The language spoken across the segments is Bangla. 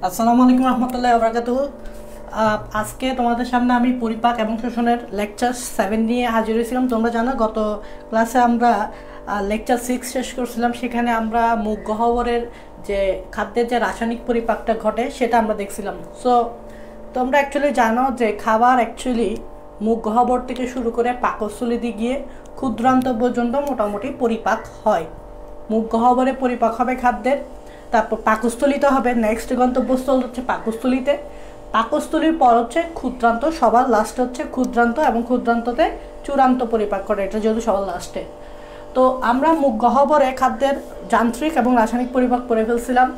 আসসালামু আলাইকুম রহমতুল্লাহি ওয়া বারাকাতুহু। আজকে তোমাদের সামনে আমি পরিপাক এবং শোষণের লেকচার 7 নিয়ে হাজির হয়েছিলাম। তোমরা জানো গত ক্লাসে আমরা লেকচার 6 শেষ করছিলাম। সেখানে আমরা মুখ গহ্বরের যে খাদ্যের যে রাসায়নিক পরিপাকটা ঘটে সেটা আমরা দেখছিলাম। সো তোমরা অ্যাকচুয়ালি জানো যে খাবার অ্যাকচুয়ালি মুখ গহ্বর থেকে শুরু করে পাকস্থলী দিয়ে গিয়ে ক্ষুদ্রান্ত পর্যন্ত মোটামুটি পরিপাক হয়। মুখ গহ্বরে পরিপাক হবে খাদ্যের, তারপর পাকস্থলীতে হবে। নেক্সট গন্তব্যস্থল হচ্ছে পাকস্থলীতে, পাকস্থলীর পর হচ্ছে ক্ষুদ্রান্ত, সবার লাস্টে হচ্ছে ক্ষুদ্রান্ত এবং ক্ষুদ্রান্ততে চূড়ান্ত পরিপাক করে, এটা যেহেতু সবার লাস্টে। তো আমরা মুখ গহ্বরে খাদ্যের যান্ত্রিক এবং রাসায়নিক পরিপাক করে ফেলছিলাম।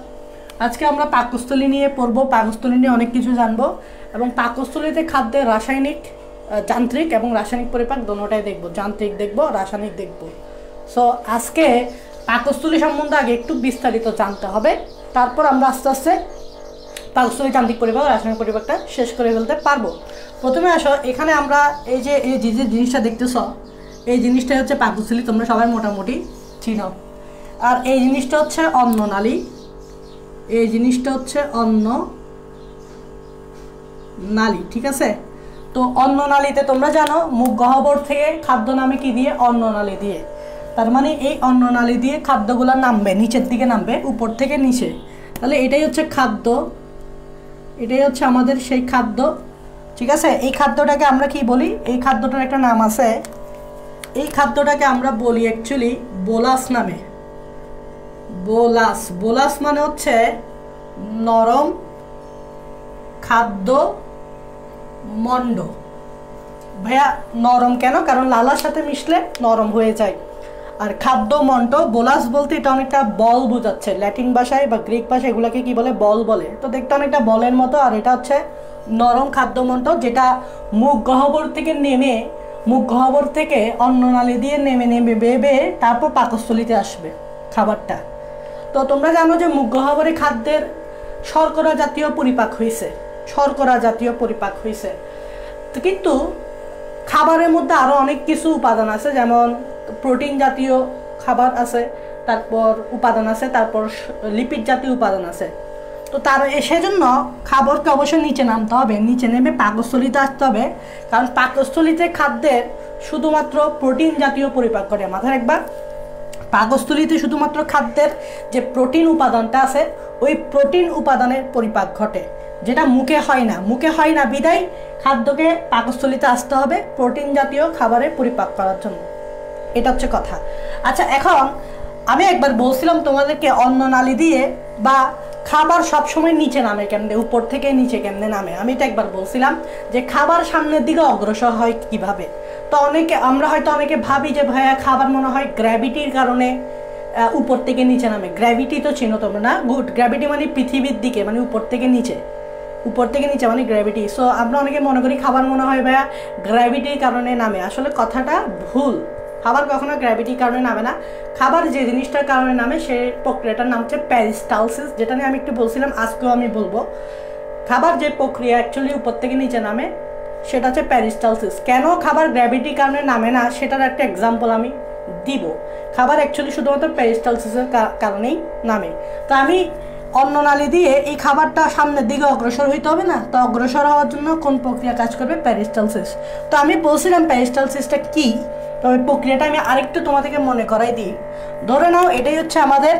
আজকে আমরা পাকস্থলী নিয়ে পড়বো, পাকস্থলী নিয়ে অনেক কিছু জানবো এবং পাকস্থলীতে খাদ্যের রাসায়নিক যান্ত্রিক এবং রাসায়নিক পরিপাক দোনোটাই দেখবো, যান্ত্রিক দেখবো, রাসায়নিক দেখবো। সো আজকে পাকস্থলী সম্বন্ধে আগে একটু বিস্তারিত জানতে হবে, তারপর আমরা আস্তে আস্তে পাকস্থলী যান্ত্রিক পরিপাক রাসায়নিক পরিপাকটা শেষ করে ফেলতে পারবো। প্রথমে আসো, এখানে আমরা এই যে জিনিসটা দেখতেছ, এই জিনিসটাই হচ্ছে পাকস্থলী, তোমরা সবাই মোটামুটি চিনো। আর এই জিনিসটা হচ্ছে অন্ননালী, এই জিনিসটা হচ্ছে অন্ননালী, ঠিক আছে? তো অন্ননালীতে তোমরা জানো মুখ গহ্বর থেকে খাদ্য নামে কি দিয়ে? অন্ননালী দিয়ে। তার মানে এই অন্ননালী দিয়ে খাদ্যগুলো নামবে, নিচের দিকে নামবে, উপর থেকে নিচে। তাহলে এটাই হচ্ছে খাদ্য, এটাই হচ্ছে আমাদের সেই খাদ্য, ঠিক আছে? এই খাদ্যটাকে আমরা কি বলি? এই খাদ্যটার একটা নাম আছে, এই খাদ্যটাকে আমরা বলি অ্যাকচুয়ালি বোলাস নামে। বোলাস, বোলাস মানে হচ্ছে নরম খাদ্য মণ্ড। ভাইয়া নরম কেন? কারণ লালার সাথে মিশলে নরম হয়ে যায়। আর খাদ্য মণ্ড, বোলাস বলতে এটা অনেকটা বল বোঝাচ্ছে। ল্যাটিন ভাষায় বা গ্রিক ভাষায় এগুলোকে কি বলে? বল বলে। তো দেখতে অনেকটা বলের মতো। আর এটা হচ্ছে নরম খাদ্য মণ্ড, যেটা মুখ গহ্বর থেকে নেমে, মুখ গহ্বর থেকে অন্ননালী দিয়ে নেমে নেমে বেবে তারপর পাকস্থলীতে আসবে খাবারটা। তো তোমরা জানো যে মুখ গহ্বরে খাদ্যের শর্করা জাতীয় পরিপাক হয়েছে, শর্করা জাতীয় পরিপাক হয়েছে। কিন্তু খাবারের মধ্যে আরও অনেক কিছু উপাদান আছে, যেমন প্রোটিন জাতীয় খাবার আছে, তারপর উপাদান আছে, তারপর লিপিড জাতীয় উপাদান আছে। তো তার সেজন্য খাবারকে অবশ্যই নিচে নামতে হবে, নিচে নেমে পাকস্থলীতে আসতে হবে। কারণ পাকস্থলীতে খাদ্যের শুধুমাত্র প্রোটিন জাতীয় পরিপাক করে। মাথায় রাখবা, পাকস্থলীতে শুধুমাত্র খাদ্যের যে প্রোটিন উপাদানটা আছে ওই প্রোটিন উপাদানের পরিপাক ঘটে, যেটা মুখে হয় না। মুখে হয় না বিদায় খাদ্যকে পাকস্থলীতে আসতে হবে প্রোটিন জাতীয় খাবারের পরিপাক করার জন্য। এটা হচ্ছে কথা। আচ্ছা, এখন আমি একবার বলছিলাম তোমাদেরকে অন্ননালী দিয়ে বা খাবার সবসময় নিচে নামে কেমনে, উপর থেকে নিচে কেমনে নামে। আমি এটা একবার বলছিলাম যে খাবার সামনের দিকে অগ্রসর হয় কিভাবে। তো আমরা হয়তো অনেকে ভাবি যে ভাইয়া খাবার মনে হয় গ্র্যাভিটির কারণে উপর থেকে নিচে নামে। গ্র্যাভিটি তো চিনো তোমরা না? গুড। গ্র্যাভিটি মানে পৃথিবীর দিকে, মানে উপর থেকে নিচে, উপর থেকে নিচে মানে গ্র্যাভিটি। সো আমরা অনেকে মনে করি খাবার মনে হয় ভাইয়া গ্র্যাভিটির কারণে নামে। আসলে কথাটা ভুল। খাবার কখনো গ্র্যাভিটির কারণে নামে না। খাবার যে জিনিসটার কারণে নামে সেই প্রক্রিয়াটার নাম হচ্ছে পেরিস্টালসিস, যেটা নিয়ে আমি একটু বলছিলাম, আজকেও আমি বলবো। খাবার যে প্রক্রিয়া অ্যাকচুয়ালি উপর থেকে নিচে নামে সেটা হচ্ছে পেরিস্টালসিস। কেন খাবার গ্র্যাভিটির কারণে নামে না সেটার একটা এক্সাম্পল আমি দিব। খাবার অ্যাকচুয়ালি শুধুমাত্র পেরিস্টালসিসের কারণেই নামে। তো আমি অন্ননালী দিয়ে এই খাবারটা সামনের দিকে অগ্রসর হইতে হবে না? তো অগ্রসর হওয়ার জন্য কোন প্রক্রিয়া কাজ করবে? পেরিস্টালসিস। তো আমি বলছিলাম পেরিস্টালসিসটা কি, তবে প্রক্রিয়াটা আমি আরেকটু তোমাদেরকে মনে করাই দিই। ধরে নাও এটাই হচ্ছে আমাদের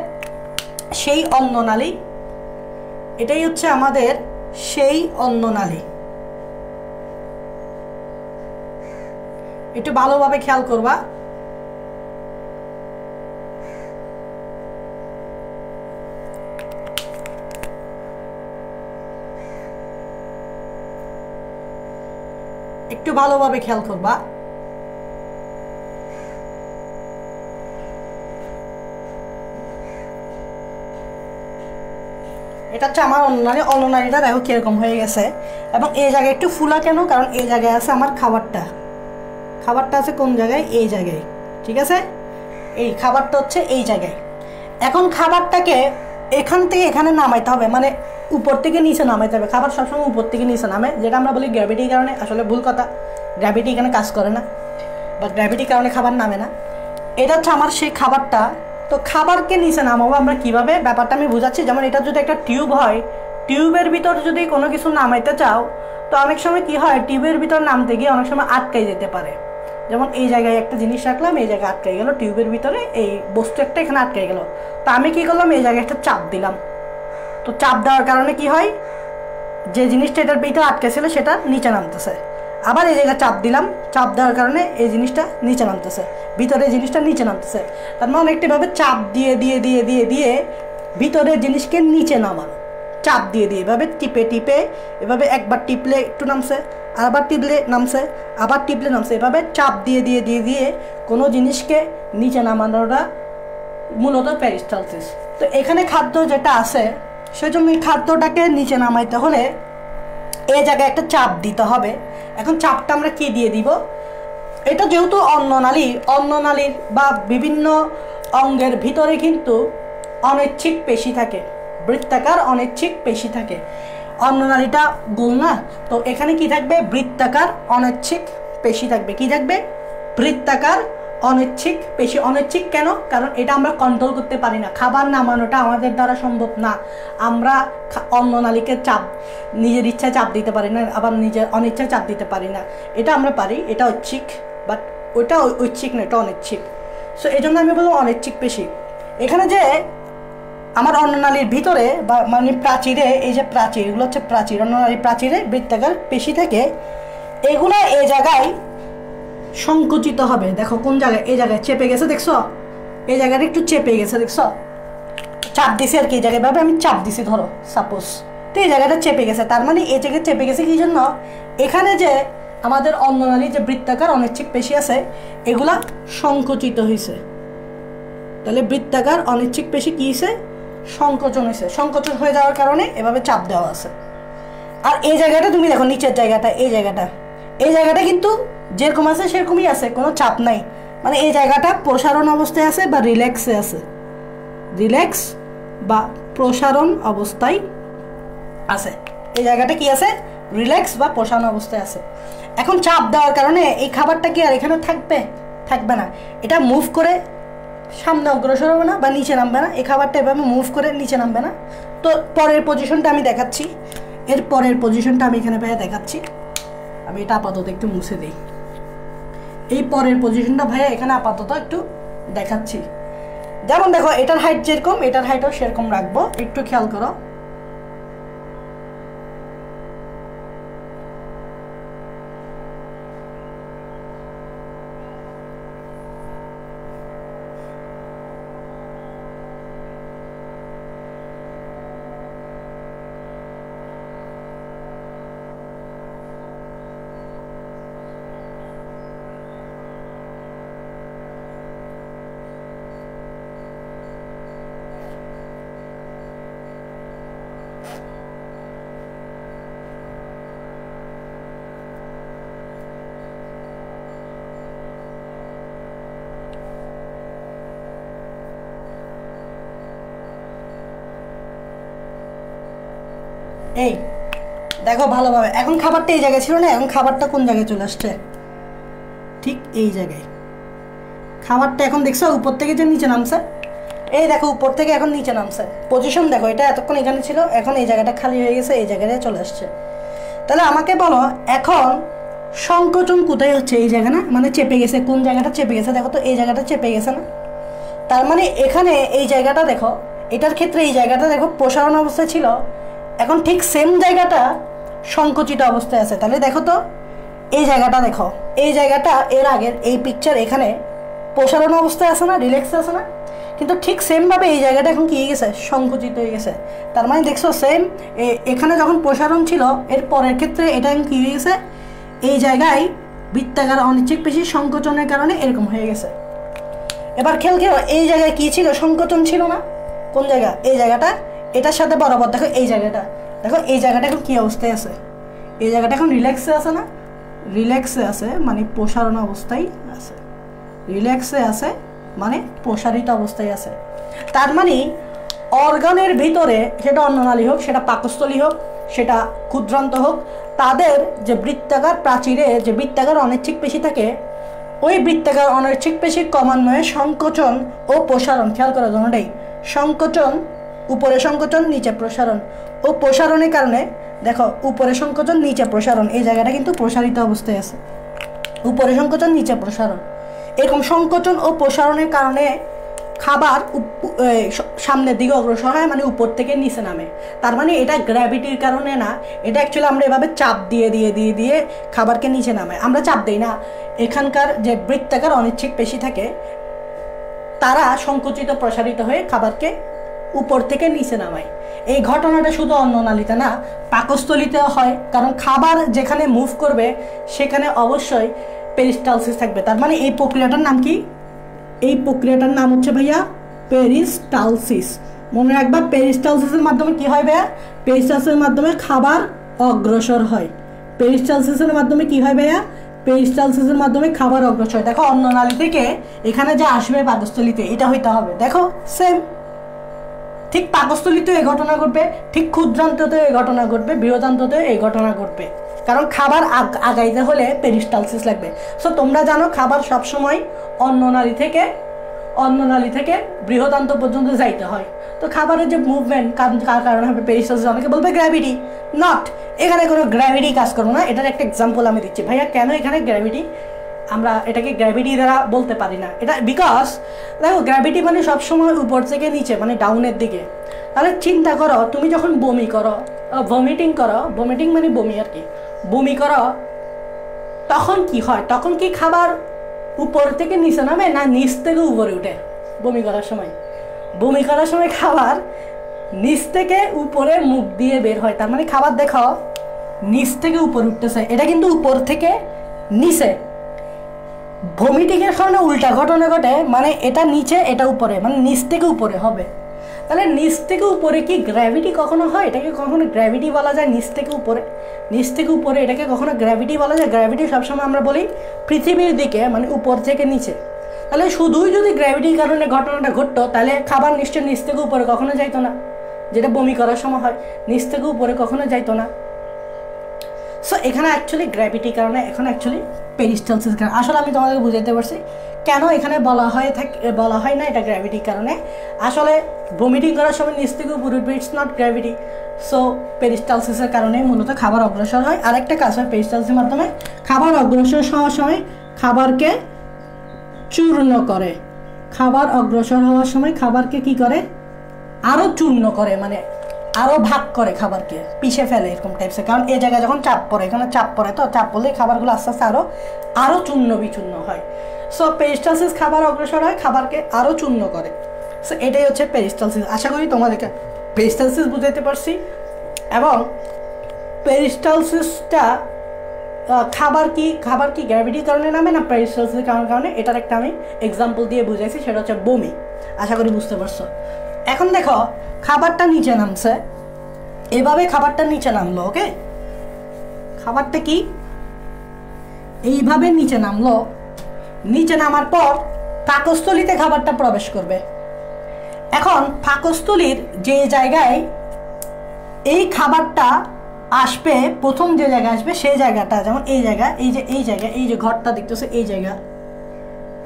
সেই অন্ননালী, এটাই হচ্ছে আমাদের সেই অন্ননালী। একটু ভালোভাবে খেয়াল করবা। একটু ভালোভাবে খেয়াল করবা। এটা হচ্ছে আমার অন্ননালী। অন্ননালীটা দেখো কিরকম হয়ে গেছে, এবং এই জায়গায় একটু ফুলা কেন? কারণ এই জায়গায় আছে আমার খাবারটা। খাবারটা আছে কোন জায়গায়? এই জায়গায়, ঠিক আছে? এই খাবারটা হচ্ছে এই জায়গায়। এখন খাবারটাকে এখান থেকে এখানে নামাইতে হবে, মানে উপর থেকে নিচে নামাইতে হবে। খাবার সবসময় উপর থেকে নিচে নামে, যেটা আমরা বলি গ্র্যাভিটির কারণে। আসলে ভুল কথা, গ্র্যাভিটি এখানে কাজ করে না বা গ্র্যাভিটির কারণে খাবার নামে না। এটা হচ্ছে আমার সেই খাবারটা। তো খাবারকে নিচে নামাবো আমরা কিভাবে, ব্যাপারটা আমি বুঝাচ্ছি। যেমন এটা যদি একটা টিউব হয়, টিউবের ভিতর যদি কোনো কিছু নামাইতে চাও তো অনেক সময় কি হয়, টিউবের ভিতর নামতে গিয়ে অনেক সময় আটকাই যেতে পারে। যেমন এই জায়গায় একটা জিনিস রাখলাম, এই জায়গায় আটকাই গেল, টিউবের ভিতরে এই বস্তু একটা এখানে আটকাই গেল। তো আমি কি করলাম, এই জায়গায় একটা চাপ দিলাম। তো চাপ দেওয়ার কারণে কি হয়, যে জিনিসটা এটার ভিতরে আটকে ছিল সেটা নিচে নামতেছে। আবার এই জায়গায় চাপ দিলাম, চাপ দেওয়ার কারণে এই জিনিসটা নিচে নামতেছে, ভিতরের জিনিসটা নিচে নামতেছে। তার মানে একটিভাবে চাপ দিয়ে দিয়ে দিয়ে দিয়ে দিয়ে ভিতরের জিনিসকে নিচে নামানো, চাপ দিয়ে দিয়ে এভাবে টিপে টিপে, এভাবে একবার টিপলে একটু নামছে, আবার টিপলে নামছে, আবার টিপলে নামছে, এভাবে চাপ দিয়ে দিয়ে দিয়ে দিয়ে কোনো জিনিসকে নিচে নামানোটা মূলত পেরিস্টালসিস। তো এখানে খাদ্য যেটা আছে সেজন্য এই খাদ্যটাকে নিচে নামাইতে হলে এই জায়গায় একটা চাপ দিতে হবে। এখন চাপটা আমরা কি দিয়ে দিব, এটা যেহেতু অন্ননালীর বা বিভিন্ন অঙ্গের ভিতরে কিন্তু অনৈচ্ছিক পেশি থাকে, বৃত্তাকার অনৈচ্ছিক পেশি থাকে। অন্ননালীটা গোল না, তো এখানে কি থাকবে, বৃত্তাকার অনৈচ্ছিক পেশি থাকবে। কি থাকবে, বৃত্তাকার অনৈচ্ছিক পেশি। অনৈচ্ছিক কেন, কারণ এটা আমরা কন্ট্রোল করতে পারি না, খাবার নামানোটা আমাদের দ্বারা সম্ভব না। আমরা অন্ননালীকে চাপ নিজের ইচ্ছায় চাপ দিতে পারি না, আবার নিজের অনিচ্ছায় চাপ দিতে পারি না। এটা আমরা পারি, এটা ঐচ্ছিক, বাট ওইটা ঐচ্ছিক না, এটা অনৈচ্ছিক। সো এই জন্য আমি বলবো অনৈচ্ছিক পেশি। এখানে যে আমার অন্ননালীর ভিতরে বা মানে প্রাচীরে, এই যে প্রাচীর, এগুলো হচ্ছে প্রাচীর, অন্ননালীর প্রাচীরে বৃত্তাকার পেশি থেকে, এগুলো এই জায়গায় সংকুচিত হবে। দেখো কোন জায়গায়, এই জায়গায় চেপে গেছে, দেখছো এই জায়গাটা একটু চেপে গেছে, দেখছো চাপ দিছি আর কি, এই জায়গায় ভাবে আমি চাপ দিছি ধরো সাপোজ, তো এই জায়গাটা চেপে গেছে। তার মানে এই জায়গায় চেপে গেছে কি জন্য, এখানে যে আমাদের অন্ননালী যে বৃত্তাকার অনৈচ্ছিক পেশি আছে এগুলা সংকুচিত হয়েছে। তাহলে বৃত্তাকার অনৈচ্ছিক পেশি কি হয়েছে, সংকোচন হয়েছে। সংকোচন হয়ে যাওয়ার কারণে এভাবে চাপ দেওয়া আছে। আর এই জায়গাটা তুমি দেখো, নিচের জায়গাটা, এই জায়গাটা কিন্তু যেরকম আছে সেরকমই আছে, কোনো চাপ নাই। মানে এই জায়গাটা প্রসারণ অবস্থায় আছে বা রিল্যাক্সে আছে, রিল্যাক্স বা প্রসারণ অবস্থায় আছে। এই জায়গাটা কি আছে, রিল্যাক্স বা প্রসারণ অবস্থায় আছে। এখন চাপ দেওয়ার কারণে এই খাবারটা কি আর এখানে থাকবে না, এটা মুভ করে সামনে অগ্রসর হবে না বা নিচে নামবে না। এই খাবারটা এভাবে মুভ করে নিচে নামবে না। তো পরের পজিশনটা আমি দেখাচ্ছি, এর পরের পজিশনটা আমি এখানে ভাইয়া দেখাচ্ছি। আমি এটা আপাতত একটু মুছে দিই। এই পরের পজিশনটা ভাইয়া এখানে আপাতত একটু দেখাচ্ছি। যেমন দেখো, এটার হাইট যেরকম, এটার হাইটও সেরকম রাখবো, একটু খেয়াল করো। এই দেখো ভালোভাবে, এখন খাবারটা এই জায়গায় ছিল না, এখন খাবারটা কোন জায়গায় চলে আসছে, ঠিক এই জায়গায় খাবারটা। এখন দেখছো উপর থেকে যে নিচে নামছে, এই দেখো উপর থেকে এখন নিচে নামছে। পজিশন দেখো, এটা এতক্ষণ এখানে ছিল, এখন এই জায়গাটা খালি হয়ে গেছে, এই জায়গায় চলে আসছে। তাহলে আমাকে বলো এখন সংকোচন কোথায় হচ্ছে, এই জায়গা না, মানে চেপে গেছে, কোন জায়গাটা চেপে গেছে দেখো তো, এই জায়গাটা চেপে গেছে না। তার মানে এখানে এই জায়গাটা দেখো, এটার ক্ষেত্রে এই জায়গাটা দেখো প্রসারণ অবস্থায় ছিল, এখন ঠিক সেম জায়গাটা সংকুচিত অবস্থায় আছে। তাহলে দেখো তো এই জায়গাটা দেখো, এই জায়গাটা এর আগের এই পিকচার এখানে প্রসারণ অবস্থায় আছে না, রিল্যাক্সে আছে না, কিন্তু ঠিক সেমভাবে এই জায়গাটা এখন কি হয়ে গেছে, সংকুচিত হয়ে গেছে। তার মানে দেখছো সেম এখানে যখন প্রসারণ ছিল, এর পরের ক্ষেত্রে এটা এখন কী হয়ে গেছে, এই জায়গায় বৃত্তাকার অনিচ্ছিক পেশি সংকোচনের কারণে এরকম হয়ে গেছে। এবার খেয়াল করো, এই জায়গায় কি ছিল, সংকোচন ছিল না, কোন জায়গা, এই জায়গাটা, এটার সাথে বরাবর দেখো এই জায়গাটা, দেখো এই জায়গাটা এখন কী অবস্থায় আছে, এই জায়গাটা এখন রিল্যাক্সে আছে না, রিল্যাক্সে আছে মানে প্রসারণ অবস্থায় আছে, রিল্যাক্সে আছে মানে প্রসারিত অবস্থায় আছে। তার মানে অর্গানের ভিতরে, সেটা অন্ননালী হোক, সেটা পাকস্থলী হোক, সেটা ক্ষুদ্রান্ত হোক, তাদের যে বৃত্তাকার প্রাচীরে যে বৃত্তাকার অনৈচ্ছিক পেশি থাকে, ওই বৃত্তাকার অনৈচ্ছিক পেশির ক্রমান্বয়ে সংকোচন ও প্রসারণ, খেয়াল করা জন্যটাই সংকোচন উপরে সংকোচন নিচে প্রসারণ ও প্রসারণের কারণে দেখো উপরে সংকোচন নিচে প্রসারণ এই জায়গাটা কিন্তু প্রসারিত অবস্থায় আছে উপরে সংকোচন নিচে প্রসারণ এরকম সংকোচন ও প্রসারণের কারণে খাবার সামনের দিকে অগ্রসর হয় মানে উপর থেকে নিচে নামে তার মানে এটা গ্র্যাভিটির কারণে না এটা অ্যাকচুয়ালি আমরা এভাবে চাপ দিয়ে দিয়ে দিয়ে দিয়ে খাবারকে নিচে নামাই আমরা চাপ দিই না এখানকার যে বৃত্তাকার অনিচ্ছিক পেশি থাকে তারা সংকুচিত প্রসারিত হয়ে খাবারকে উপর থেকে নিচে নামায় এই ঘটনাটা শুধু অন্ননালীতে না পাকস্থলীতেও হয় কারণ খাবার যেখানে মুভ করবে সেখানে অবশ্যই পেরিস্টালসিস থাকবে তার মানে এই প্রক্রিয়াটার নাম কি এই প্রক্রিয়াটার নাম হচ্ছে ভাইয়া পেরিস্টালসিস মনে রাখবা পেরিস্টালসিসের মাধ্যমে কি হয় ভাইয়া পেরিস্টালসিসের মাধ্যমে খাবার অগ্রসর হয় পেরিস্টালসিসের মাধ্যমে কি হয় ভাইয়া পেরিস্টালসিসের মাধ্যমে খাবার অগ্রসর দেখো অন্ননালী থেকে এখানে যা আসবে পাকস্থলীতে এটা হইতে হবে দেখো সেম ঠিক পাকস্থলীতেও এই ঘটনা ঘটবে ঠিক ক্ষুদ্রান্ততেও এই ঘটনা ঘটবে বৃহদান্ততেও এই ঘটনা ঘটবে কারণ খাবার আগাইতে হলে পেরিস্টালসিস লাগবে সো তোমরা জানো খাবার সবসময় অন্ননালী থেকে বৃহদান্ত পর্যন্ত যাইতে হয় তো খাবারের যে মুভমেন্ট কার কারণে হবে পেরিস্টালসিস অনেকে বলবে গ্র্যাভিটি নট এখানে কোনো গ্র্যাভিটি কাজ করবো না এটার একটা এক্সাম্পল আমি দিচ্ছি ভাইয়া কেন এখানে গ্র্যাভিটি আমরা এটাকে গ্র্যাভিটি দ্বারা বলতে পারি না এটা বিকজ দেখো গ্র্যাভিটি মানে সবসময় উপর থেকে নিচে মানে ডাউনের দিকে তাহলে চিন্তা করো তুমি যখন বমি করো ভমিটিং মানে বমি আর কি বমি করো তখন কি হয় তখন কি খাবার উপর থেকে নিচে নামে না নিচ থেকে উপরে উঠে বমি করার সময় খাবার নিচ থেকে উপরে মুখ দিয়ে বের হয় তার মানে খাবার দেখো নিচ থেকে উপরে উঠতেছে এটা কিন্তু উপর থেকে নিচে ভমিটিংয়ের কারণে উল্টা ঘটনা ঘটে মানে এটা নিচে এটা উপরে মানে নিচ থেকে উপরে হবে তাহলে নিচ থেকে উপরে কি গ্র্যাভিটি কখনো হয় এটাকে কখনো গ্র্যাভিটি বলা যায় নিচ থেকে উপরে এটাকে কখনো গ্র্যাভিটি বলা যায় গ্র্যাভিটি সবসময় আমরা বলি পৃথিবীর দিকে মানে উপর থেকে নিচে তাহলে শুধুই যদি গ্র্যাভিটির কারণে ঘটনাটা ঘটতো তাহলে খাবার নিশ্চয় নিচ থেকে উপরে কখনো যাইতো না যেটা বমি করার সময় হয় নিচ থেকে উপরে কখনো যাইতো না সো এখানে অ্যাকচুয়ালি গ্র্যাভিটির কারণে এখন অ্যাকচুয়ালি পেরিস্টালসিস কারণে আসলে আমি তোমাদেরকে বুঝাইতে পারছি কেন এখানে বলা হয় না এটা গ্র্যাভিটির কারণে আসলে ভমিটিং করার সময় নিচ থেকে উপরে উঠবে ইটস নট গ্র্যাভিটি সো পেরিস্টালসিসের কারণে মূলত খাবার অগ্রসর হয় আরেকটা কাজ হয় পেরিস্টালসিসের মাধ্যমে খাবার অগ্রসর হওয়ার সময় খাবারকে চূর্ণ করে খাবার অগ্রসর হওয়ার সময় খাবারকে কি করে আরও চূর্ণ করে মানে আরও ভাগ করে খাবারকে পিষে ফেলে এরকম টাইপসের কারণ এই জায়গায় যখন চাপ পড়ে এখানে চাপ পড়ে তো চাপ পড়লে খাবারগুলো আস্তে আস্তে আরও চূর্ণ বিচূর্ণ হয় সো পেরিস্টালসিস খাবার অগ্রসর হয় খাবারকে আরও চূর্ণ করে সো এটাই হচ্ছে পেরিস্টালসিস আশা করি তোমাদেরকে পেরিস্টালসিস বুঝাইতে পারছি এবং পেরিস্টালসিসটা খাবার কি গ্র্যাভিটির কারণে নামে না পেরিস্টালসিসের কারণে এটার একটা আমি এক্সাম্পল দিয়ে বুঝাইছি সেটা হচ্ছে বমি আশা করি বুঝতে পারছো এখন দেখো খাবারটা নিচে নামছে এভাবে খাবারটা নিচে নামলো ওকে খাবারটা কি এইভাবে নিচে নামলো নিচে নামার পর পাকস্থলীতে খাবারটা প্রবেশ করবে এখন পাকস্থলীর যে জায়গায় এই খাবারটা আসবে প্রথম যে জায়গায় আসবে সেই জায়গাটা যেমন এই জায়গা এই যে ঘরটা দেখতেছে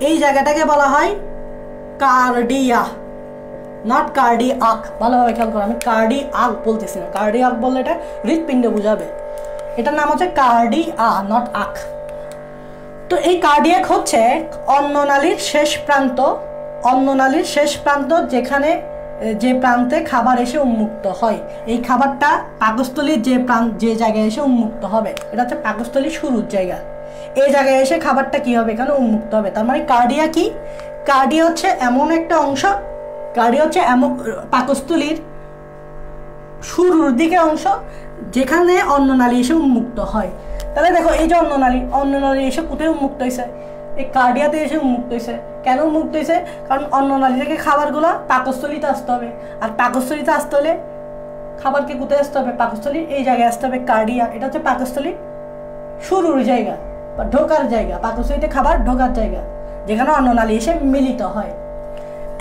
এই জায়গাটাকে বলা হয় কার্ডিয়া নট কার্ডিয়াক ভালোভাবে খেয়াল করো আমি কার্ডিয়াক বলতেছি না কার্ডিয়াক বললে এটা হৃৎপিণ্ড বুঝাবে এটার নাম হচ্ছে কার্ডিয়া নট আক তো এই কার্ডিয়াক হচ্ছে অন্ননালীর শেষ প্রান্ত যেখানে যে প্রান্তে খাবার এসে উন্মুক্ত হয় এই খাবারটা পাকস্থলীর যে জায়গায় এসে উন্মুক্ত হবে এটা হচ্ছে পাকস্থলীর শুরুর জায়গা এই জায়গায় এসে খাবারটা কি হবে এখানে উন্মুক্ত হবে তার মানে কার্ডিয়া কি কার্ডিয়া হচ্ছে এমন একটা অংশ কার্ডিয়া হচ্ছে এমন পাকস্থলীর শুরুর দিকে অংশ যেখানে অন্ননালী এসে উন্মুক্ত হয় তাহলে দেখো এই যে অন্ননালী এসে কোথায় উন্মুক্ত হয়েছে এই কার্ডিয়াতে এসে উন্মুক্ত হয়েছে কেন উন্মুক্ত হয়েছে কারণ অন্ননালী থেকে খাবারগুলো পাকস্থলীতে আসতে হবে আর পাকস্থলীতে আসতে হলে খাবারকে কোথায় আসতে হবে পাকস্থলীর এই জায়গায় আসতে হবে কার্ডিয়া এটা হচ্ছে পাকস্থলীর শুরুর জায়গা বা ঢোকার জায়গা পাকস্থলীতে খাবার ঢোকার জায়গা যেখানে অন্ননালী এসে মিলিত হয়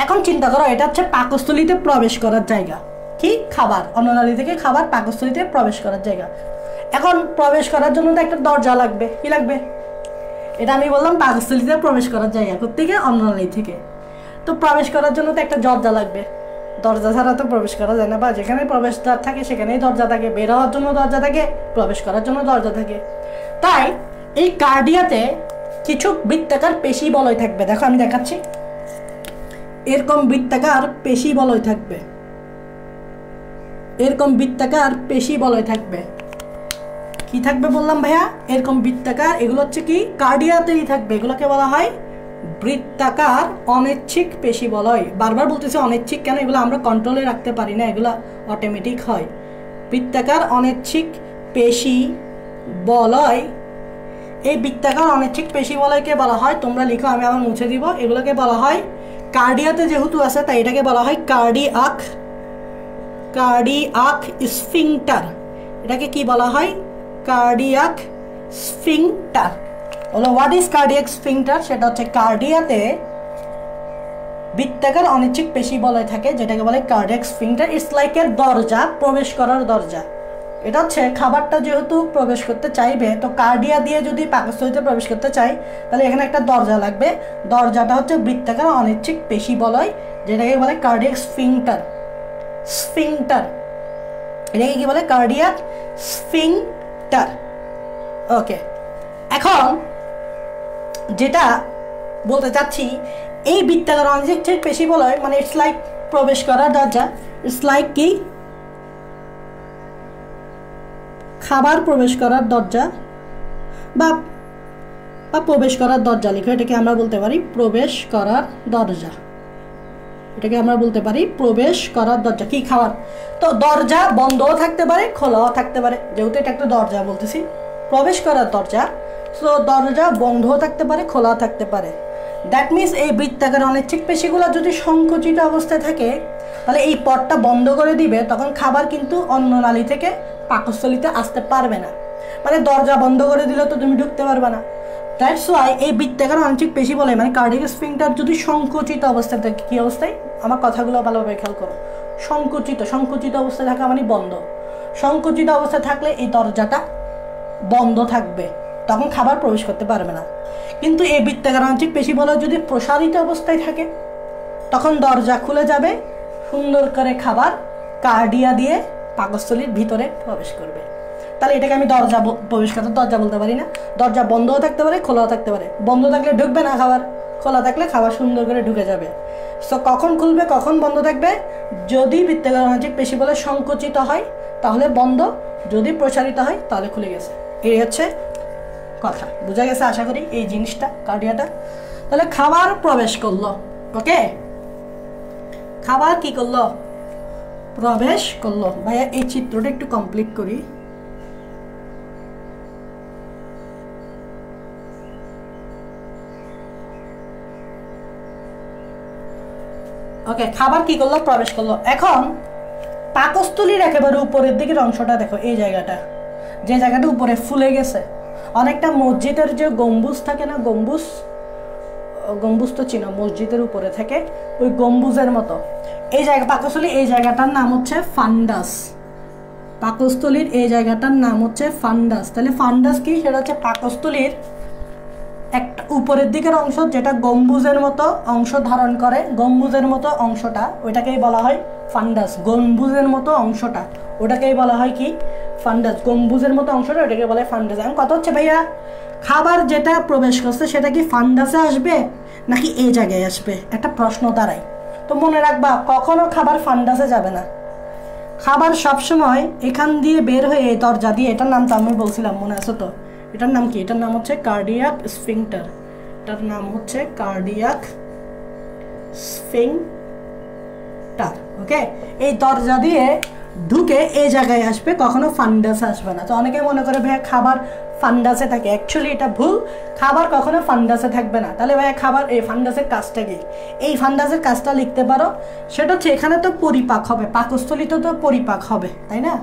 এখন চিন্তা করো এটা হচ্ছে পাকস্থলীতে প্রবেশ করার জায়গা কি খাবার অন্ননালী থেকে খাবার পাকস্থলীতে প্রবেশ করার জায়গা এখন প্রবেশ করার জন্য তো একটা দরজা লাগবে কি লাগবে এটা আমি বললাম পাকস্থলীতে প্রবেশ করার জায়গা কোত্থেকে অন্ননালী থেকে তো প্রবেশ করার জন্য তো একটা দরজা লাগবে দরজা ছাড়া তো প্রবেশ করা যায় না, বা যেখানে প্রবেশদ্বার থাকে সেখানেই দরজা থাকে, বের হওয়ার জন্য দরজা থাকে, প্রবেশ করার জন্য দরজা থাকে। তাই এই কার্ডিয়াতে কিছু বৃত্তাকার পেশি বলয় থাকবে। দেখো আমি দেখাচ্ছি, এরকম বৃত্তাকার পেশি বলয় থাকবে, এরকম বৃত্তাকার পেশি বলয় থাকবে। কি থাকবে বললাম ভাইয়া? এরকম বৃত্তাকার, এগুলো হচ্ছে কি কার্ডিয়াতেই থাকবে, এগুলোকে বলা হয় বৃত্তাকার অনিচ্ছিক পেশি বলয়। বারবার বলতেছি অনিচ্ছিক কেন, এগুলো আমরা কন্ট্রোলে রাখতে পারি না, এগুলো অটোমেটিক হয়। বৃত্তাকার অনিচ্ছিক পেশি বলয়, এই বৃত্তাকার অনিচ্ছিক পেশি বলয়কে বলা হয়, তোমরা লিখো আমি আবার মুছে দিব, এগুলোকে বলা হয় কার্ডিয়াতে যেহেতু আছে তাই এটাকে বলা হয় কার্ডিয়াক, কার্ডিয়াক স্ফিংটার। এটাকে কি বলা হয়? Cardiac sphincter. বলো হোয়াট ইজ কার্ডিয়াক স্ফিংটার? সেটা হচ্ছে কার্ডিয়াতে বৃত্তাকার অনিচ্ছিক পেশি বলয় থাকে যেটাকে বলে কার্ডিয়াক স্ফিংটার। ইটস লাইক এর দরজা, প্রবেশ করার দরজা। এটা হচ্ছে খাবারটা যেহেতু প্রবেশ করতে চাইবে, তো কার্ডিয়া দিয়ে যদি পাকস্থলীতে প্রবেশ করতে চাই তাহলে এখানে একটা দরজা লাগবে। দরজাটা হচ্ছে বৃত্তাকার অনিচ্ছিক পেশি বলয় যেটাকে বলে কার্ডিয়াক স্ফিংটার। স্ফিংটার, এটাকে কি বলে? Cardiac sphincter. ওকে, এখন যেটা বলতে চাচ্ছি, এই বৃত্তাকার অনিচ্ছিক পেশি বলয় মানে ইটস লাইক প্রবেশ করার দরজা। ইটস লাইক কি খাবার প্রবেশ করার দরজা বা প্রবেশ করার দরজা লিখো, এটাকে আমরা বলতে পারি প্রবেশ করার দরজা। এটাকে আমরা বলতে পারি প্রবেশ করার দরজা। কি খাবার? তো দরজা বন্ধও থাকতে পারে, খোলাও থাকতে পারে, যেহেতু এটা একটা দরজা বলতেছি, প্রবেশ করার দরজা, তো দরজা বন্ধও থাকতে পারে, খোলাও থাকতে পারে। দ্যাট মিনস এই বৃত্তাকার অনিচ্ছিক পেশিগুলো যদি সংকুচিত অবস্থায় থাকে তাহলে এই পথটা বন্ধ করে দিবে, তখন খাবার কিন্তু অন্য নালী থেকে পাকস্থলীতে আসতে পারবে না। মানে দরজা বন্ধ করে দিলে তো তুমি ঢুকতে পারবে না। দ্যাটস ওয়াই এই বৃত্তাকার অনিচ্ছিক পেশি বলে মানে কার্ডিয়াক স্ফিংটার যদি সংকুচিত অবস্থায় থাকে, কি অবস্থায়? আমার কথাগুলো ভালোভাবে খেয়াল করো। সংকুচিত, সংকুচিত অবস্থায় থাকা মানে বন্ধ। সংকুচিত অবস্থায় থাকলে এই দরজাটা বন্ধ থাকবে, তখন খাবার প্রবেশ করতে পারবে না। কিন্তু এই বৃত্তাকার অনিচ্ছিক পেশি বলয় যদি প্রসারিত অবস্থায় থাকে তখন দরজা খুলে যাবে, সুন্দর করে খাবার কার্ডিয়া দিয়ে পাকস্থলীর ভিতরে প্রবেশ করবে। তাহলে এটাকে আমি দরজা প্রবেশ করার দরজা বলতে পারি না। দরজা বন্ধও থাকতে পারে, খোলাও থাকতে পারে। বন্ধ থাকলে ঢুকবে না খাবার, খোলা থাকলে খাবার সুন্দর করে ঢুকে যাবে। সো কখন খুলবে, কখন বন্ধ থাকবে? যদি বৃত্তাকার অনিচ্ছিক পেশি বলয় সংকুচিত হয় তাহলে বন্ধ, যদি প্রসারিত হয় তাহলে খুলে গেছে। এই হচ্ছে কথা, বোঝা গেছে আশা করি এই জিনিসটা, কার্ডিয়াটা। তাহলে খাবার প্রবেশ করলো, ওকে, খাবার কি করলো? প্রবেশ করলো। ভাইয়া এই চিত্রটা একটু কমপ্লিট করি। ওকে, খাবার কি করলো? প্রবেশ করলো। এখন পাকস্থলীর একেবারে উপরের দিকের অংশটা দেখো, এই জায়গাটা, যে জায়গাটা উপরে ফুলে গেছে, অনেকটা মসজিদের যে গম্বুজ থাকে না, গম্বুজ, গম্বুজ তো চিনো, মসজিদের উপরে থাকে, ওই গম্বুজের মতো এই জায়গা পাকস্থলী, এই জায়গাটার নাম হচ্ছে ফান্ডাস। পাকস্থলীর এই জায়গাটার নাম হচ্ছে ফান্ডাস। তাহলে ফান্ডাস কি? সেটা হচ্ছে পাকস্থলীর একটা উপরের দিকের অংশ যেটা গম্বুজের মতো অংশ ধারণ করে, গম্বুজের মতো অংশটা ওইটাকেই বলা হয় ফান্ডাস। গম্বুজের মতো অংশটা ওটাকেই বলা হয় কি? ফান্ডাস। গম্বুজের মতো অংশটা ওটাকে বলে ফান্ডাস। এখন কথা হচ্ছে ভাইয়া, খাবার যেটা প্রবেশ করছে সেটা কি ফান্ডাসে আসবে নাকি এই জায়গায় আসবে? একটা প্রশ্ন দাঁড়ায়। তো মনে রাখবা, কখনো খাবার ফান্ডাসে যাবে না। খাবার সবসময় এখান দিয়ে বের হয়ে এই দরজা দিয়ে, এটার নাম তো আমি বলছিলাম, মনে আছে তো? এটার নাম কি? এটার নাম হচ্ছে কার্ডিয়াক স্ফিংটার। এটার নাম হচ্ছে কার্ডিয়াক স্ফিংটার। ওকে, এই দরজা দিয়ে ঢুকে এই জায়গায় আসবে, কখনো ফান্ডাসে আসবে না। তো অনেকে মনে করে ভাইয়া খাবার ফান্ডাসে থাকে, অ্যাকচুয়ালি এটা ভুল। খাবার কখনো ফান্ডাসে থাকবে না। তাহলে ভাইয়া খাবার এই ফান্ডাসের কাজটা কি? এই ফান্ডাসের কাজটা লিখতে পারো, সেটা হচ্ছে এখানে তো পরিপাক হবে, পাকস্থলীতে তো পরিপাক হবে, তাই না?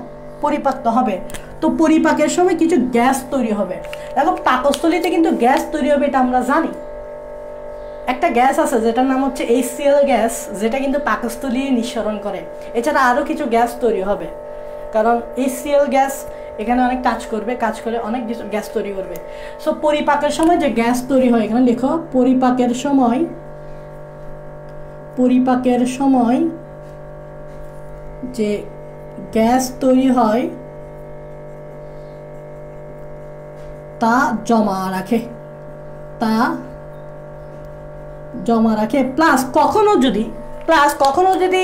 পরিপাক তো হবে, তো পরিপাকের সময় কিছু গ্যাস তৈরি হবে। দেখো পাকস্থলীতে কিন্তু গ্যাস তৈরি হবে, এটা আমরা জানি। একটা গ্যাস আছে যেটার নাম হচ্ছে HCl গ্যাস, যেটা কিন্তু পাকস্থলী নিঃসরণ করে। এছাড়া আরও কিছু গ্যাস তৈরি হবে, কারণ HCl গ্যাস এখানে অনেক কাজ করবে, কাজ করে অনেক কিছু গ্যাস তৈরি করবে। সো পরিপাকের সময় যে গ্যাস তৈরি হয়, এখানে লেখো পরিপাকের সময় যে গ্যাস তৈরি হয় তা জমা রাখে প্লাস কখনো যদি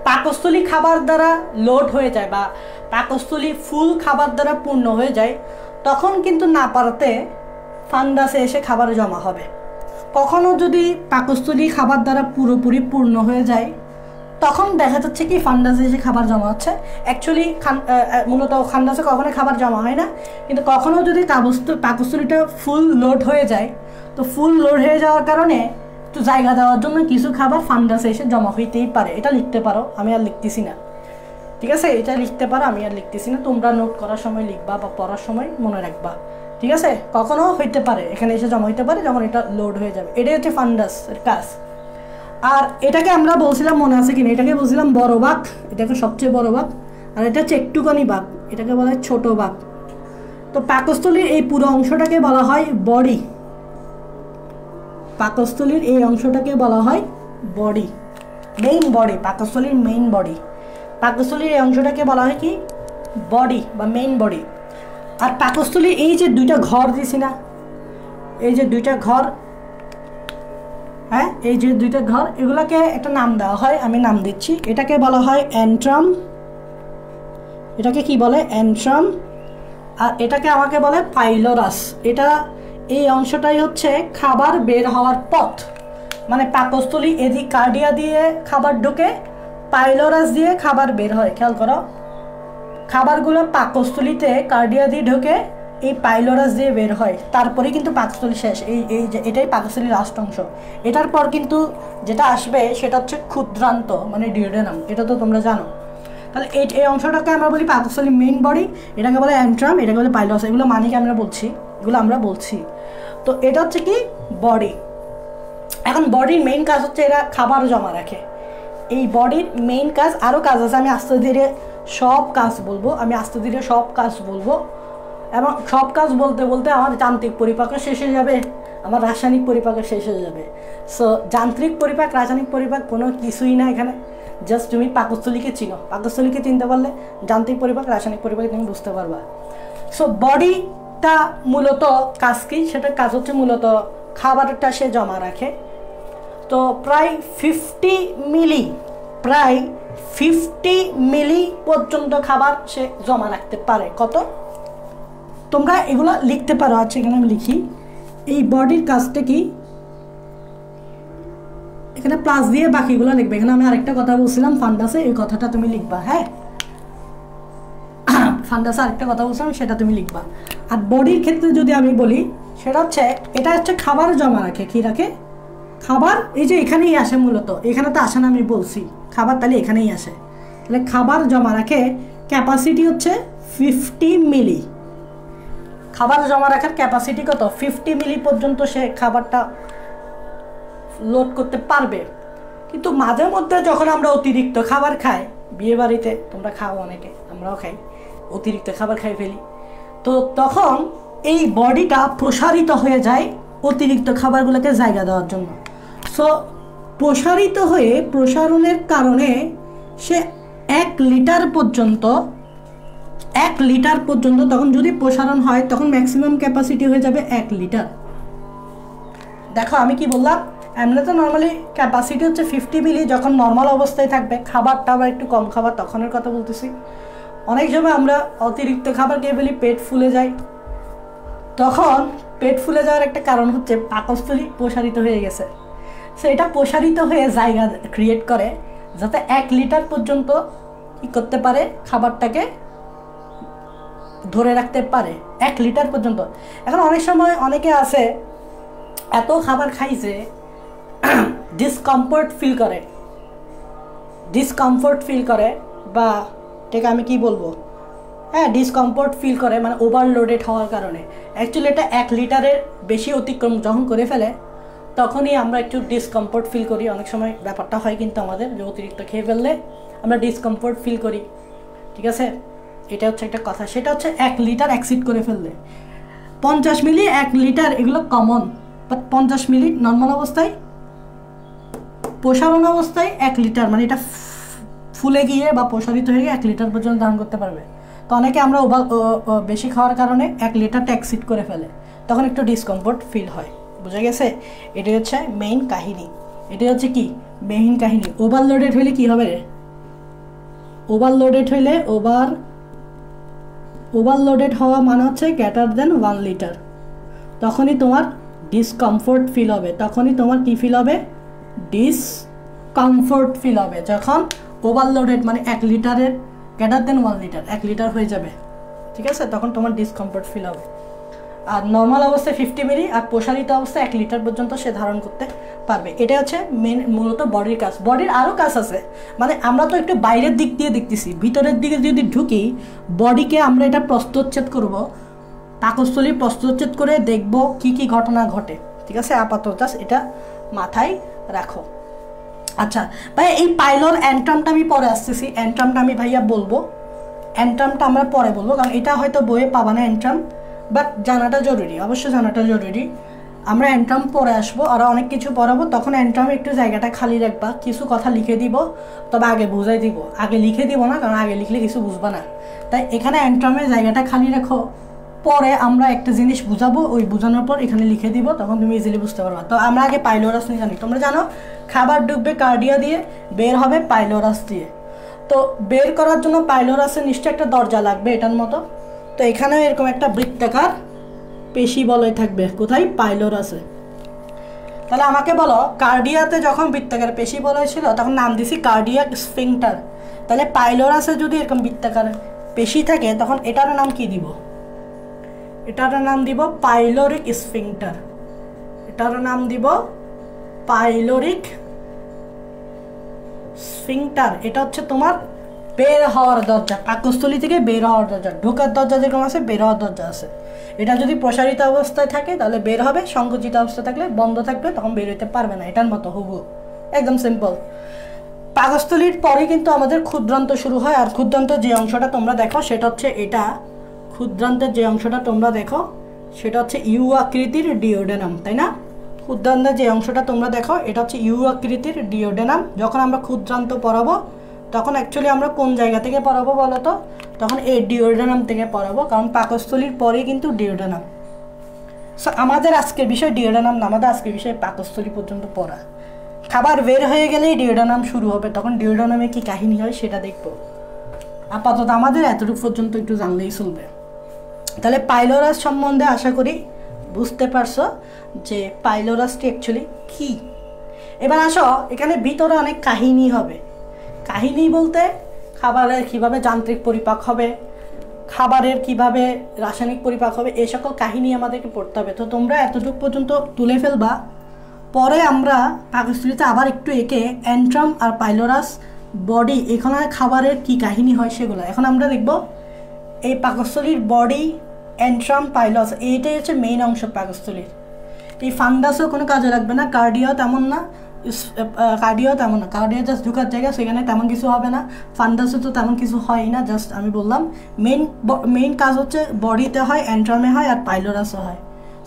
পাকস্থলী খাবার দ্বারা লোড হয়ে যায় বা পাকস্থলী ফুল খাবার দ্বারা পূর্ণ হয়ে যায়, তখন কিন্তু না পারতে ফান্ডাসে এসে খাবার জমা হবে। কখনো যদি পাকস্থলী খাবার দ্বারা পুরোপুরি পূর্ণ হয়ে যায়, তখন দেখা যাচ্ছে কি ফান্ডাসে এসে খাবার জমা হচ্ছে। অ্যাকচুয়ালি মূলত ফান্ডাসে কখনো খাবার জমা হয় না, কিন্তু কখনো যদি পাকস্থলীটা ফুল লোড হয়ে যায়, তো ফুল লোড হয়ে যাওয়ার কারণে একটু জায়গা দেওয়ার জন্য কিছু খাবার ফান্ডাসে এসে জমা হইতেই পারে। এটা লিখতে পারো, আমি আর লিখতেছি না, ঠিক আছে? এটা লিখতে পারো, আমি আর লিখতেছি না, তোমরা নোট করার সময় লিখবা বা পড়ার সময় মনে রাখবা, ঠিক আছে? কখনো হইতে পারে এখানে এসে জমা হইতে পারে যখন এটা লোড হয়ে যাবে। এটাই হচ্ছে ফান্ডাসের কাজ। আর এটাকে আমরা বলছিলাম, মনে আছে কিনা, এটাকে বলছিলাম বড় বাঁক, এটাকে সবচেয়ে বড় বাঁক। আর এটা হচ্ছে একটুখানি বাঁক, এটাকে বলা হয় ছোট বাঁক। তো পাকস্থলীর এই পুরো অংশটাকে বলা হয় বডি। পাকস্থলীর এই অংশটাকে বলা হয় বডি, মেইন বডি, পাকস্থলীর মেইন বডি। পাকস্থলীর এই অংশটাকে বলা হয় কি? বডি বা মেইন বডি। আর পাকস্থলীর এই যে দুইটা ঘর দিছি না, এই যে দুইটা ঘর, হ্যাঁ, এই যে দুইটা ঘর, এগুলাকে একটা নাম দেওয়া হয়, আমি নাম দিচ্ছি। এটাকে বলা হয় অ্যান্ট্রাম, এটাকে কি বলে? অ্যান্ট্রাম। আর এটাকে আমাকে বলে পাইলোরাস। এটা এই অংশটাই হচ্ছে খাবার বের হওয়ার পথ, মানে পাকস্থলী এদিক কার্ডিয়া দিয়ে খাবার ঢুকে, পাইলোরাস দিয়ে খাবার বের হয়। খেয়াল করো, খাবারগুলো পাকস্থলীতে কার্ডিয়া দিয়ে ঢুকে এই পাইলোরাস দিয়ে বের হয়, তারপরে কিন্তু পাকস্থলী শেষ। এটাই পাকস্থলীর লাস্ট অংশ। এটার পর কিন্তু যেটা আসবে সেটা হচ্ছে ক্ষুদ্রান্ত, মানে ডিওডেনাম। এটা তো তোমরা জানো। তাহলে এই অংশটাকে আমরা বলি পাকস্থলীর মেইন বডি, এটাকে বলে অ্যান্ট্রাম, এটাকে বলে পাইলোরাস। এগুলো মানে কি আমরা বলছি। তো এটা হচ্ছে কি? বডি। এখন বডির মেইন কাজ হচ্ছে এরা খাবার জমা রাখে। এই বডির মেইন কাজ, আরও কাজ আছে, আমি আস্তে ধীরে সব কাজ বলবো। এবং সব কাজ বলতে বলতে আমার যান্ত্রিক পরিপাকও শেষ হয়ে যাবে, আমার রাসায়নিক পরিপাকও শেষ হয়ে যাবে। সো যান্ত্রিক পরিপাক, রাসায়নিক পরিপাক কোনো কিছুই না এখানে। জাস্ট তুমি পাকস্থলীকে চিনো, পাকস্থলীকে চিনতে পারলে যান্ত্রিক পরিপাক, রাসায়নিক পরিপাক তুমি বুঝতে পারবা। সো বডিটা মূলত কাজ কি? সেটার কাজ হচ্ছে মূলত খাবারটা সে জমা রাখে। তো প্রায় 50 মিলি পর্যন্ত খাবার সে জমা রাখতে পারে। কত? তোমরা এগুলো লিখতে পারো। আচ্ছা, এখানে আমি লিখি, এই বডির কাজটা কি? এখানে প্লাস দিয়ে বাকিগুলো লিখবে। এখানে আমি আরেকটা কথা বলছিলাম ফান্ডাসে, এই কথাটা তুমি লিখবা। হ্যাঁ, ফান্ডাসে আরেকটা কথা বলছিলাম, সেটা তুমি লিখবা। আর বডির ক্ষেত্রে যদি আমি বলি, সেটা হচ্ছে এটা হচ্ছে খাবার জমা রাখে। কি রাখে? খাবার। এই যে এখানেই আসে মূলত, এখানে তো আসে না, আমি বলছি খাবার, তাহলে এখানেই আসে। তাহলে খাবার জমা রাখে, ক্যাপাসিটি হচ্ছে 50 মিলি। খাবার জমা রাখার ক্যাপাসিটি কত? 50 মিলি পর্যন্ত সে খাবারটা লোড করতে পারবে। কিন্তু মাঝে মধ্যে যখন আমরা অতিরিক্ত খাবার খাই, বিয়ে বাড়িতে তোমরা খাও অনেকে, আমরাও খাই, অতিরিক্ত খাবার খাই ফেলি, তো তখন এই বডিটা প্রসারিত হয়ে যায় অতিরিক্ত খাবারগুলোকে জায়গা দেওয়ার জন্য। সো প্রসারিত হয়ে, প্রসারণের কারণে সে 1 লিটার পর্যন্ত তখন যদি প্রসারণ হয়, তখন ম্যাক্সিমাম ক্যাপাসিটি হয়ে যাবে 1 লিটার। দেখো আমি কি বললাম, এমনি তো নর্মালি ক্যাপাসিটি হচ্ছে 50 মিলি যখন নর্মাল অবস্থায় থাকবে, খাবারটা আবার একটু কম খাবার তখনের কথা বলতেছি। অনেক সময় আমরা অতিরিক্ত খাবার খেয়ে ফেলি, পেট ফুলে যায়। তখন পেট ফুলে যাওয়ার একটা কারণ হচ্ছে পাকস্থলী প্রসারিত হয়ে গেছে। সো এটা প্রসারিত হয়ে জায়গা ক্রিয়েট করে যাতে 1 লিটার পর্যন্ত কী করতে পারে, খাবারটাকে ধরে রাখতে পারে 1 লিটার পর্যন্ত। এখন অনেক সময় অনেকে আছে এত খাবার খাইছে, ডিসকমফোর্ট ফিল করে বা এটাকে আমি কি বলবো, হ্যাঁ, ডিসকমফোর্ট ফিল করে, মানে ওভারলোডেড হওয়ার কারণে। অ্যাকচুয়ালি এটা 1 লিটারের বেশি অতিক্রম যখন করে ফেলে, তখনই আমরা একটু ডিসকমফোর্ট ফিল করি। অনেক সময় ব্যাপারটা হয় কিন্তু আমাদের, যে অতিরিক্ত খেয়ে ফেললে আমরা ডিসকমফোর্ট ফিল করি, ঠিক আছে? এটা হচ্ছে একটা কথা। সেটা হচ্ছে 1 লিটার অ্যাক্সিড করে ফেললে। 50 মিলি, 1 লিটার এগুলো কমন, বাট 50 মিলি নর্মাল অবস্থায়, প্রসারণ অবস্থায় 1 লিটার, মানে এটা ফুলে গিয়ে বা প্রসারিত হয়ে 1 লিটার পর্যন্ত ধারণ করতে পারবে। তো অনেকে আমরা বেশি খাওয়ার কারণে 1 লিটারটা এক্সিড করে ফেলে, তখন একটু ডিসকমফোর্ট ফিল হয়। বুঝা গেছে? এটাই হচ্ছে মেইন কাহিনী। এটাই হচ্ছে কি মেইন কাহিনী। ওভারলোডেড হইলে কি হবে? ওভারলোডেড হইলে ওভারলোডেড হওয়া মানে হচ্ছে গ্রেটার দেন 1 লিটার। তখনই তোমার ডিসকমফোর্ট ফিল হবে। তখনই তোমার কি ফিল হবে? ডিসকমফোর্ট ফিল হবে যখন ওভারলোডেড মানে 1 লিটারের গ্রেটার দেন 1 লিটার 1 লিটার হয়ে যাবে। ঠিক আছে? তখন তোমার ডিসকমফোর্ট ফিল হবে। আর নর্মাল অবস্থায় 50 মিলি, আর প্রসারিত অবস্থায় 1 লিটার পর্যন্ত সে ধারণ করতে পারবে। এটা হচ্ছে মূলত বডির কাজ। বডির আরও কাজ আছে, মানে আমরা তো একটু বাইরের দিক দিয়ে দেখতেছি, ভিতরের দিকে যদি ঢুকি বডিকে আমরা এটা প্রস্তুচ্ছেদ করব, পাকস্থলী প্রস্তুচ্ছেদ করে দেখব কি কি ঘটনা ঘটে। ঠিক আছে? আপাতত এটা মাথায় রাখো। আচ্ছা ভাই, এই পাইলর অ্যান্ট্রামটা আমি পরে আসতেছি। অ্যান্ট্রামটা আমি ভাইয়া বলবো, অ্যান্ট্রামটা আমরা পরে বলবো, কারণ এটা হয়তো বইয়ে পাবা না অ্যান্ট্রাম, বাট জানাটা জরুরি, অবশ্যই জানাটা জরুরি। আমরা অ্যান্ট্রাম পরে আসবো, আরও অনেক কিছু পড়াবো, তখন অ্যান্ট্রামে একটু জায়গাটা খালি রাখবা, কিছু কথা লিখে দিব, তবে আগে বুঝাই দিব। আগে লিখে দিব না, কারণ আগে লিখলে কিছু বুঝবা না। তাই এখানে অ্যান্ট্রামে জায়গাটা খালি রাখো, পরে আমরা একটা জিনিস বুঝাবো, ওই বোঝানোর পর এখানে লিখে দিব, তখন তুমি ইজিলি বুঝতে পারবা। তো আমরা আগে পাইলোরাস নিয়ে জানি। তোমরা জানো খাবার ঢুকবে কার্ডিয়া দিয়ে, বের হবে পাইলোরাস দিয়ে। তো বের করার জন্য পাইলোরাসের নিশ্চয় একটা দরজা লাগবে এটার মতো। তো এখানেও এরকম একটা বৃত্তাকার পেশি বলয় থাকবে। কোথায়? পাইলোরাসে। তাহলে আমাকে বলো, কার্ডিয়াতে যখন বৃত্তাকার পেশি বলয় ছিল তখন নাম দিছি কার্ডিয়াক স্ফিংটার। তাহলে পাইলোরাসে যদি এরকম বৃত্তাকার পেশি থাকে তখন এটার নাম কি দিব? এটার নাম দিব পাইলোরিক স্ফিংটার। এটার নাম দিব পাইলোরিক স্ফিংটার। এটা হচ্ছে তোমার বের হওয়ার দরজা, পাকস্থলী থেকে বের হওয়ার দরজা। ঢোকার দরজা যেরকম আছে, বের হওয়ার দরজা আছে। এটা যদি প্রসারিত অবস্থায় থাকে তাহলে বের হবে, সংকুচিত অবস্থায় থাকলে বন্ধ থাকবে, তখন বের হইতে পারবে না। এটার মতো হুবহু, একদম সিম্পল। পাকস্থলীর পরে কিন্তু আমাদের ক্ষুদ্রান্ত শুরু হয়, আর ক্ষুদ্রান্ত যে অংশটা তোমরা দেখো সেটা হচ্ছে এটা। ক্ষুদ্রান্তের যে অংশটা তোমরা দেখো সেটা হচ্ছে ইউ আকৃতির ডিওডেনাম, তাই না? ক্ষুদ্রান্তের যে অংশটা তোমরা দেখো এটা হচ্ছে ইউ আকৃতির ডিওডেনাম। যখন আমরা ক্ষুদ্রান্ত পড়াবো তখন অ্যাকচুয়ালি আমরা কোন জায়গা থেকে পড়াবো বলো তো? তখন এই ডিওডেনাম থেকে পড়াবো, কারণ পাকস্থলীর পরে কিন্তু ডিওডেনাম। সো আমাদের আজকের বিষয় ডিওডেনাম না, আমাদের আজকের বিষয় পাকস্থলী পর্যন্ত পড়া। খাবার বের হয়ে গেলেই ডিওডেনাম শুরু হবে, তখন ডিওডেনামে কি কাহিনী হয় সেটা দেখবো। আপাতত আমাদের এতটুকু পর্যন্ত একটু জানলেই চলবে। তাহলে পাইলোরাস সম্বন্ধে আশা করি বুঝতে পারছো যে পাইলোরাসটি অ্যাকচুয়ালি কি। এবার আসো, এখানে ভিতরে অনেক কাহিনী হবে। কাহিনী বলতে খাবারের কিভাবে যান্ত্রিক পরিপাক হবে, খাবারের কিভাবে রাসায়নিক পরিপাক হবে, এই সকল কাহিনী আমাদেরকে পড়তে হবে। তো তোমরা এতটুকু পর্যন্ত তুলে ফেলবা, পরে আমরা পাকস্থলীতে আবার একটু এঁকে অ্যান্ট্রাম আর পাইলোরাস বডি, এখানে খাবারের কি কাহিনী হয় সেগুলো। এখন আমরা দেখব এই পাকস্থলীর বডি, অ্যান্ট্রাম, পাইলোরাস, এইটাই হচ্ছে মেইন অংশ পাকস্থলীর। এই ফান্ডাসও কোনো কাজে লাগবে না, কার্ডিয়াও তেমন না, কার্ডিয়া জাস্ট ঢুকার জায়গা, সেখানে তেমন কিছু হবে না। ফান্ডাসে তো তেমন কিছু হয় না, জাস্ট আমি বললাম মেইন কাজ হচ্ছে বডিতে হয়, অ্যান্ট্রামে হয়, আর পাইলোরাসও হয়।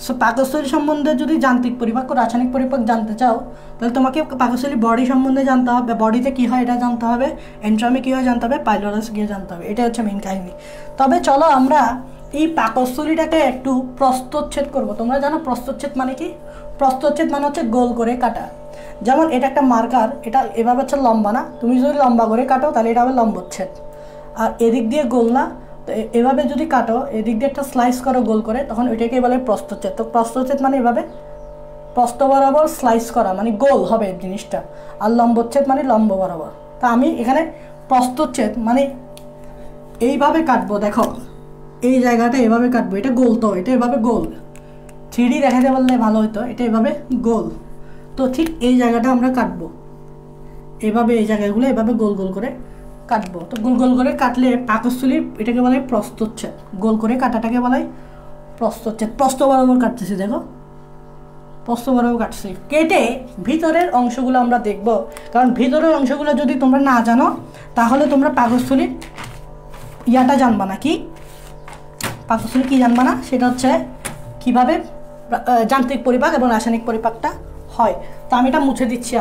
সো পাকস্থলী সম্বন্ধে যদি যান্ত্রিক পরিপাক ও রাসায়নিক পরিপাক জানতে চাও তাহলে তোমাকে পাকস্থলী বডি সম্বন্ধে জানতে হবে, বডিতে কী হয় এটা জানতে হবে, অ্যান্ট্রামে কী হয় জানতে হবে, পাইলোরাস গিয়ে জানতে হবে। এটা হচ্ছে মেইন কাহিনী। তবে চলো আমরা এই পাকস্থলীটাকে একটু প্রস্থচ্ছেদ করবো। তোমরা জানো প্রস্থচ্ছেদ মানে কি? প্রস্থচ্ছেদ মানে হচ্ছে গোল করে কাটা। যেমন এটা একটা মার্কার, এটা এভাবে হচ্ছে লম্বা না, তুমি যদি লম্বা করে কাটো তাহলে এটা হবে লম্বচ্ছেদ। আর এদিক দিয়ে গোল না, তো এভাবে যদি কাটো, এদিক দিয়ে একটা স্লাইস করো গোল করে, তখন ওইটাকে বলে প্রস্থচ্ছেদ। তো প্রস্থচ্ছেদ মানে এভাবে প্রস্থ বরাবর স্লাইস করা, মানে গোল হবে জিনিসটা। আর লম্বচ্ছেদ মানে লম্ব বরাবর। তা আমি এখানে প্রস্থচ্ছেদ মানে এইভাবে কাটবো, দেখো এই জায়গাটা এভাবে কাটবো, এটা গোল, তো এটা এভাবে গোল। 3D দেখাতে পারলে ভালো হতো, এটা এভাবে গোল। তো ঠিক এই জায়গাটা আমরা কাটবো এভাবে, এই জায়গাগুলো এভাবে গোল গোল করে কাটবো। তো গোল গোল করে কাটলে পাকস্থলীর এটাকে বলে প্রস্থচ্ছেদ। গোল করে কাটাটাকে বলে প্রস্থচ্ছেদ। প্রস্থ বরাবর কাটতেছি, দেখো প্রস্থ বরাবর কাটছি। কেটে ভিতরের অংশগুলো আমরা দেখব, কারণ ভিতরের অংশগুলো যদি তোমরা না জানো তাহলে তোমরা পাকস্থলীর ইয়াটা জানবা না। কি পাকস্থলী কি জানবা না? সেটা হচ্ছে কিভাবে যান্ত্রিক পরিপাক এবং রাসায়নিক পরিপাকটা হয়। তো আমি এটা মুছে দিচ্ছি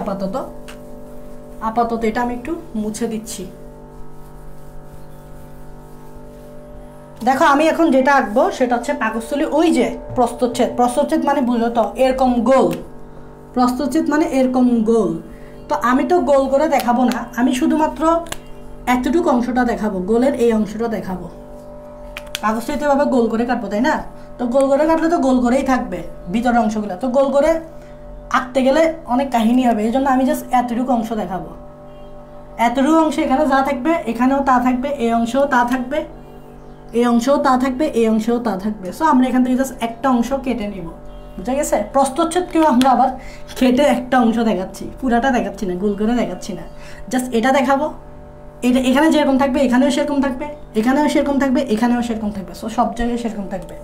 আপাতত এটা আমি একটু মুছে দিচ্ছি। দেখো আমি এখন যেটা আঁকবো সেটা হচ্ছে পাকস্থলী, ওই যে প্রস্থচ্ছেদ। প্রস্থচ্ছেদ মানে বুঝো তো এরকম গোল, প্রস্থচ্ছেদ মানে এরকম গোল। তো আমি তো গোল করে দেখাবো না, আমি শুধুমাত্র এতটুকু অংশটা দেখাবো, গোলের এই অংশটা দেখাবো। পাকস্থলীতে এভাবে গোল করে কাটবো, তাই না? তো গোল করে কাটলে তো গোল করেই থাকবে ভিতরের অংশগুলো, তো গোল করে আঁকতে গেলে অনেক কাহিনী হবে, এই জন্য আমি জাস্ট এতটুকু অংশ দেখাবো। এতটুকু অংশ এখানে যা থাকবে এখানেও তা থাকবে, এই অংশও তা থাকবে, এই অংশও তা থাকবে, এই অংশও তা থাকবে। সো আমরা এখান থেকে জাস্ট একটা অংশ কেটে নিব, বুঝা গেছে? প্রস্থচ্ছেদকেও আমরা আবার কেটে একটা অংশ দেখাচ্ছি, পুরাটা দেখাচ্ছি না, গোল করে দেখাচ্ছি না, জাস্ট এটা দেখাবো। এটা এখানে যেরকম থাকবে এখানেও সেরকম থাকবে, এখানেও সেরকম থাকবে, এখানেও সেরকম থাকবে। সো সব জায়গায় সেরকম থাকবে।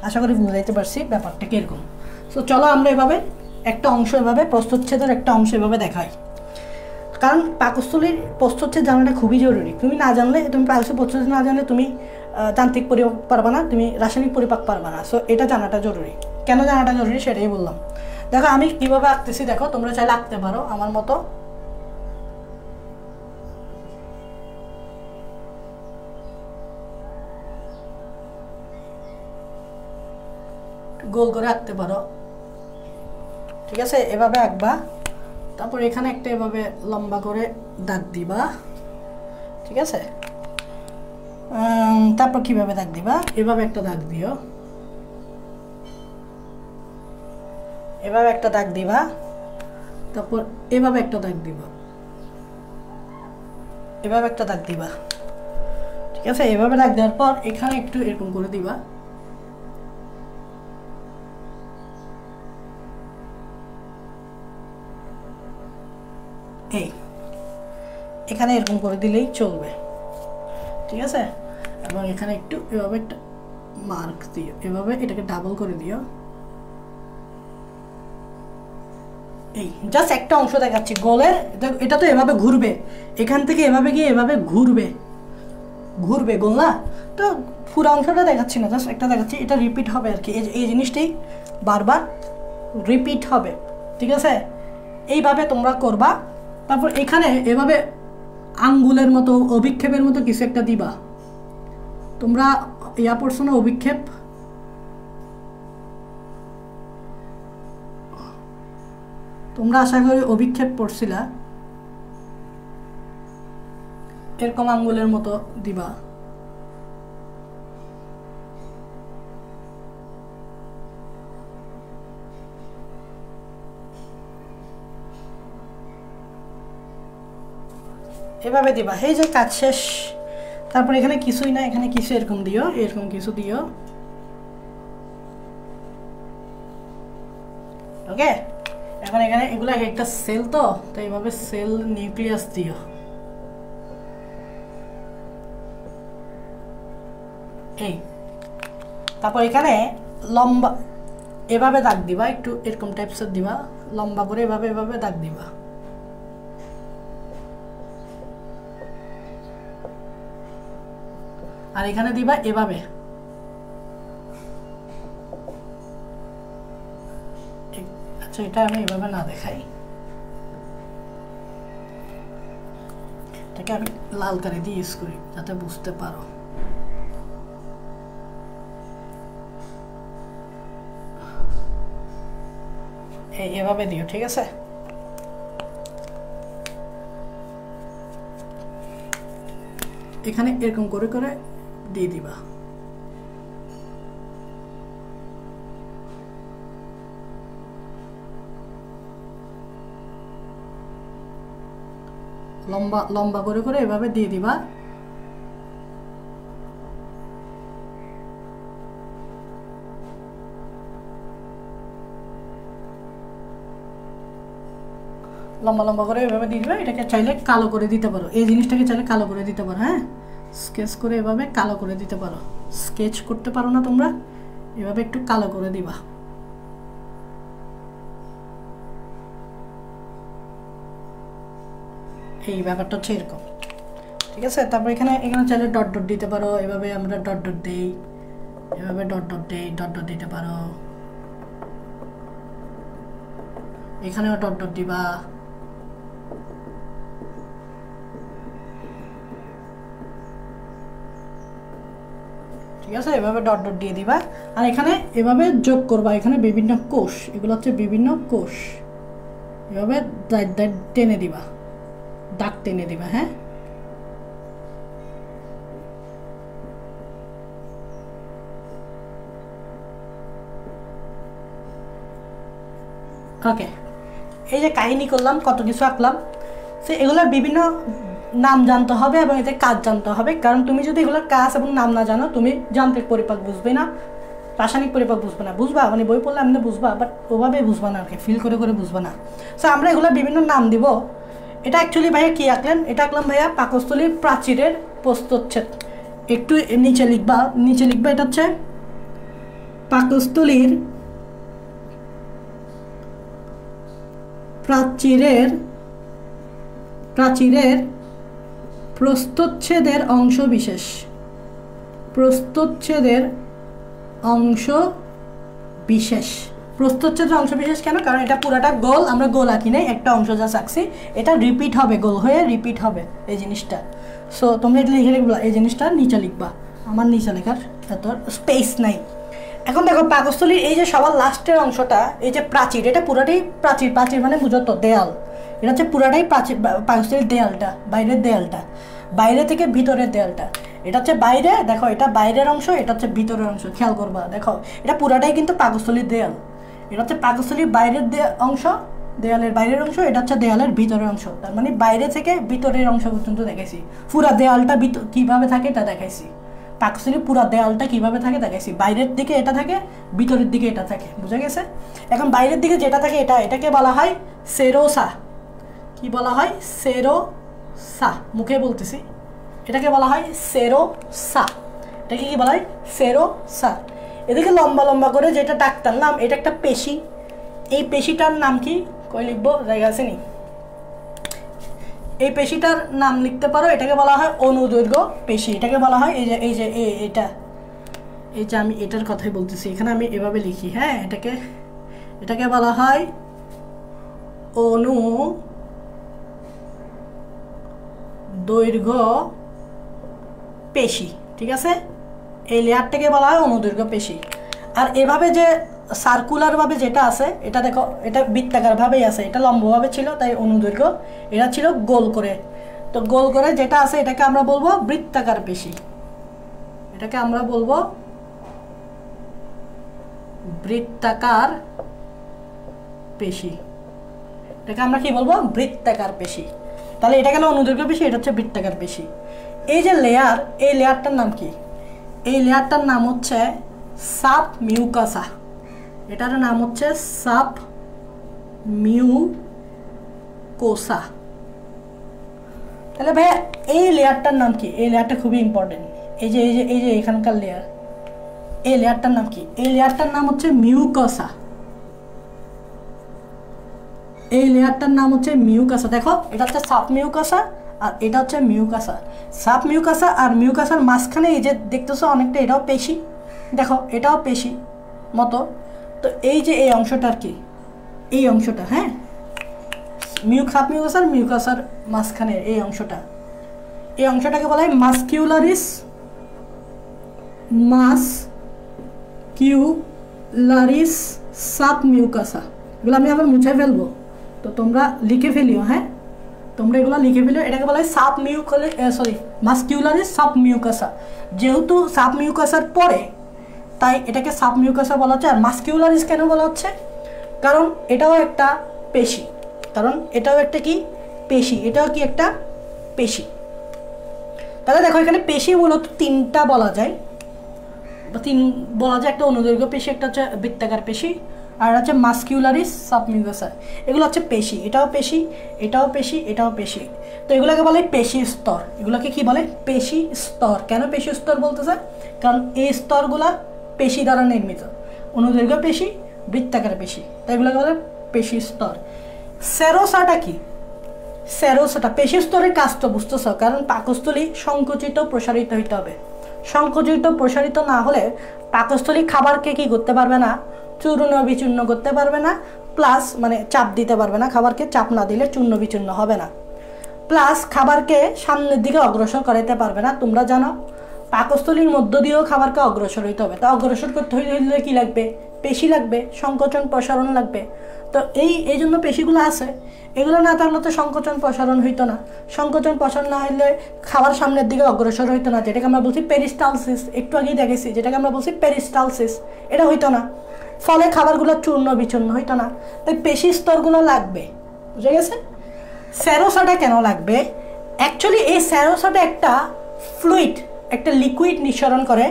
আশা করি বুঝাইতে পারছি ব্যাপারটা কীরকম। সো চলো আমরা এভাবে একটা অংশ, এভাবে প্রস্থচ্ছেদের একটা অংশ এভাবে দেখাই। কারণ পাকস্থলীর প্রস্থচ্ছেদ জানাটা খুবই জরুরি। তুমি না জানলে, তুমি পাকস্থলীর প্রস্থচ্ছেদ না জানলে তুমি যান্ত্রিক পরিপাক পারবা না, তুমি রাসায়নিক পরিপাক পারবা না। সো এটা জানাটা জরুরি। কেন জানাটা জরুরি সেটাই বললাম। দেখো আমি কীভাবে আঁকতেছি, দেখো তোমরা চাইলে আঁকতে পারো আমার মতো। গোল করে আঁকতে পারো, ঠিক আছে? এভাবে আঁকবা, তারপর এখানে একটা এভাবে লম্বা করে দাগ দিবা, ঠিক আছে? তারপর কিভাবে দাগ দিবা, এভাবে একটা দাগ দিও, এভাবে একটা দাগ দিবা, তারপর এভাবে একটা দাগ দিবা, এভাবে একটা দাগ দিবা, ঠিক আছে? এভাবে দাগ দেওয়ার পর এখানে একটু এরকম করে দিবা, এই এখানে এরকম করে দিলেই চলবে, ঠিক আছে? এবং এখানে একটু এভাবে একটা মার্ক দিও, এভাবে এটাকে ডাবল করে দিও। এই জাস্ট একটা অংশ দেখাচ্ছি গোলের, এটা তো এভাবে ঘুরবে, এখান থেকে এভাবে গিয়ে এভাবে ঘুরবে, ঘুরবে গোল না? তো পুরো অংশটা দেখাচ্ছি না, জাস্ট একটা দেখাচ্ছি, এটা রিপিট হবে আর কি। এই জিনিসটাই বারবার রিপিট হবে, ঠিক আছে? এইভাবে তোমরা করবা। তারপর এখানে এভাবে আঙ্গুলের মতো, অভিক্ষেপের মতো কিছু একটা দিবা। তোমরা ইয়া পড়ছো না, অভিক্ষেপ? তোমরা আশা করি অভিক্ষেপ পড়ছিলা। এরকম আঙ্গুলের মতো দিবা, এভাবে দিবা। এই যে কাজ শেষ। তারপর এখানে কিছুই না, এখানে কিছু এরকম দিও, এরকম কিছু দিও, ওকে? এখন এখানে এগুলো একটা সেল, তো এইভাবে সেল নিউক্লিয়াস দিও, এই। তারপর এখানে লম্বা এভাবে দাগ দিবা, একটু এরকম টাইপসের দিবা, লম্বা করে এভাবে এভাবে দাগ দিবা, আর এখানে দিবা এভাবে। আচ্ছা এটা আমি এভাবে না দেখাই, এটাকে আমি লাল কালি দিয়ে ইউজ করি যাতে বুঝতে পারো। এভাবে দিও, ঠিক আছে? এখানে এরকম করে করে দিয়ে দিবা, লম্বা লম্বা করে করে এভাবে দিয়ে দিবা। লম্বা লম্বা করে এভাবে দিয়ে দিবা। এটাকে চাইলে কালো করে দিতে পারো, এই জিনিসটাকে চাইলে কালো করে দিতে পারো, হ্যাঁ? স্কেচ করে এভাবে কালো করে দিতে পারো। স্কেচ করতে পারো না তোমরা, এভাবে একটু কালো করে দিবা। এই ব্যাপারটা হচ্ছে এরকম, ঠিক আছে? তারপর এখানে এখানে চাইলে ডট ডট দিতে পারো, এভাবে আমরা ডট ডট দিই, এভাবে ডট ডট দিই, ডট ডট দিতে পারো, এখানেও ডট ডট দিবা, ঠিক আছে, এভাবে ডট ডট দিয়ে দিবা। আর এখানে এভাবে যোগ করবা, এখানে বিভিন্ন কোষ, এগুলো হচ্ছে বিভিন্ন কোষ, এভাবে টেনে দিবা, দাগ টেনে দিবা। হ্যাঁ, ওকে। এই যে কাহিনী করলাম, কত কিছু আঁকলাম, সে এগুলোর বিভিন্ন নাম জানতে হবে এবং এতে কাজ জানতে হবে। কারণ তুমি যদি এগুলোর কাজ এবং নাম না জানো, তুমি যান্ত্রিক পরিপাক বুঝবে না, রাসায়নিক পরিপাক বুঝবে না। বুঝবা মানে বই পড়লে এমনি বুঝবা, বাট ওভাবে বুঝবা না আর কি, ফিল করে করে বুঝবা না। সো আমরা এগুলোর বিভিন্ন নাম দিব। এটা অ্যাকচুয়ালি ভাইয়া কী আঁকলেন? এটা আঁকলাম ভাইয়া পাকস্থলীর প্রাচীরের প্রস্থচ্ছেদ। একটু নিচে লিখবা, এটা হচ্ছে পাকস্থলীর প্রাচীরের প্রস্থচ্ছেদের অংশ বিশেষ। প্রস্থচ্ছেদের অংশ বিশেষ কেন? কারণ এটা পুরাটা গোল, আমরা গোল আঁকি নাই, একটা অংশ যা আঁকছি এটা রিপিট হবে, গোল হয়ে রিপিট হবে এই জিনিসটা। সো তোমরা এটা লিখে লিখবা, এই জিনিসটা নিচে লিখবা, আমার নিচে লেখার এত স্পেস নাই। এখন দেখো পাকস্থলীর এই যে সবার লাস্টের অংশটা, এই যে প্রাচীর, এটা পুরাটাই প্রাচীর মানে বুঝো তো দেয়াল, এটা হচ্ছে পুরাটাই প্রাচীর, পাকস্থলীর দেয়ালটা, বাইরের দেয়ালটা, বাইরে থেকে ভিতরের দেয়ালটা, এটা হচ্ছে বাইরে। দেখো এটা বাইরের অংশ, এটা হচ্ছে ভিতরের অংশ, খেয়াল করবা। দেখো এটা পুরাটাই কিন্তু পাকস্থলীর দেয়াল, এটা হচ্ছে পাকস্থলীর বাইরের অংশ, দেয়ালের বাইরের অংশ, এটা হচ্ছে দেয়ালের ভিতরের অংশ। তার মানে বাইরে থেকে ভিতরের অংশ পর্যন্ত দেখাইছি, পুরা দেয়ালটা কীভাবে থাকে এটা দেখাইছি, পাকস্থলীর পুরা দেয়ালটা কীভাবে থাকে দেখাইছি। বাইরের দিকে এটা থাকে, ভিতরের দিকে এটা থাকে, বুঝা গেছে? এখন বাইরের দিকে যেটা থাকে এটাকে বলা হয় সেরোসা। কি বলা হয়? সেরোসা, মুখে বলতেছি, এটাকে বলা হয় সেরোসা। এটাকে কি বলা হয়? সেরোসা। এদিকে লম্বা লম্বা করে যেটা ডাক্তার নাম, এটা একটা পেশি। এই পেশিটার নাম কি? কই লিখবো, জায়গা আছে নি? এই পেশিটার নাম লিখতে পারো, এটাকে বলা হয় অনুদৈর্ঘ্য পেশি। এটাকে বলা হয় এটা আমি এটার কথাই বলতেছি, এখানে আমি এভাবে লিখি। হ্যাঁ, এটাকে বলা হয় অনুদৈর্ঘ্য পেশি। ঠিক আছে, এই লেয়ারটাকে বলা হয় অনুদৈর্ঘ্য পেশি। আর এভাবে যে সার্কুলারভাবে যেটা আছে, এটা দেখো, এটা বৃত্তাকারভাবেই আছে, এটা লম্বভাবে ছিল তাই অনুদৈর্ঘ্য, এটা ছিল গোল করে। তো গোল করে যেটা আছে এটাকে আমরা বলবো বৃত্তাকার পেশি। এটাকে আমরা বলবো বৃত্তাকার পেশি। এটাকে আমরা কি বলবো? বৃত্তাকার পেশি। তাহলে এটা গেল অনুদৈর্ঘ্য পেশি, এটা হচ্ছে বৃত্তাকার পেশি। এই যে লেয়ার, এই লেয়ারটার নাম কি? এই লেয়ারটার নাম হচ্ছে সাব মিউকাসা। এটার নাম হচ্ছে সাব মিউকোসা। তাহলে ভাইয়া এই লেয়ারটার নাম কি? এই লেয়ারটা খুবই ইম্পর্টেন্ট। এই যে এখানকার লেয়ার, এই লেয়ারটার নাম কি? এই লেয়ারটার নাম হচ্ছে মিউকোসা। এই লেয়ারটার নাম হচ্ছে মিউকাসা। দেখো এটা হচ্ছে সাব মিউকাসা আর এটা হচ্ছে মিউকাসা। সাব মিউকাসা আর মিউকাসার মাঝখানে এই যে দেখতেছো অনেকটা, এটাও পেশি। দেখো এটাও পেশি মতো। তো এই যে এই অংশটার কি? এই অংশটা, হ্যাঁ, সাব মিউকাসার মিউকাসার মাঝখানে এই অংশটাকে বলা হয় মাসকিউলারিস সাব মিউকাসা। এগুলো আমি আবার মুছে ফেলবো, তো তোমরা লিখে ফেলিও। হ্যাঁ, তোমরা এগুলো লিখে ফেলিও। এটাকে বলা হয় মাসকিউলারিস সাব মিউকাসা। যেহেতু সাব মিউকাসার পরে, তাই এটাকে সাব মিউকাসা বলা হচ্ছে। আর মাসকিউলারিস কেন বলা হচ্ছে? কারণ এটাও একটা পেশি। এটাও কি একটা পেশি। তাহলে দেখো এখানে পেশি মূলত তিনটা বলা যায়, একটা অনুদৈর্ঘ্য পেশি, একটা হচ্ছে বৃত্তাকার পেশি, আর হচ্ছে মাসকিউলারিস সাব মিউকাসা। এগুলো হচ্ছে পেশি, এটাও পেশি, এটাও পেশি, এটাও পেশি। তো এগুলোকে বলে পেশি স্তর। এগুলোকে কি বলে? পেশি স্তর। কেন পেশি স্তর বলতেছে? কারণ এই স্তরগুলা পেশি দ্বারা নির্মিত, অনুদৈর্ঘ্য পেশি, বৃত্তাকার পেশি, তাই এগুলোকে বলে পেশি স্তর। সেরোসাটা কি? সেরোসাটা পেশি স্তরের কাজ তো বুঝতেছ, কারণ পাকস্থলী সংকুচিত প্রসারিত হইতে হবে। সংকুচিত প্রসারিত না হলে পাকস্থলী খাবারকে কি করতে পারবে না? চূর্ণ বিচূর্ণ করতে পারবে না, প্লাস মানে চাপ দিতে পারবে না। খাবারকে চাপ না দিলে চূর্ণ বিচূর্ণ হবে না, প্লাস খাবারকে সামনের দিকে অগ্রসর করাতে পারবে না। তোমরা জানো পাকস্থলীর মধ্য দিয়েও খাবারকে অগ্রসর হইতে হবে। তো অগ্রসর করতে হইলে কি লাগবে? পেশি লাগবে, সংকোচন প্রসারণ লাগবে। তো এই জন্য পেশিগুলো আছে, এগুলো না থাকলে তো সংকোচন প্রসারণ হইতো না। সংকোচন প্রসারণ না হইলে খাবার সামনের দিকে অগ্রসর হইতো না, যেটাকে আমরা বলছি পেরিস্টালসিস। একটু আগেই দেখেছি, যেটাকে আমরা বলছি পেরিস্টালসিস, এটা হইতো না। ফলে খাবারগুলো চূর্ণ বিচূর্ণ হইতো না। তাই পেশি স্তরগুলো লাগবে, বুঝে গেছে? সেরোসাটা কেন লাগবে? অ্যাকচুয়ালি এই সেরোসাটা একটা ফ্লুইড, একটা লিকুইড নিঃসরণ করে।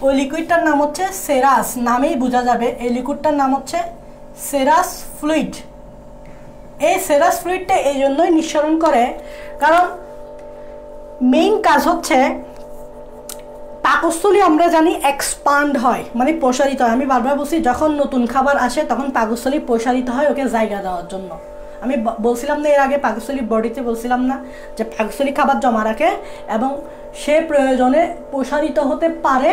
ওই লিকুইডটার নাম হচ্ছে সেরাস, নামেই বোঝা যাবে এই লিকুইডটার নাম হচ্ছে সেরাস ফ্লুইড। এই সেরাস ফ্লুইডটা এই জন্যই নিঃসরণ করে কারণ মেইন কাজ হচ্ছে পাকস্থলী আমরা জানি এক্সপান্ড হয়, মানে প্রসারিত হয়। আমি বারবার বলছি, যখন নতুন খাবার আসে তখন পাকস্থলী প্রসারিত হয় ওকে জায়গা দেওয়ার জন্য। আমি বলছিলাম না এর আগে, পাকস্থলী বডিতে বলছিলাম না যে পাকস্থলী খাবার জমা রাখে এবং সে প্রয়োজনে প্রসারিত হতে পারে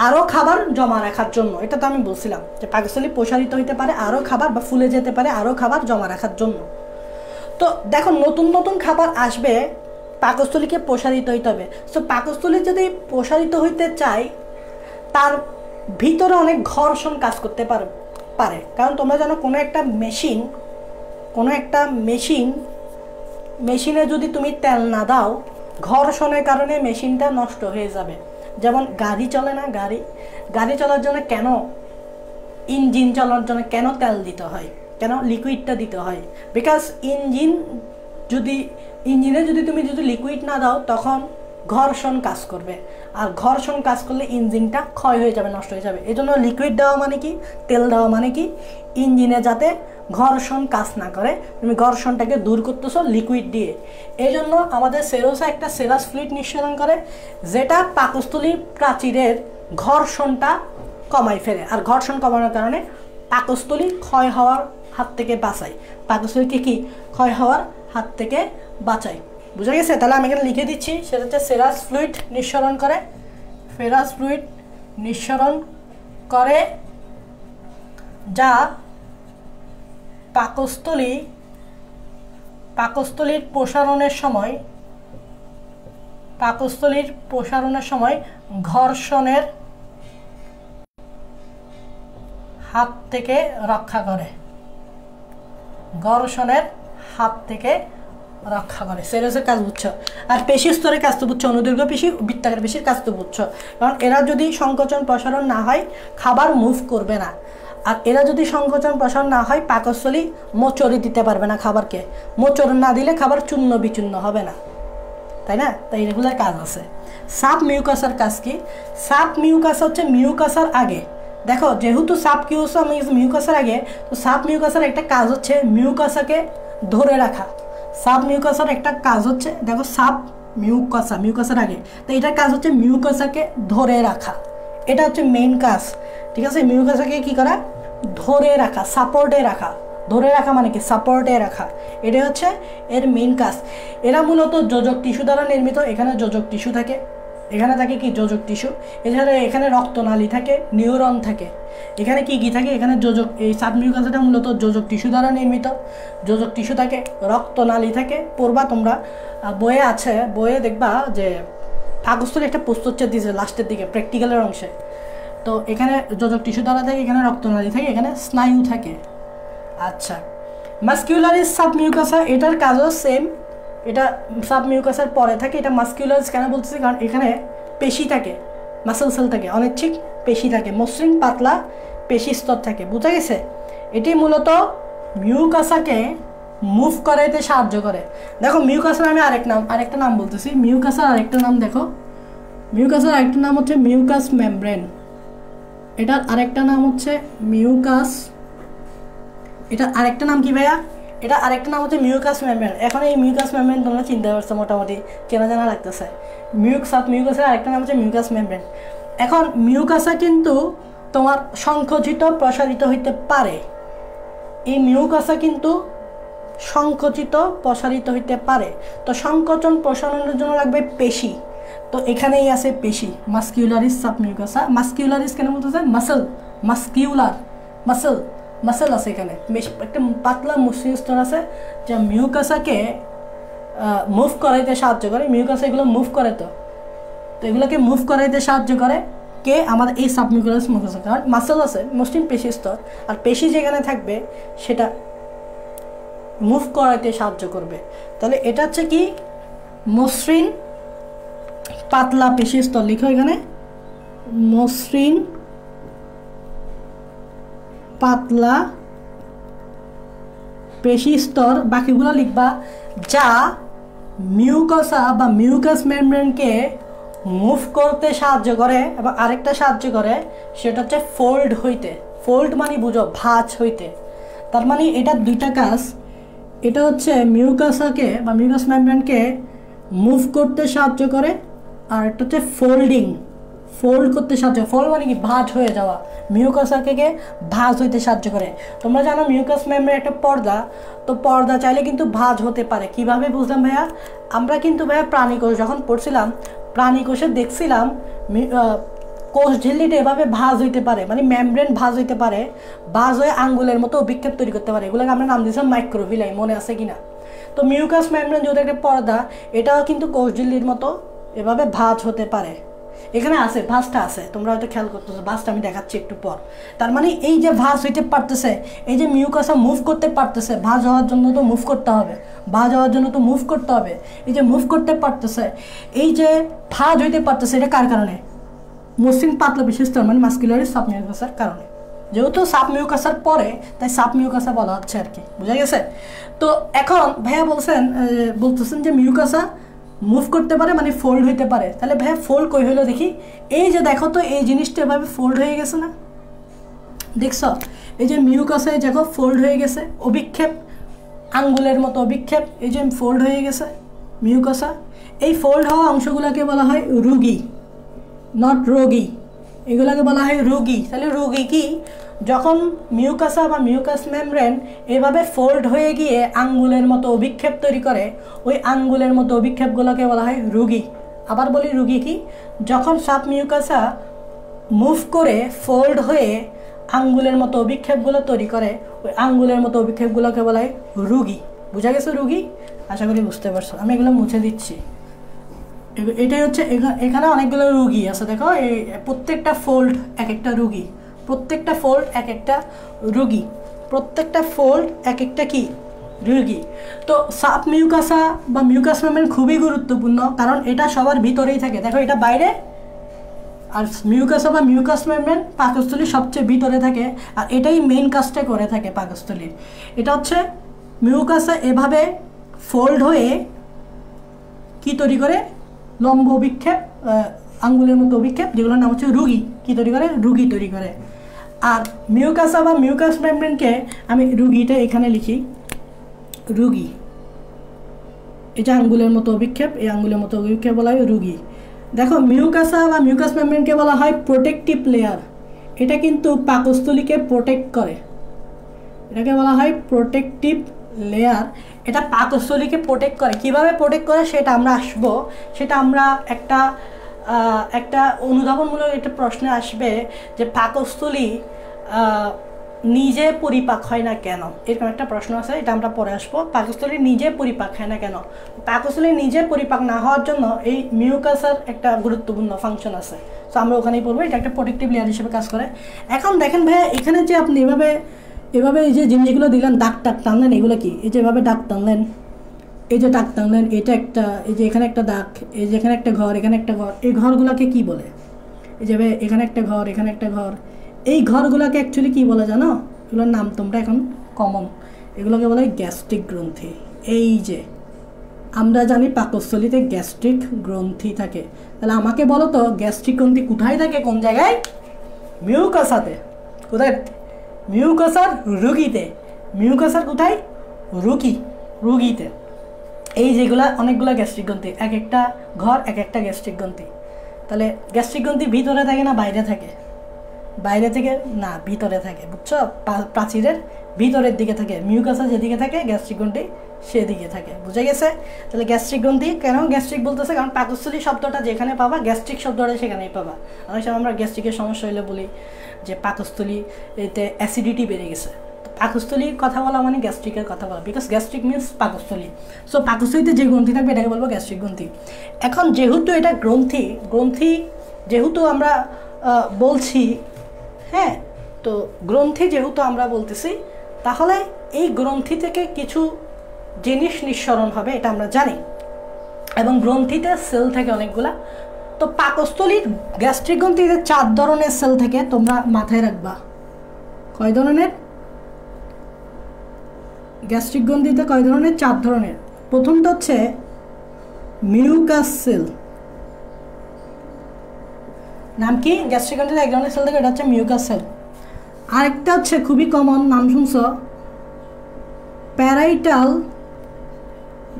আরও খাবার জমা রাখার জন্য। এটা তো আমি বলছিলাম যে পাকস্থলী প্রসারিত হইতে পারে আরও খাবার, বা ফুলে যেতে পারে আরও খাবার জমা রাখার জন্য। তো দেখো, নতুন নতুন খাবার আসবে, পাকস্থলীকে প্রসারিত হইতে হবে। সো পাকস্থলী যদি প্রসারিত হইতে চায়, তার ভিতরে অনেক ঘর্ষণ কাজ করতে পারে। কারণ তোমরা জানো, কোনো একটা মেশিনে যদি তুমি তেল না দাও, ঘর্ষণের কারণে মেশিনটা নষ্ট হয়ে যাবে। যেমন গাড়ি চলে না, গাড়ি চলার জন্য কেন, ইঞ্জিন চলার জন্য কেন তেল দিতে হয়, কেন লিকুইডটা দিতে হয়? বিকজ ইঞ্জিনে যদি তুমি লিকুইড না দাও, তখন ঘর্ষণ কাজ করবে, আর ঘর্ষণ কাজ করলে ইঞ্জিনটা ক্ষয় হয়ে যাবে, নষ্ট হয়ে যাবে। এই জন্য লিকুইড দেওয়া মানে কি, তেল দেওয়া মানে কি, ইঞ্জিনে যাতে ঘর্ষণ কাজ না করে, তুমি ঘর্ষণটাকে দূর করতেছো লিকুইড দিয়ে। এই জন্য আমাদের সেরোসা একটা সেরাস ফ্লুইড নিঃসরণ করে, যেটা পাকস্থলী প্রাচীরের ঘর্ষণটা কমাই ফেলে। আর ঘর্ষণ কমানোর কারণে পাকস্থলী ক্ষয় হওয়ার হাত থেকে বাঁচায়, পাকস্থলীকে কি ক্ষয় হওয়ার হাত থেকে বাঁচায়। বুঝা গেছে? তাহলে আমি এখানে লিখে দিচ্ছি, সেটা হচ্ছে সেরাস ফ্লুইড নিঃসরণ করে, ফেরাস ফ্লুইড নিঃসরণ করে, যা পাকস্থলীর প্রসারণের সময় ঘর্ষণের হাত থেকে রক্ষা করে, সেরাসের কাজ বুঝছো। আর পেশি স্তরের কাজ তো বুঝছো, অনুদৈর্ঘ্য পেশি, বৃত্তাকার পেশির কাজ তো বুঝছো। কারণ এরা যদি সংকোচন প্রসারণ না হয়, খাবার মুভ করবে না। আর এরা যদি সংকোচন প্রসারণ না হয়, পাকস্থলী মোচড়ে দিতে পারবে না খাবারকে। মোচড় না দিলে খাবার চূর্ণ বিচূর্ণ হবে না, তাই না? তাই এগুলোর কাজ আছে। সাব মিউকাসার কাজ কি? সাব মিউকাসা হচ্ছে মিউকাসার আগে। দেখো, যেহেতু সাব মিউকাসার আগে, তো সাব মিউকাসার একটা কাজ হচ্ছে মিউকাসাকে ধরে রাখা। সাব মিউকাসার একটা কাজ হচ্ছে, দেখো, সাব মিউকাসার আগে, তো এটার কাজ হচ্ছে মিউকাসাকে ধরে রাখা। এটা হচ্ছে মেইন কাজ, ঠিক আছে? মিউকাসাকে কি করা? ধরে রাখা, সাপোর্টে রাখা। ধরে রাখা মানে কি? সাপোর্টে রাখা। এটা হচ্ছে এর মেইন কাজ। এরা মূলত যোজক টিস্যু দ্বারা নির্মিত। এখানে যোজক টিস্যু থাকে, এখানে থাকে কি যোজক টিস্যু। এছাড়া এখানে রক্তনালী থাকে, নিউরন থাকে। এখানে কি থাকে? এখানে এই সাবমিউকাসটা মূলত যোজক টিস্যু দ্বারা নির্মিত। যোজক টিস্যু থাকে, রক্তনালী থাকে। পড়বা তোমরা, বইয়ে দেখবা যে পাকস্থলী একটা প্রস্তুচ্ছেদ দিয়েছে লাস্টের দিকে, প্র্যাকটিক্যালের অংশে। তো এখানে যোজক টিস্যু দ্বারা থাকে, এখানে রক্তনালী থাকে, এখানে স্নায়ু থাকে। আচ্ছা, মাস্কিউলারিস সাবমিউকাসা, এটার কাজও সেম। এটা সাবমিউকাসের পরে থাকে। এটা মাস্কিউলারিস কেন বলতেছি? কারণ এখানে পেশি থাকে, মাসেল সেল থাকে, অনেক পেশি থাকে, মসৃণ পাতলা পেশি স্তর থাকে। বুঝা গেছে? এটি মূলত মিউকাসাকে মুভ করাইতে সাহায্য করে। দেখো, মিউকাসার আমি আরেকটা নাম বলতেছি। মিউকাসার আরেকটা নাম দেখো, মিউকাসার আরেকটা নাম হচ্ছে মিউকাস মেমব্রেন। এটার আরেকটা নাম হচ্ছে মিউকাস, এটা আরেকটা নাম কি ভাইয়া? এটা আরেকটা নাম হচ্ছে মিউকাস মেমব্রেন। এখন এই মিউকাস মেমব্রেন তোমরা চিনতে পারছো, মোটামুটি চেনা জানা লাগতেছে। মিউকাসের আরেকটা নাম হচ্ছে মিউকাস মেমব্রেন। এখন মিউকাসা কিন্তু তোমার সংকুচিত প্রসারিত হইতে পারে। এই মিউকাসা কিন্তু সংকুচিত প্রসারিত হইতে পারে। তো সংকোচন প্রসারণের জন্য লাগবে পেশি। তো এখানেই আছে পেশি, মাস্কিউলারিস সাবমিউকাসা। মাস্কিউলারিস কেন বলতেছে? মাসেল আছে এখানে, একটা পাতলা মসৃণ স্তর আছে যা মিউকাসাকে মুভ করাইতে সাহায্য করে। মিউকাসা এগুলো মুভ করে। তো তো এগুলোকে মুভ করাইতে সাহায্য করে কে? আমাদের এই সাবমিউকাস মুকোসা, কারণ মাসেল আছে মসৃণ পেশি স্তর, আর পেশি যেখানে থাকবে সেটা মুভ করাইতে সাহায্য করবে। তাহলে এটা হচ্ছে কি? মসৃণ পাতলা পেশি স্তর। লিখো এখানে মসৃণ পাতলা পেশি স্তর, বাকিগুলো লিখবা, যা মিউকাসা বা মিউকাস মেমব্রেনকে মুভ করতে সাহায্য করে এবং আরেকটা সাহায্য করে সেটা হচ্ছে ফোল্ড হইতে। ফোল্ড মানে বুঝো ভাঁজ হইতে, তার মানে এটা দুইটা কাজ। এটা হচ্ছে মিউকাসাকে বা মিউকাস মেমব্রেনকে মুভ করতে সাহায্য করে, আর একটা হচ্ছে ফোল্ডিং, ফোল্ড করতে সাহায্য। ফোল্ড মানে কি? ভাঁজ হয়ে যাওয়া। মিউকাসকে ভাঁজ হইতে সাহায্য করে। তোমরা জানো মিউকাস মেমব্রেন একটা পর্দা, তো পর্দা চাইলে কিন্তু ভাঁজ হতে পারে। কিভাবে বুঝলাম ভাইয়া? আমরা কিন্তু ভাইয়া প্রাণীকোষ যখন পড়ছিলাম, প্রাণীকোষে দেখছিলাম কোষ ঝিল্লিটা এভাবে ভাঁজ হইতে পারে, মানে মেমব্রেন ভাঁজ হইতে পারে, ভাঁজ হয়ে আঙ্গুলের মতো অভিক্ষেপ তৈরি করতে পারে। এগুলোকে আমরা নাম দিয়েছিলাম মাইক্রোভিলাই, মনে আছে কিনা? তো মিউকাস মেমব্রেন যেহেতু একটা পর্দা, এটাও কিন্তু কোষ ঝিল্লির মতো এভাবে ভাঁজ হতে পারে। এখানে আছে ভাঁজটা আছে, তোমরা হয়তো খেয়াল করতেছো, ভাঁজটা আমি দেখাচ্ছি একটু পর। তার মানে এই যে ভাঁজ হইতে পারতেছে, এই যে মিউকাসা মুভ করতে পারতেছে, ভাঁজ হওয়ার জন্য তো মুভ করতে হবে, ভাঁজ হওয়ার জন্য তো মুভ করতে হবে। এই যে মুভ করতে পারতেছে, এই যে ভাঁজ হইতে পারতেছে, এটা কার কারণে? মসৃণ পাতলা পেশি স্তর মানে মাস্কুলারি সাবমিউকাসের কারণে। যেহেতু সাবমিউকাসের পরে, তাই সাবমিউকাসা বলা হচ্ছে আর কি, বুঝা গেছে? তো এখন ভাইয়া বলতেছেন যে মিউকাসা মুভ করতে পারে মানে ফোল্ড হইতে পারে। তাহলে ভাইয়া ফোল্ড কই হলো দেখি। এই যে দেখো তো, এই জিনিসটা এভাবে ফোল্ড হয়ে গেছে না? দেখছ? এই যে মিউকাসে দেখো ফোল্ড হয়ে গেছে, অভিক্ষেপ আঙ্গুলের মতো অভিক্ষেপ, এই যে ফোল্ড হয়ে গেছে মিউকাসা। এই ফোল্ড হওয়া অংশগুলোকে বলা হয় রুগী, নট রোগী। এগুলোকে বলা হয় রোগী। তাহলে রোগী কি? যখন মিউকাসা বা মিউকাস মেমব্রেন এভাবে ফোল্ড হয়ে গিয়ে আঙ্গুলের মতো অভিক্ষেপ তৈরি করে, ওই আঙ্গুলের মতো অভিক্ষেপগুলোকে বলা হয় রোগী। আবার বলি রোগী কি? যখন সাব মিউকাসা মুভ করে ফোল্ড হয়ে আঙ্গুলের মতো অভিক্ষেপগুলো তৈরি করে, ওই আঙ্গুলের মতো অভিক্ষেপগুলোকে বলা হয় রোগী। বুঝা গেছে রোগী? আশা করি বুঝতে পারছো। আমি এগুলো মুছে দিচ্ছি। এটাই হচ্ছে, এখানে অনেকগুলো রুগী আছে, দেখো এই প্রত্যেকটা ফোল্ড এক একটা রুগী, প্রত্যেকটা ফোল্ড এক একটা রুগী, প্রত্যেকটা ফোল্ড এক একটা কি? রুগী। তো সাব মিউকাসা বা মিউকাস মেমব্রেন খুবই গুরুত্বপূর্ণ, কারণ এটা সবার ভিতরেই থাকে। দেখো এটা বাইরে, আর মিউকাসা বা মিউকাস মেমব্রেন পাকস্থলীর সবচেয়ে ভিতরে থাকে, আর এটাই মেইন কাজটা করে থাকে পাকস্থলীর। এটা হচ্ছে মিউকাসা এভাবে ফোল্ড হয়ে কি তৈরি করে? লম্ব অভিক্ষেপ, আঙ্গুলের মতো অভিক্ষেপ, যেগুলোর নাম হচ্ছে রুগী। কি তৈরি করে? রুগী তৈরি করে। আর মিউকাসা বা মিউকাস মেমব্রেনকে আমি রুগীটা এখানে লিখি, রুগী। এই যে আঙ্গুলের মতো অভিক্ষেপ, এই আঙ্গুলের মতো অভিক্ষেপ বলা হয় রুগী। দেখো মিউকাসা বা মিউকাস মেমব্রেনকে বলা হয় প্রোটেক্টিভ লেয়ার। এটা কিন্তু পাকস্থলীকে প্রোটেক্ট করে, এটাকে বলা হয় প্রোটেক্টিভ লেয়ার। এটা পাকস্থলীকে প্রোটেক্ট করে। কিভাবে প্রোটেক্ট করে সেটা আমরা আসবো, সেটা আমরা একটা অনুধাবনমূলক একটা প্রশ্নে আসবে যে পাকস্থলী নিজে পরিপাক হয় না কেন, এরকম একটা প্রশ্ন আছে, এটা আমরা পরে আসবো। পাকস্থলী নিজে পরিপাক হয় না কেন? পাকস্থলী নিজে পরিপাক না হওয়ার জন্য এই মিউকাসের একটা গুরুত্বপূর্ণ ফাংশন আছে, তো আমরা ওখানেই পড়বো। এটা একটা প্রোটেক্টিভ লেয়ার হিসেবে কাজ করে। এখন দেখেন ভাইয়া, এখানে যে আপনি এভাবে এই যে জিনিসগুলো দিলেন, দাগ টানলেন, এগুলো কি? এই যে এভাবে দাগ টানলেন, এই যে দাগ টানলেন, এটা একটা, এই যে এখানে একটা দাগ, এই যে এখানে একটা ঘর, এখানে একটা ঘর, এই ঘরগুলোকে কি বলে? এই যে এখানে একটা ঘর, এখানে একটা ঘর, এই ঘরগুলোকে অ্যাকচুয়ালি কি বলে জানো? এগুলোর নাম তোমরা এখন কমন, এগুলোকে বলে গ্যাস্ট্রিক গ্রন্থি। এই যে আমরা জানি পাকস্থলীতে গ্যাস্ট্রিক গ্রন্থি থাকে, তাহলে আমাকে বলো তো গ্যাস্ট্রিক গ্রন্থি কোথায় থাকে? কোন জায়গায়? মিউকাসাতে। কোথায়? মিউকাসার রুগীতে। মিউকাসার কোথায়? রুগীতে। এই যেগুলা অনেকগুলো গ্যাস্ট্রিক গ্রন্থি, এক একটা ঘর এক একটা গ্যাস্ট্রিক গ্রন্থি। তাহলে গ্যাস্ট্রিক গ্রন্থি ভিতরে থাকে না বাইরে থাকে? বাইরে থেকে না, ভিতরে থাকে, বুঝছো? প্রাচীরের ভিতরের দিকে থাকে। মিউকাসা যেদিকে থাকে গ্যাস্ট্রিক গ্রন্থি সেদিকে থাকে। বুঝে গেছে? তাহলে গ্যাস্ট্রিক গ্রন্থি কেন গ্যাস্ট্রিক বলতেছে? কারণ পাকস্থলী শব্দটা যেখানে পাবা, গ্যাস্ট্রিক শব্দটা সেখানেই পাবা। অনেক সময় আমরা গ্যাস্ট্রিকের সমস্যা হলে বলি যে পাকস্থলী এতে অ্যাসিডিটি বেড়ে গেছে, পাকস্থলীর কথা বলা মানে গ্যাস্ট্রিকের কথা বলা, বিকজ গ্যাস্ট্রিক মিনস পাকস্থলী। সো পাকস্থলীতে যে গ্রন্থি থাকবে এটাকে বলবো গ্যাস্ট্রিক গ্রন্থি। এখন যেহেতু এটা গ্রন্থি যেহেতু আমরা বলছি, হ্যাঁ, তো গ্রন্থি যেহেতু আমরা বলতেছি, তাহলে এই গ্রন্থি থেকে কিছু জিনিস নিঃসরণ হবে, এটা আমরা জানি, এবং গ্রন্থিতে সেল থেকে অনেকগুলা। তো পাকস্থলীর গ্যাস্ট্রিক গ্রন্থিতে 4 ধরনের সেল থেকে, তোমরা মাথায় রাখবা। কয় ধরনের? গ্যাস্ট্রিক গ্রন্থিতে কয় ধরনের? 4 ধরনের। প্রথমটা হচ্ছে মিউকাস সেল। নাম কি? গ্যাস্ট্রিক গ্রন্থিতে 1 ধরনের সেল থেকে, এটা হচ্ছে মিউকাস সেল। আরেকটা হচ্ছে খুবই কমন, নাম শুনছ, প্যারাইটাল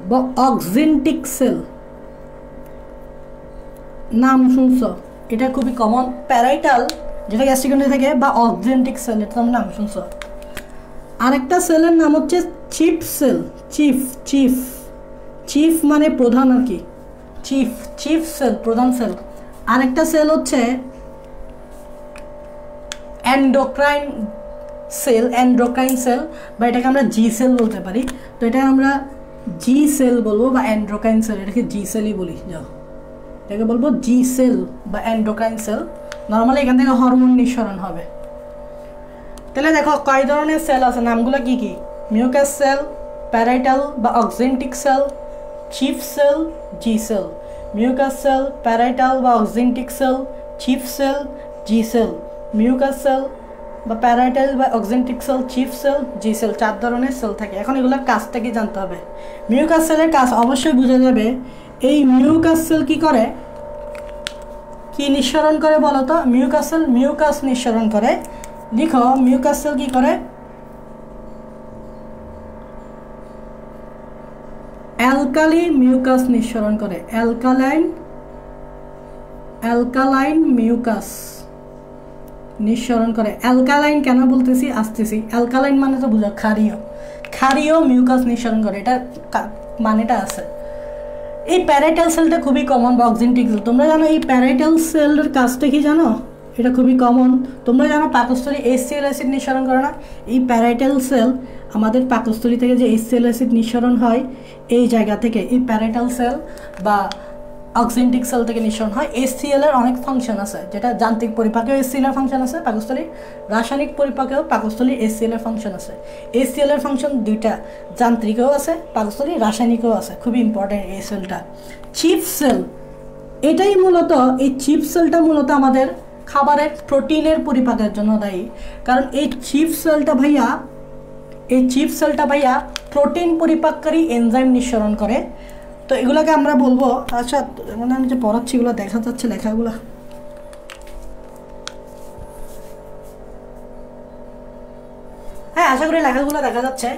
বা অক্সিন্টিক সেল। নাম শুনছ, এটা খুবই কমন, প্যারাইটাল যেটা গ্যাস্ট্রিক গ্রন্থি থেকে, বা অক্সিন্টিক সেল, এটা তোমরা নাম শুনছ। আরেকটা সেলের নাম হচ্ছে চিফ সেল। চিফ মানে প্রধান আর কি, চিফ সেল, প্রধান সেল। আরেকটা সেল হচ্ছে এন্ডোক্রাইন সেল, বা এটাকে আমরা জি সেল বলতে পারি। তো এটা আমরা জি সেল বলবো বা এন্ডোক্রাইন সেল, এটাকে জি সেলই বলি। যাও, এটাকে বলবো জি সেল বা এন্ডোক্রাইন সেল। নর্মালি এখান থেকে হরমোন নিঃসরণ হবে। তাহলে দেখো কয় ধরনের সেল আছে, নামগুলো কি কি? মিউকাস সেল, প্যারাইটাল বা অক্সিন্টিক সেল, চিফ সেল, জি সেল। মিউকাস সেল, প্যারাইটাল বা অক্সিন্টিক সেল, চিফ সেল, জি সেল। মিউকাস সেল বা প্যারাইটাল বা অক্সিন্টিক সেল, চিফ সেল, জি সেল, 4 ধরনের সেল থাকে। এখন এগুলোর কাজটা কি জানতে হবে। মিউকাস সেলের কাজ অবশ্যই বোঝা যাবে। এই মিউকাস সেল কি করে, কি নিঃসরণ করে বলো তো? মিউকাস সেল মিউকাস নিঃসরণ করে। লিখো, মিউকাস সেল কি করে? অ্যালকালি মিউকাস নিঃসরণ করে। অ্যালকালাইন মিউকাস নিঃসরণ করে। অ্যালকালাইন কেন বলতেছি আসতেছি। অ্যালকালাইন মানে তো বুঝো ক্ষারীয় মিউকাস নিঃসরণ করে, এটা মানেটা আছে। এই প্যারাইটাল সেলটা খুবই কমন বা অক্সিন্টিক সেল। তোমরা জানো এই প্যারাইটাল সেলের কাজটা কি জানো? এটা খুবই কমন। তোমরা জানো পাকস্থলী HCl অ্যাসিড নিঃসরণ করে না? এই প্যারাইটাল সেল আমাদের পাকস্থলী থেকে যে HCl অ্যাসিড নিঃসরণ হয় এই জায়গা থেকে, এই প্যারাইটাল সেল বা অক্সিন্টিক সেল থেকে নিঃসরণ হয়। HCl এর অনেক ফাংশন আছে, যেটা যান্ত্রিক পরিপাকেও HCl এর ফাংশন আছে পাকস্থলী, রাসায়নিক পরিপাকেও পাকস্থলী HCl এর ফাংশন আছে। HCl এর ফাংশন দুইটা, যান্ত্রিকও আছে পাকস্থলী, রাসায়নিকও আছে। খুবই ইম্পর্টেন্ট এই সেলটা। চিফ সেল, এটাই মূলত, এই চিফ সেলটা মূলত আমাদের খাবারের প্রোটিনের পরিপাকের জন্য দায়ী। কারণ এই চিফ সেলটা ভাইয়া প্রোটিন পরিপাককারী এনজাইম নিঃসরণ করে। তো এগুলোকে আমরা বলবো, আচ্ছা মানে আমি যে পড়াচ্ছি এগুলো দেখা যাচ্ছে লেখাগুলো? হ্যাঁ, আশা করি লেখাগুলো দেখা যাচ্ছে।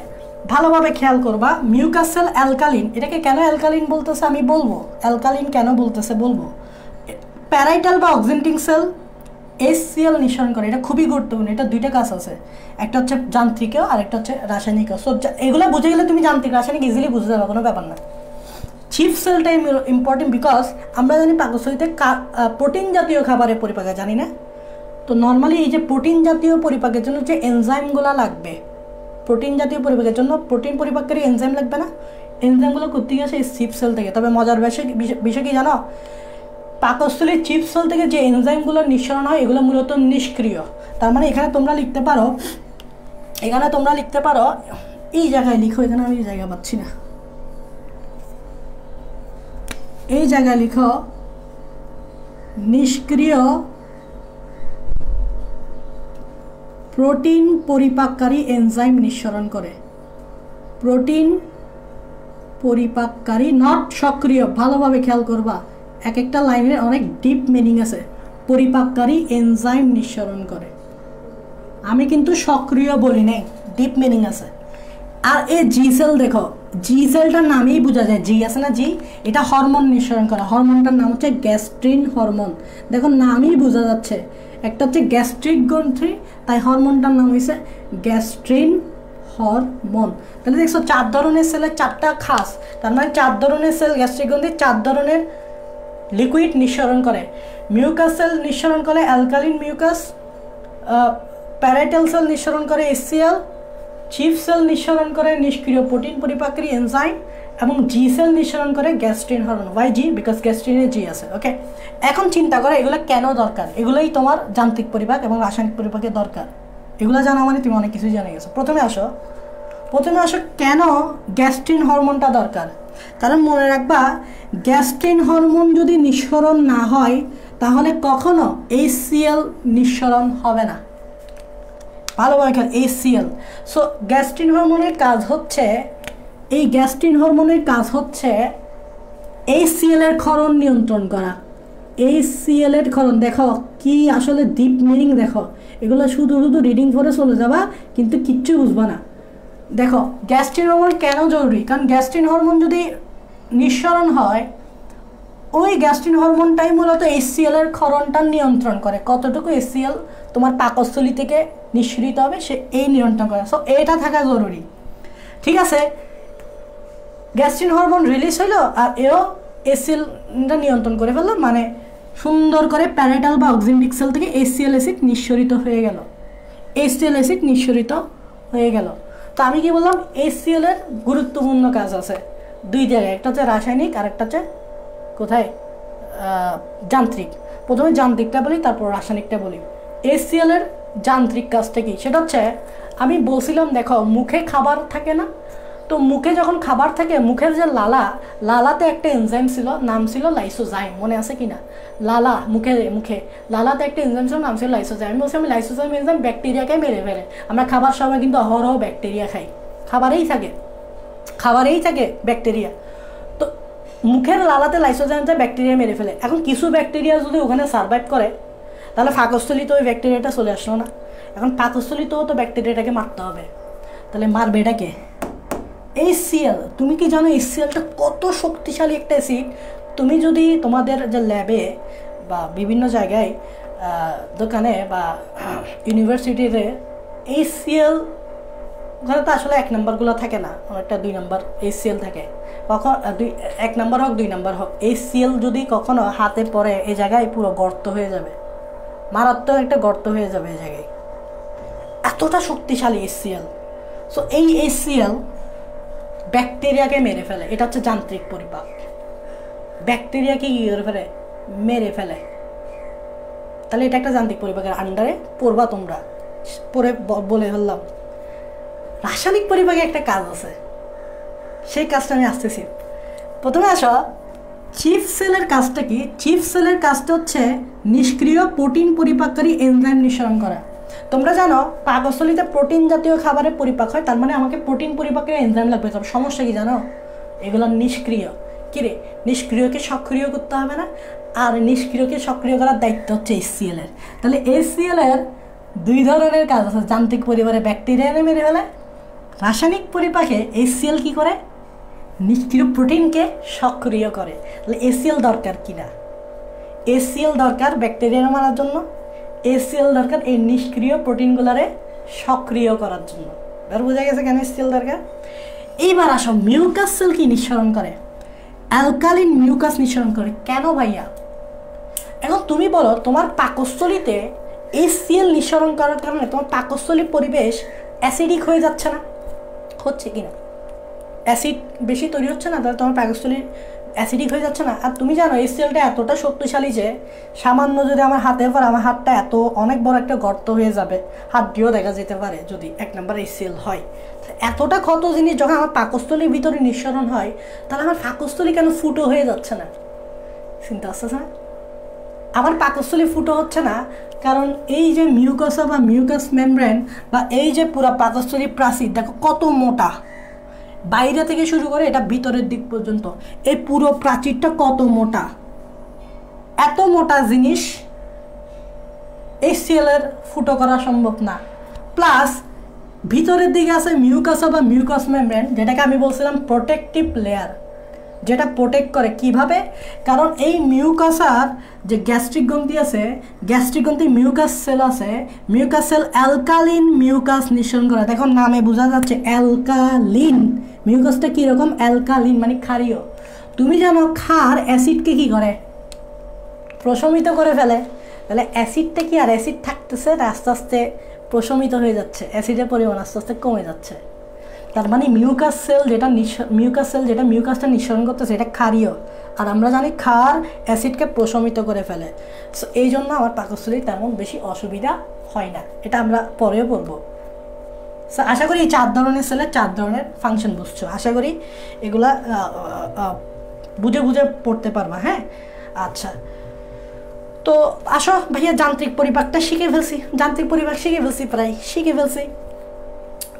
ভালোভাবে খেয়াল করবা। মিউকাস সেল অ্যালকালিন, এটাকে কেন অ্যালকালিন বলতেছে আমি বলবো, অ্যালকালিন কেন বলতেছে বলবো। প্যারাইটাল বা অক্সিন্টিক সেল HCl নিঃসরণ করে, এটা খুবই গুরুত্বপূর্ণ। এটা দুইটা কাজ আছে, একটা হচ্ছে যান্ত্রিকও আর একটা হচ্ছে রাসায়নিকও। সো এগুলো বুঝে গেলে তুমি যান্ত্রিক রাসায়নিক ইজিলি বুঝতে যাবে, কোনো ব্যাপার না। চিফ সেলটাই ইম্পর্টেন্ট, বিকজ আমরা জানি পাকস্থলীতে প্রোটিন জাতীয় খাবারের পরিপাকে, জানি না? তো নর্মালি এই যে প্রোটিন জাতীয় পরিপাকের জন্য যে এনজাইমগুলো লাগবে, প্রোটিন জাতীয় পরিপাকের জন্য প্রোটিন পরিপাককারী এনজাইম লাগবে না? এনজাইমগুলো করতে গেছে এই চিফ সেল থেকে। তবে মজার বিষয় কি জানো? পাকস্থলীর চিফ সেল থেকে যে এনজাইমগুলো নিঃসরণ হয় এগুলো মূলত নিষ্ক্রিয়। তার মানে এখানে তোমরা লিখতে পারো, এই জায়গায় লিখো, এখানে আমি এই জায়গা পাচ্ছি না, এই জায়গায় লিখো নিষ্ক্রিয় প্রোটিন পরিপাককারী এনজাইম নিঃসরণ করে। প্রোটিন পরিপাককারী, নট সক্রিয়। ভালোভাবে খেয়াল করবা, এক একটা লাইনের অনেক ডিপ মিনিং আছে। পরিপাককারী এনজাইম নিঃসরণ করে, আমি কিন্তু সক্রিয় বলি নাই, ডিপ মিনিং আছে। আর এই জি সেল দেখো, জি সেলটার নামেই বোঝা যায়, জি আছে না, জি, এটা হরমোন নিঃসরণ করে। হরমোনটার নাম হচ্ছে গ্যাস্ট্রিন হরমোন। দেখো নামই বোঝা যাচ্ছে, একটা হচ্ছে গ্যাস্ট্রিক গ্রন্থি, তাই হরমোনটার নাম হয়েছে গ্যাস্ট্রিন হরমোন। তাহলে দেখছো 4 ধরনের সেলের 4টা খাস, তার মানে 4 ধরনের সেল গ্যাস্ট্রিক গ্রন্থি 4 ধরনের লিকুইড নিঃসরণ করে। মিউকাস সেল নিঃসরণ করে অ্যালকালিন মিউকাস, প্যারাইটাল সেল নিঃসরণ করে HCl, চিফ সেল নিঃসরণ করে নিষ্ক্রিয় প্রোটিন পরিপাককারী এনজাইম, এবং জি সেল নিঃসরণ করে gastrin hormone. Why G? Because গ্যাস্ট্রিনে জি আছে। ওকে, এখন চিন্তা করো এগুলো কেন দরকার। এগুলোই তোমার যান্ত্রিক পরিপাক এবং রাসায়নিক পরিপাকে দরকার। এগুলো জানা মানে তুমি অনেক কিছুই জানে গেছো। প্রথমে আসো কেন গ্যাস্ট্রিন হরমোনটা দরকার। কারণ মনে রাখবা, গ্যাস্ট্রিন হরমোন যদি নিঃসরণ না হয় তাহলে কখনো HCl নিঃসরণ হবে না। ভালোভাবে খেয়াল, HCl। সো গ্যাস্ট্রিন হরমোনের কাজ হচ্ছে, এই গ্যাস্ট্রিন হরমোনের কাজ হচ্ছে HCl এর ক্ষরণ নিয়ন্ত্রণ করা। HCl এর ক্ষরণ দেখো কি আসলে ডিপ মিনিং দেখো, এগুলো শুধু রিডিং করে চলে যাবা কিন্তু কিচ্ছু বুঝবা না। দেখো গ্যাস্ট্রিন হরমোন কেন জরুরি, কারণ গ্যাস্ট্রিন হরমোন যদি নিঃসরণ হয়, ওই গ্যাস্ট্রিন হরমোনটাই মূলত HCl এর ক্ষরণটা নিয়ন্ত্রণ করে। কতটুকু HCl তোমার পাকস্থলী থেকে নিঃসরিত হবে সে এই নিয়ন্ত্রণ করে। সো এটা থাকা জরুরি। ঠিক আছে, গ্যাস্ট্রিন হরমোন রিলিজ হইলো আর এও HClটা নিয়ন্ত্রণ করে ফেললো, মানে সুন্দর করে প্যারাইটাল বা অক্সিমেটিক সেল থেকে HCl অ্যাসিড নিঃসরিত হয়ে গেল। HCl অ্যাসিড নিঃসরিত হয়ে গেল। তো আমি কি বললাম, HCl এর গুরুত্বপূর্ণ কাজ আছে দুই জায়গায়, একটা হচ্ছে রাসায়নিক আর একটা হচ্ছে কোথায় যান্ত্রিক। প্রথমে যান্ত্রিকটা বলি, তারপর রাসায়নিকটা বলি। HCl এর যান্ত্রিক কাজটা কি, সেটা হচ্ছে আমি বলছিলাম দেখো মুখে খাবার থাকে না, তো মুখে যখন খাবার থাকে মুখের যে লালাতে একটা এনজাইম ছিল, নাম ছিল লাইসোজাইম। মনে আছে কিনা? লালা মুখে লালাতে একটা এনজাইম ছিল, নাম ছিল লাইসোজাইম। আমি বলছি আমি লাইসোজাইম এনজাইম ব্যাকটেরিয়াকে মেরে ফেলে। আমরা খাবার সময় কিন্তু অহরহ ব্যাকটেরিয়া খাই, খাবারেই থাকে ব্যাকটেরিয়া। তো মুখের লালাতে লাইসোজাইমটা ব্যাকটেরিয়া মেরে ফেলে। এখন কিছু ব্যাকটেরিয়া যদি ওখানে সার্ভাইভ করে তাহলে পাকস্থলিতে ওই ব্যাকটেরিয়াটা চলে আসলো না। এখন পাকস্থলিতেও তো ব্যাকটেরিয়াটাকে মারতে হবে, তাহলে মারবে এটাকে HCl। তুমি কি জানো HClটা কত শক্তিশালী একটা অ্যাসিড? তুমি যদি তোমাদের যে ল্যাবে বা বিভিন্ন জায়গায় দোকানে বা ইউনিভার্সিটিতে HCl, ওখানে তো আসলে 1 নম্বরগুলো থাকে না, একটা 2 নম্বর HCl থাকে। কখন 1 নম্বর হোক 2 নম্বর হোক, HCl যদি কখনো হাতে পড়ে এই জায়গায় পুরো গর্ত হয়ে যাবে, মারাত্মক একটা গর্ত হয়ে যাবে এই জায়গায়, এতটা শক্তিশালী HCl। সো এই HCl ব্যাকটেরিয়াকে মেরে ফেলে। এটা হচ্ছে যান্ত্রিক পরিপাক। ব্যাকটেরিয়াকে কি করে ফেলে? মেরে ফেলে। তাহলে এটা একটা যান্ত্রিক পরিপাকের আন্ডারে পড়বা তোমরা, পরে বলে ফেললাম। রাসায়নিক পরিপাকে একটা কাজ আছে, সেই কাজটা আমি আসতেছি। প্রথমে আসো, চিফ সেলের কাজটা কি? চিফ সেলের কাজটা হচ্ছে নিষ্ক্রিয় প্রোটিন পরিপাককারী এনজাইম নিঃসরণ করা। তোমরা জানো পাকস্থলীতে প্রোটিন জাতীয় খাবারে পরিপাক হয়, তার মানে আমাকে প্রোটিন পরিপাকের এনজাইম লাগবে। তবে সমস্যা কি জানো, এগুলো নিষ্ক্রিয়। কিরে, নিষ্ক্রিয়কে সক্রিয় করতে হবে না? আর নিষ্ক্রিয়কে সক্রিয় করার দায়িত্ব হচ্ছে HCl এর। তাহলে HCl এর 2 ধরনের কাজ আছে। যান্ত্রিক পরিবারে ব্যাকটেরিয়া মেরে ফেলে, রাসায়নিক পরিপাকে HCl কি করে? নিষ্ক্রিয় প্রোটিনকে সক্রিয় করে। তাহলে HCl দরকার কিনা? HCl দরকার ব্যাকটেরিয়া মারার জন্য, HCl দরকার এই নিষ্ক্রিয় প্রোটিনগুলোরে সক্রিয় করার জন্য। এবার বোঝা গেছে কেন HCl দরকার। এইবার আসো, মিউকাস সেল কি নিঃসরণ করে? অ্যালকালিন মিউকাস নিঃসরণ করে। কেন ভাইয়া? এখন তুমি বলো, তোমার পাকস্থলীতে HCl নিঃসরণ করার কারণে তোমার পাকস্থলীর পরিবেশ অ্যাসিডিক হয়ে যাচ্ছে না? হচ্ছে কিনা? অ্যাসিড বেশি তৈরি হচ্ছে না, তাহলে তোমার পাকস্থলীর অ্যাসিডিক হয়ে যাচ্ছে না। আর তুমি জানো HClটা এতটা শক্তিশালী যে সামান্য যদি আমার হাতে পর আমার হাতটা অনেক বড় একটা গর্ত হয়ে যাবে, হাত দিয়েও দেখা যেতে পারে যদি 1 নম্বর HCl হয়। এতটা ক্ষত জিনিস যখন আমার পাকস্থলীর ভিতরে নিঃসরণ হয়, তাহলে আমার পাকস্থলী কেন ফুটো হয়ে যাচ্ছে না? চিন্তা আসছে না? আমার পাকস্থলী ফুটো হচ্ছে না কারণ এই যে মিউকাসা বা মিউকাস মেমব্রেন বা এই যে পুরো পাকস্থলী প্রাচীর দেখো কত মোটা, বাইরে থেকে শুরু করে এটা ভিতরের দিক পর্যন্ত এই পুরো প্রাচীরটা কত মোটা। এত মোটা জিনিস HCl এর ফুটো করা সম্ভব না। প্লাস ভিতরের দিকে আছে মিউকাসা বা মিউকাস মেমব্রেন, যেটাকে আমি বলছিলাম প্রোটেক্টিভ লেয়ার, যেটা প্রোটেক্ট করে। কিভাবে? কারণ এই মিউকাসার যে গ্যাস্ট্রিক গ্রন্থি আছে, গ্যাস্ট্রিক গ্রন্থি মিউকাস সেল আছে, মিউকাস সেল অ্যালকালিন মিউকাস নিঃসরণ করে। দেখো নামে বোঝা যাচ্ছে অ্যালকালিন। মিউকাসটা কীরকম? অ্যালকালিন মানে ক্ষারীয়। তুমি জানো ক্ষার অ্যাসিডকে কী করে? প্রশমিত করে ফেলে। তাহলে অ্যাসিডটা কি আর অ্যাসিড থাকতেছে, আস্তে আস্তে প্রশমিত হয়ে যাচ্ছে, অ্যাসিডের পরিমাণ আস্তে আস্তে কমে যাচ্ছে। তার মানে মিউকাস সেল যেটা মিউকাসটা নিঃসরণ করতেছে এটা ক্ষারীয়, আর আমরা জানি ক্ষার অ্যাসিডকে প্রশমিত করে ফেলে। সো এই জন্য আমার পাকস্থলীর তেমন বেশি অসুবিধা হয় না, এটা আমরা পরেও পড়বো। সো আশা করি এই 4 ধরনের সেলের 4 ধরনের ফাংশন বুঝছো, আশা করি এগুলা বুঝে বুঝে পড়তে পারবা। হ্যাঁ আচ্ছা, তো আসো ভাইয়া যান্ত্রিক পরিপাকটা শিখে ফেলছি, প্রায় শিখে ফেলছি।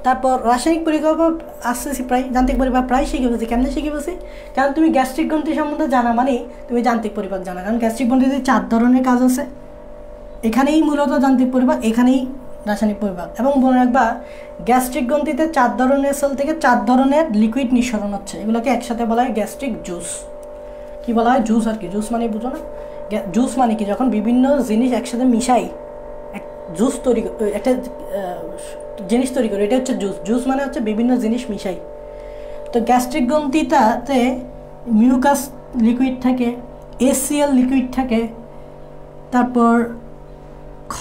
তারপর রাসায়নিক পরিপাক আসতেছি, প্রায় যান্ত্রিক পরিপাক প্রায় শিখে ফেলছি। কেমনে শিখে ফেলছি? কারণ তুমি গ্যাস্ট্রিক গ্রন্থি সম্বন্ধে জানা মানে তুমি যান্ত্রিক পরিপাক জানা, কারণ গ্যাস্ট্রিক গ্রন্থিতে 4 ধরনের কাজ আছে। এখানেই মূলত যান্ত্রিক পরিপাক, এখানেই রাসায়নিক পরিপাক। এবং মনে রাখবা গ্যাস্ট্রিক গ্রন্থিতে 4 ধরনের সেল থেকে 4 ধরনের লিকুইড নিঃসরণ হচ্ছে, এগুলোকে একসাথে বলা হয় গ্যাস্ট্রিক জুস। কি বলা হয়? জুস আর কি, জুস মানে বুঝো না? জুস মানে কি, যখন বিভিন্ন জিনিস একসাথে মিশাই জুস তৈরি, একটা জিনিস তৈরি করি, এটা হচ্ছে জুস। জুস মানে হচ্ছে বিভিন্ন জিনিস মিশাই। তো গ্যাস্ট্রিক গ্রন্থিটাতে মিউকাস লিকুইড থাকে, এসিএল লিকুইড থাকে, তারপর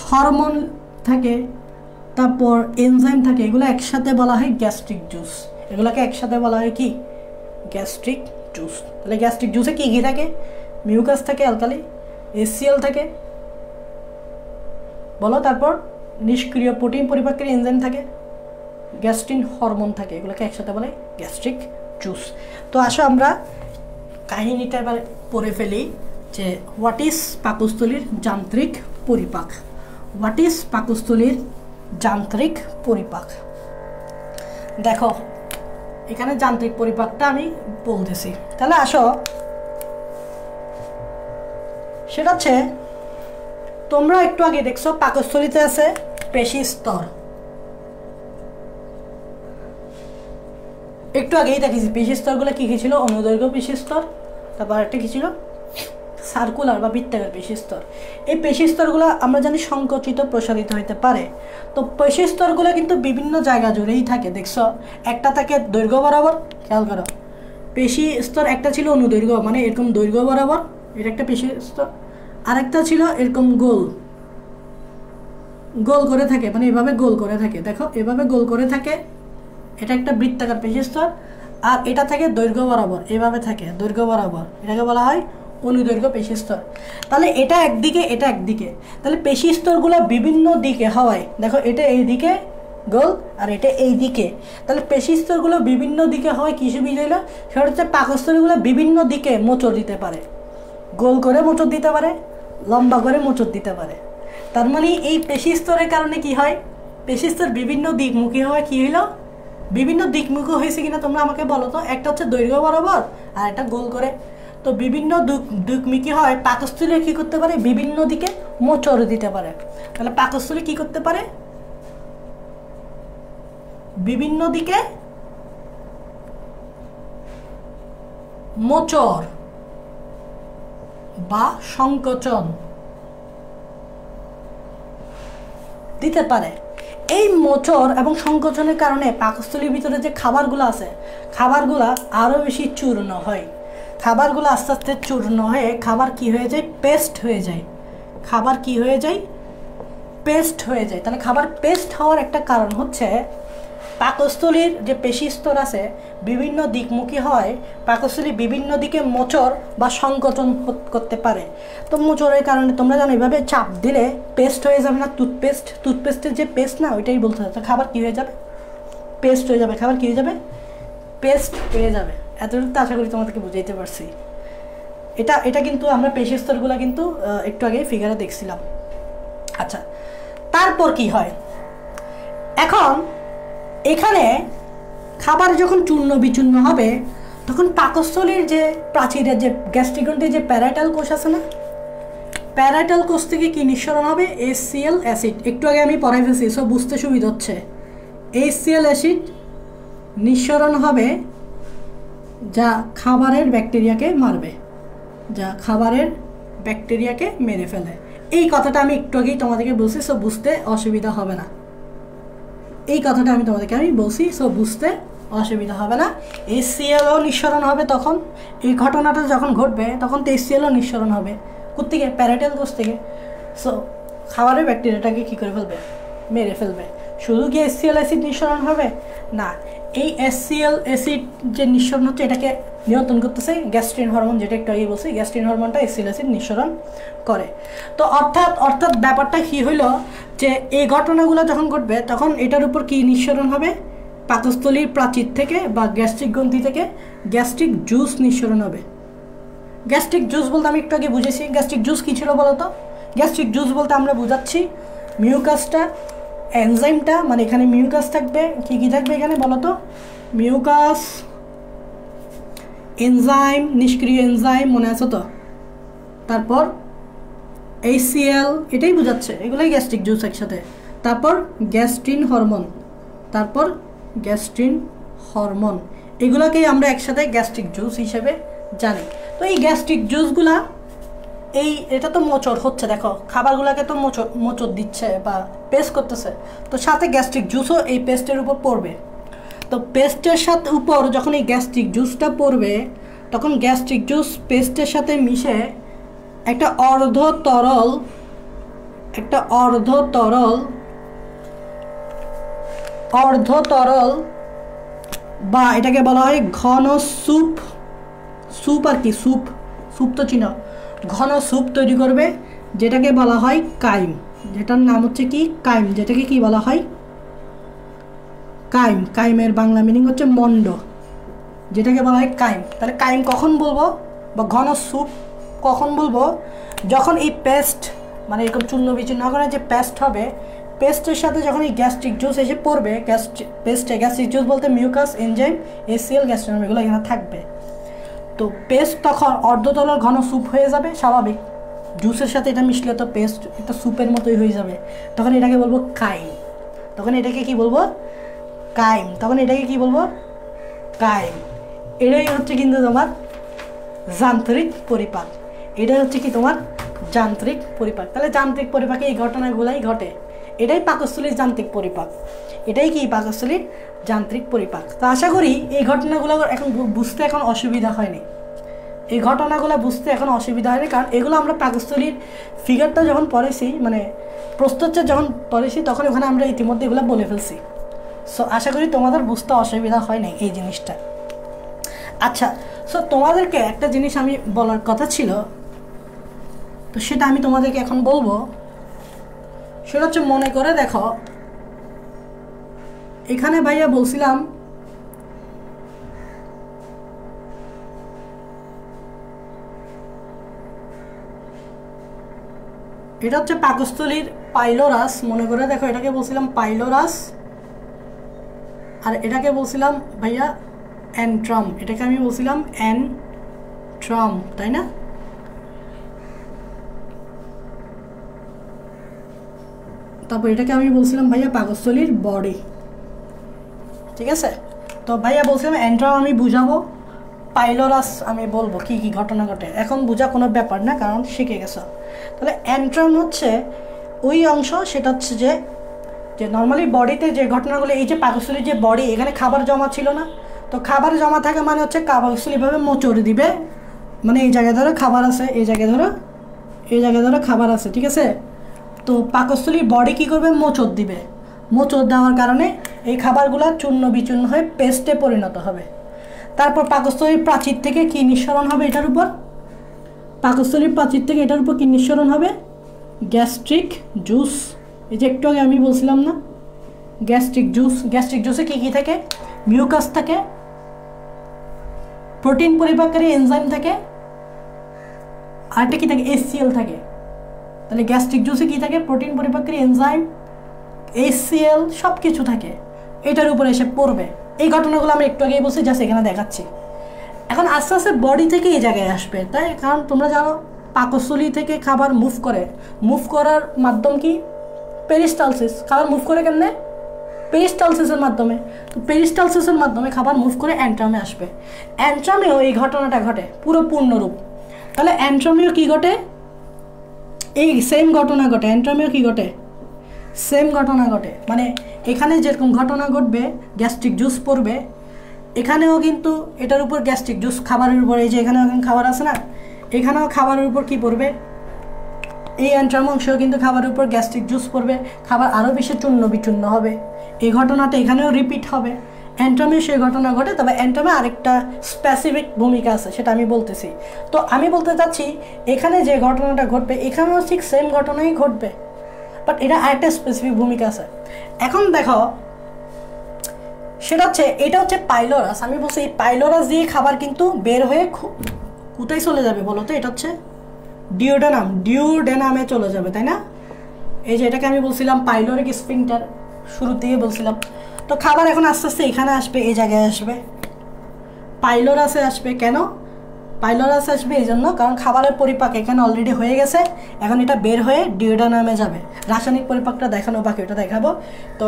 হরমোন থাকে, তারপর এনজাইম থাকে, এগুলো একসাথে বলা হয় গ্যাস্ট্রিক জুস। এগুলোকে একসাথে বলা হয় কি? Gastric juice. তাহলে গ্যাস্ট্রিক জুসে কী কী থাকে? মিউকাস থাকে, অ্যালকালি, এসিএল থাকে, বলো, তারপর নিষ্ক্রিয় প্রোটিন পরিপাককারী এনজাইম থাকে, গ্যাস্ট্রিন হরমোন থাকে, এগুলোকে একসাথে বলে গ্যাস্ট্রিক জুস। তো আসো আমরা কাহিনীটা এবার পড়ে ফেলি যে হোয়াট ইজ পাকস্থলীর যান্ত্রিক পরিপাক। হোয়াট ইজ পাকস্থলীর যান্ত্রিক পরিপাক? দেখো এখানে যান্ত্রিক পরিপাকটা আমি বলতেছি, তাহলে আসো, সেটা হচ্ছে তোমরা একটু আগে দেখছো পাকস্থলীতে আছে পেশি স্তর, একটু আগেই দেখেছি পেশি স্তরগুলো কি কি ছিল? অনুদৈর্ঘ্য পেশি স্তর, তারপর একটা কি ছিল? সার্কুলার বা বৃত্তাকার পেশি স্তর। এই পেশি স্তরগুলো আমরা জানি সংকুচিত প্রসারিত হইতে পারে। তো পেশি স্তরগুলো কিন্তু বিভিন্ন জায়গা জুড়েই থাকে, দেখছো? একটা থাকে দৈর্ঘ্য বরাবর, খেয়াল করো, পেশি স্তর একটা ছিল অনুদৈর্ঘ্য, মানে এরকম দৈর্ঘ্য বরাবর, এটা একটা পেশি স্তর। আরেকটা ছিল এরকম গোল গোল করে থাকে, মানে এভাবে গোল করে থাকে, দেখো এভাবে গোল করে থাকে, এটা একটা বৃত্তাকার পেশি স্তর। আর এটা থাকে দৈর্ঘ্য বরাবর, এভাবে থাকে দৈর্ঘ্য বরাবর, এটাকে বলা হয় অনুদৈর্ঘ্য পেশি স্তর। তাহলে এটা একদিকে, এটা একদিকে, তাহলে পেশি স্তরগুলো বিভিন্ন দিকে হওয়ায়, দেখো এটা এই দিকে গোল আর এটা এই দিকে, তাহলে পেশি স্তরগুলো বিভিন্ন দিকে হয়। কিছু বুঝাইল? সেটা হচ্ছে পাকস্থলীগুলো বিভিন্ন দিকে মোচড় দিতে পারে, গোল করে মোচড় দিতে পারে, লম্বা করে মোচড় দিতে পারে। তার মানে এই পেশি স্তরের কারণে কি হয়? পেশি স্তর বিভিন্ন দিকমুখী হয়। কি হইল? বিভিন্ন দিকমুখী হয়েছে কিনা তোমরা আমাকে বলো তো। একটা হচ্ছে দৈর্ঘ্য বরাবর আর একটা গোল করে, তো বিভিন্ন দিকমুখী হয়। পাকস্থলী কি করতে পারে? বিভিন্ন দিকে মোচড় দিতে পারে। তাহলে পাকস্থলী কি করতে পারে? বিভিন্ন দিকে মোচড় বা সংকোচন দিতে পারে। এই মোচড় এবং সংকোচনের কারণে পাকস্থলীর ভিতরে যে খাবারগুলো আছে, খাবারগুলো আরও বেশি চূর্ণ হয়। খাবারগুলো আস্তে আস্তে চূর্ণ হয়ে খাবার কি হয়ে যায়? পেস্ট হয়ে যায়। খাবার কি হয়ে যায়? পেস্ট হয়ে যায়। তাহলে খাবার পেস্ট হওয়ার একটা কারণ হচ্ছে পাকস্থলীর যে পেশি স্তর আছে বিভিন্ন দিকমুখী হয়, পাকস্থলী বিভিন্ন দিকে মোচড় বা সংকোচন করতে পারে। তো মোচড়ের কারণে তোমরা জানো এভাবে চাপ দিলে পেস্ট হয়ে যাবে না? টুথপেস্টের যে পেস্ট না, ওইটাই বলতে হবে। খাবার কি হয়ে যাবে? পেস্ট হয়ে যাবে। খাবার কি হয়ে যাবে? পেস্ট হয়ে যাবে। এতটুকু তো আশা করি তোমাদেরকে বুঝাইতে পারছি। এটা কিন্তু আমরা পেশি স্তরগুলো কিন্তু একটু আগে ফিগারে দেখছিলাম। আচ্ছা, তারপর কি হয়? এখন এখানে খাবার যখন চূর্ণ বিচূর্ণ হবে তখন পাকস্থলীর যে প্রাচীরের যে গ্যাস্ট্রিক গ্রন্থির যে প্যারাইটাল কোষ আছে না, প্যারাইটাল কোষ থেকে কি নিঃসরণ হবে? HCl acid. একটু আগে আমি পড়াই ফেলছি, সব বুঝতে সুবিধা হচ্ছে। HCl অ্যাসিড নিঃসরণ হবে যা খাবারের ব্যাকটেরিয়াকে মারবে, যা খাবারের ব্যাকটেরিয়াকে মেরে ফেলে। এই কথাটা আমি একটু আগেই তোমাদেরকে বলছি, সব বুঝতে অসুবিধা হবে না। এই কথাটা আমি তোমাদেরকে বলছি, সো বুঝতে অসুবিধা হবে না। HClও নিঃসরণ হবে তখন, এই ঘটনাটা যখন ঘটবে তখন তো HClও নিঃসরণ হবে। কোত্থেকে? প্যারাইটাল কোষ থেকে। সো খাবারের ব্যাকটেরিয়াটাকে কী করে ফেলবে? মেরে ফেলবে। শুধু কি HCl অ্যাসিড নিঃসরণ হবে না, এই HCl অ্যাসিড যে নিঃসরণ হচ্ছে এটাকে নিয়ন্ত্রণ করতেছে গ্যাস্ট্রিন হরমোন, যেটা একটু আগে বলছি, গ্যাস্ট্রিন হরমোনটা HCl অ্যাসিড নিঃসরণ করে। তো অর্থাৎ ব্যাপারটা কী হইল যে এই ঘটনাগুলো যখন ঘটবে তখন এটার উপর কি নিঃসরণ হবে, পাকস্থলীর প্রাচীর থেকে বা গ্যাস্ট্রিক গ্রন্থি থেকে গ্যাস্ট্রিক জুস নিঃসরণ হবে। গ্যাস্ট্রিক জুস বলতে আমি একটু আগে বুঝেছি, গ্যাস্ট্রিক জুস কী ছিল বলো তো? গ্যাস্ট্রিক জুস বলতে আমরা বুঝাচ্ছি মিউকাসটা, এনজাইমটা, মানে এখানে মিউকাস থাকবে, কি থাকবে এখানে বলো তো? মিউকাস, এনজাইম, নিষ্ক্রিয় এনজাইম, মনে আছে তো? তারপর HCl, এটাই বোঝাচ্ছে, এগুলোই গ্যাস্ট্রিক জুস একসাথে। তারপর গ্যাস্ট্রিন হরমোন, এগুলোকেই আমরা একসাথে গ্যাস্ট্রিক জুস হিসেবে জানি। তো এই গ্যাস্ট্রিক জুসগুলা এটা তো মোচড় হচ্ছে, দেখো খাবারগুলোকে তো মোচড় দিচ্ছে বা পেস্ট করতেছে, তো সাথে গ্যাস্ট্রিক জুসও এই পেস্টের উপর পড়বে। তো পেস্টের সাথে উপর যখন এই গ্যাস্ট্রিক জুসটা পড়বে তখন গ্যাস্ট্রিক জুস পেস্টের সাথে মিশে একটা অর্ধ তরল বা এটাকে বলা হয় ঘন স্যুপ আর কি, স্যুপ তো চিনো, ঘন স্যুপ তৈরি করবে, যেটাকে বলা হয় কাইম, যেটার নাম হচ্ছে কি কাইম, যেটাকে কি বলা হয় কাইম। কাইমের বাংলা মিনিং হচ্ছে মন্ড, যেটাকে বলা হয় কাইম। তাহলে কাইম কখন বলবো বা ঘন স্যুপ কখন বলবো? যখন এই পেস্ট, মানে এরকম চূর্ণ বিচূর্ণ করে যে পেস্ট হবে, পেস্টের সাথে যখন এই গ্যাস্ট্রিক জুস এসে পড়বে, গ্যাস্ট্রিক জুস বলতে মিউকাস, এনজাইম, HCl, গ্যাস্ট্রিন, এগুলো এখানে থাকবে। তো পেস্ট তখন অর্ধতলার ঘন স্যুপ হয়ে যাবে, স্বাভাবিক, জুসের সাথে এটা মিশলে তো পেস্ট একটা স্যুপের মতোই হয়ে যাবে। তখন এটাকে বলবো কাইম। এটাই হচ্ছে কিন্তু তোমার যান্ত্রিক পরিপাক। তাহলে যান্ত্রিক পরিপাকে এই ঘটনাগুলাই ঘটে, এটাই পাকস্থলীর যান্ত্রিক পরিপাক, তো আশা করি এই ঘটনাগুলো এখন বুঝতে এখন অসুবিধা হয়নি, কারণ এগুলো আমরা পাকস্থলীর ফিগারটা যখন পড়েছি, মানে প্রস্তুতটা যখন পড়েছি, তখন ওখানে আমরা ইতিমধ্যে এগুলো বলে ফেলছি। সো আশা করি তোমাদের বুঝতে অসুবিধা হয় না এই জিনিসটা। আচ্ছা, সো তোমাদেরকে একটা জিনিস আমি বলার কথা ছিল, তো সেটা আমি তোমাদেরকে এখন বলবো। সেটা হচ্ছে, মনে করে দেখো, এখানে ভাইয়া বলছিলাম এটা হচ্ছে পাকস্থলীর পাইলোরাস। মনে করে দেখো, এটাকে বলছিলাম পাইলোরাস, আর এটাকে বলছিলাম ভাইয়া অ্যান্ট্রাম, এটাকে আমি বলছিলাম অ্যান্ট্রাম, তাই না? তারপর এটাকে আমি বলছিলাম ভাইয়া পাকস্থলীর বডি, ঠিক আছে? তো ভাইয়া বলছিলাম অ্যান্ট্রাম আমি বুঝাবো, পাইলোরাস আমি বলবো কি কি ঘটনা ঘটে। এখন বোঝা কোনো ব্যাপার না, কারণ শিখে গেছো। তাহলে অ্যান্ট্রাম হচ্ছে ওই অংশ, সেটা হচ্ছে যে নর্মালি বডিতে যে ঘটনাগুলো, এই যে পাকস্থলীর যে বডি, এখানে খাবার জমা ছিল না, তো খাবার জমা থাকে মানে হচ্ছে পাকস্থলীভাবে মোচড় দিবে, মানে এই জায়গায় ধরো খাবার আছে, এই জায়গায় ধরো খাবার আছে, ঠিক আছে? তো পাকস্থলীর বডি কী করবে? মোচড় দিবে। মোচড় দেওয়ার কারণে এই খাবারগুলো চূর্ণ বিচূর্ণ হয়ে পেস্টে পরিণত হবে। তারপর পাকস্থলীর প্রাচীর থেকে কি নিঃসরণ হবে? এটার উপর কি নিঃসরণ হবে? Gastric juice. এই যে একটু আগে আমি বলছিলাম না, গ্যাস্ট্রিক জুসে কি থাকে? মিউকাস থাকে, প্রোটিন পরিপাককারী এনজাইম থাকে, আরেকটা কি থাকে? HCl থাকে। তাহলে গ্যাস্ট্রিক জুসে কি থাকে? প্রোটিন পরিপাককারী এনজাইম, HCl, সব কিছু থাকে, এটার উপরে এসে পড়বে। এই ঘটনাগুলো আমি একটু আগেই বলছি, জাস্ট এখানে দেখাচ্ছি। এখন আস্তে আস্তে বডি থেকে এই জায়গায় আসবে, তাই? কারণ তোমরা জানো পাকস্থলী থেকে খাবার মুভ করার মাধ্যম কি? পেরিস্টালসিস। খাবার মুভ করে কেমনে? পেরিস্টালসিসের মাধ্যমে। তো পেরিস্টালসিসের মাধ্যমে খাবার মুভ করে অ্যান্ট্রামে আসবে। অ্যান্ট্রামেও এই ঘটনাটা ঘটে পুরো পূর্ণরূপ। তাহলে অ্যান্ট্রামেও কি ঘটে? এই সেম ঘটনা ঘটে। অ্যান্ট্রামেও কি ঘটে? সেম ঘটনা ঘটে। মানে এখানে যেরকম ঘটনা ঘটবে, গ্যাস্ট্রিক জুস পড়বে, এখানেও কিন্তু এটার উপর গ্যাস্ট্রিক জুস খাবারের উপর, এই যে এখানে খাবার আছে না, এখানেও খাবারের উপর কি পড়বে? এই অ্যান্ট্রাম অংশেও কিন্তু খাবারের উপর গ্যাস্ট্রিক জুস পড়বে, খাবার আরও বেশি চূর্ণ বিচূর্ণ হবে। এই ঘটনাটা এখানেও রিপিট হবে। অ্যান্ট্রামে সেই ঘটনা ঘটে, তবে অ্যান্ট্রামে আরেকটা স্পেসিফিক ভূমিকা আছে, সেটা আমি বলতেছি। তো আমি বলতে চাচ্ছি এখানে যে ঘটনাটা ঘটবে এখানেও ঠিক সেম ঘটনাই ঘটবে, বাট এটা আরেকটা স্পেসিফিক ভূমিকা আছে। এখন দেখো সেটা হচ্ছে, এটা হচ্ছে পাইলোরাস। আমি বলছি এই পাইলোরাস দিয়ে খাবার কিন্তু বের হয়ে কোথায় চলে যাবে বলো তো? এটা হচ্ছে ডিওডেনামে চলে যাবে, তাই না? এই যে এটাকে আমি বলছিলাম পাইলোরিক স্ফিংটার, শুরু থেকে বলছিলাম। তো খাবার এখন আস্তে আস্তে এখানে আসবে, এই জায়গায় আসবে, পাইলোরাসে আসবে। কেন পাইলোরাসে আসবে? এই জন্য কারণ খাবারের পরিপাক এখানে অলরেডি হয়ে গেছে, এখন এটা বের হয়ে ডিওডেনামে যাবে। রাসায়নিক পরিপাকটা দেখানো বাকি, ওটা দেখাবো। তো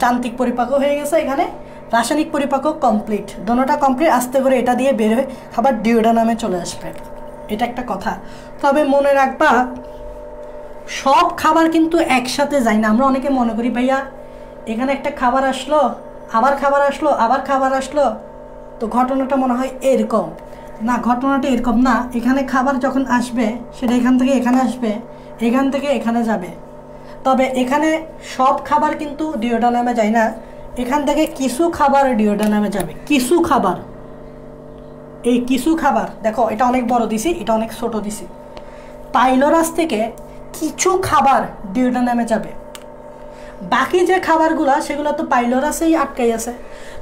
যান্ত্রিক পরিপাকও হয়ে গেছে এখানে, রাসায়নিক পরিপাকও কমপ্লিট, দোনোটা কমপ্লিট। আস্তে করে এটা দিয়ে বের হয়ে খাবার ডিওডেনামে চলে আসবে, এটা একটা কথা। তবে মনে রাখবা সব খাবার কিন্তু একসাথে যায় না। আমরা অনেকে মনে করি ভাইয়া এখানে একটা খাবার আসলো, আবার খাবার আসলো, আবার খাবার আসলো, তো ঘটনাটা মনে হয় এরকম না। ঘটনাটা এরকম না। এখানে খাবার যখন আসবে সেটা এখান থেকে এখানে আসবে, এখান থেকে এখানে যাবে। তবে এখানে সব খাবার কিন্তু ডিওডেনামে যায় না, এখান থেকে কিছু খাবার ডিওডেনামে যাবে। কিছু খাবার, এই কিছু খাবার দেখো, এটা অনেক বড় দিছি, এটা অনেক ছোট দিছি। পাইলোরাস থেকে কিছু খাবার ডিওডেনামে যাবে, বাকি যে খাবারগুলো সেগুলো তো পাইলোরাসেই আটকাই আছে।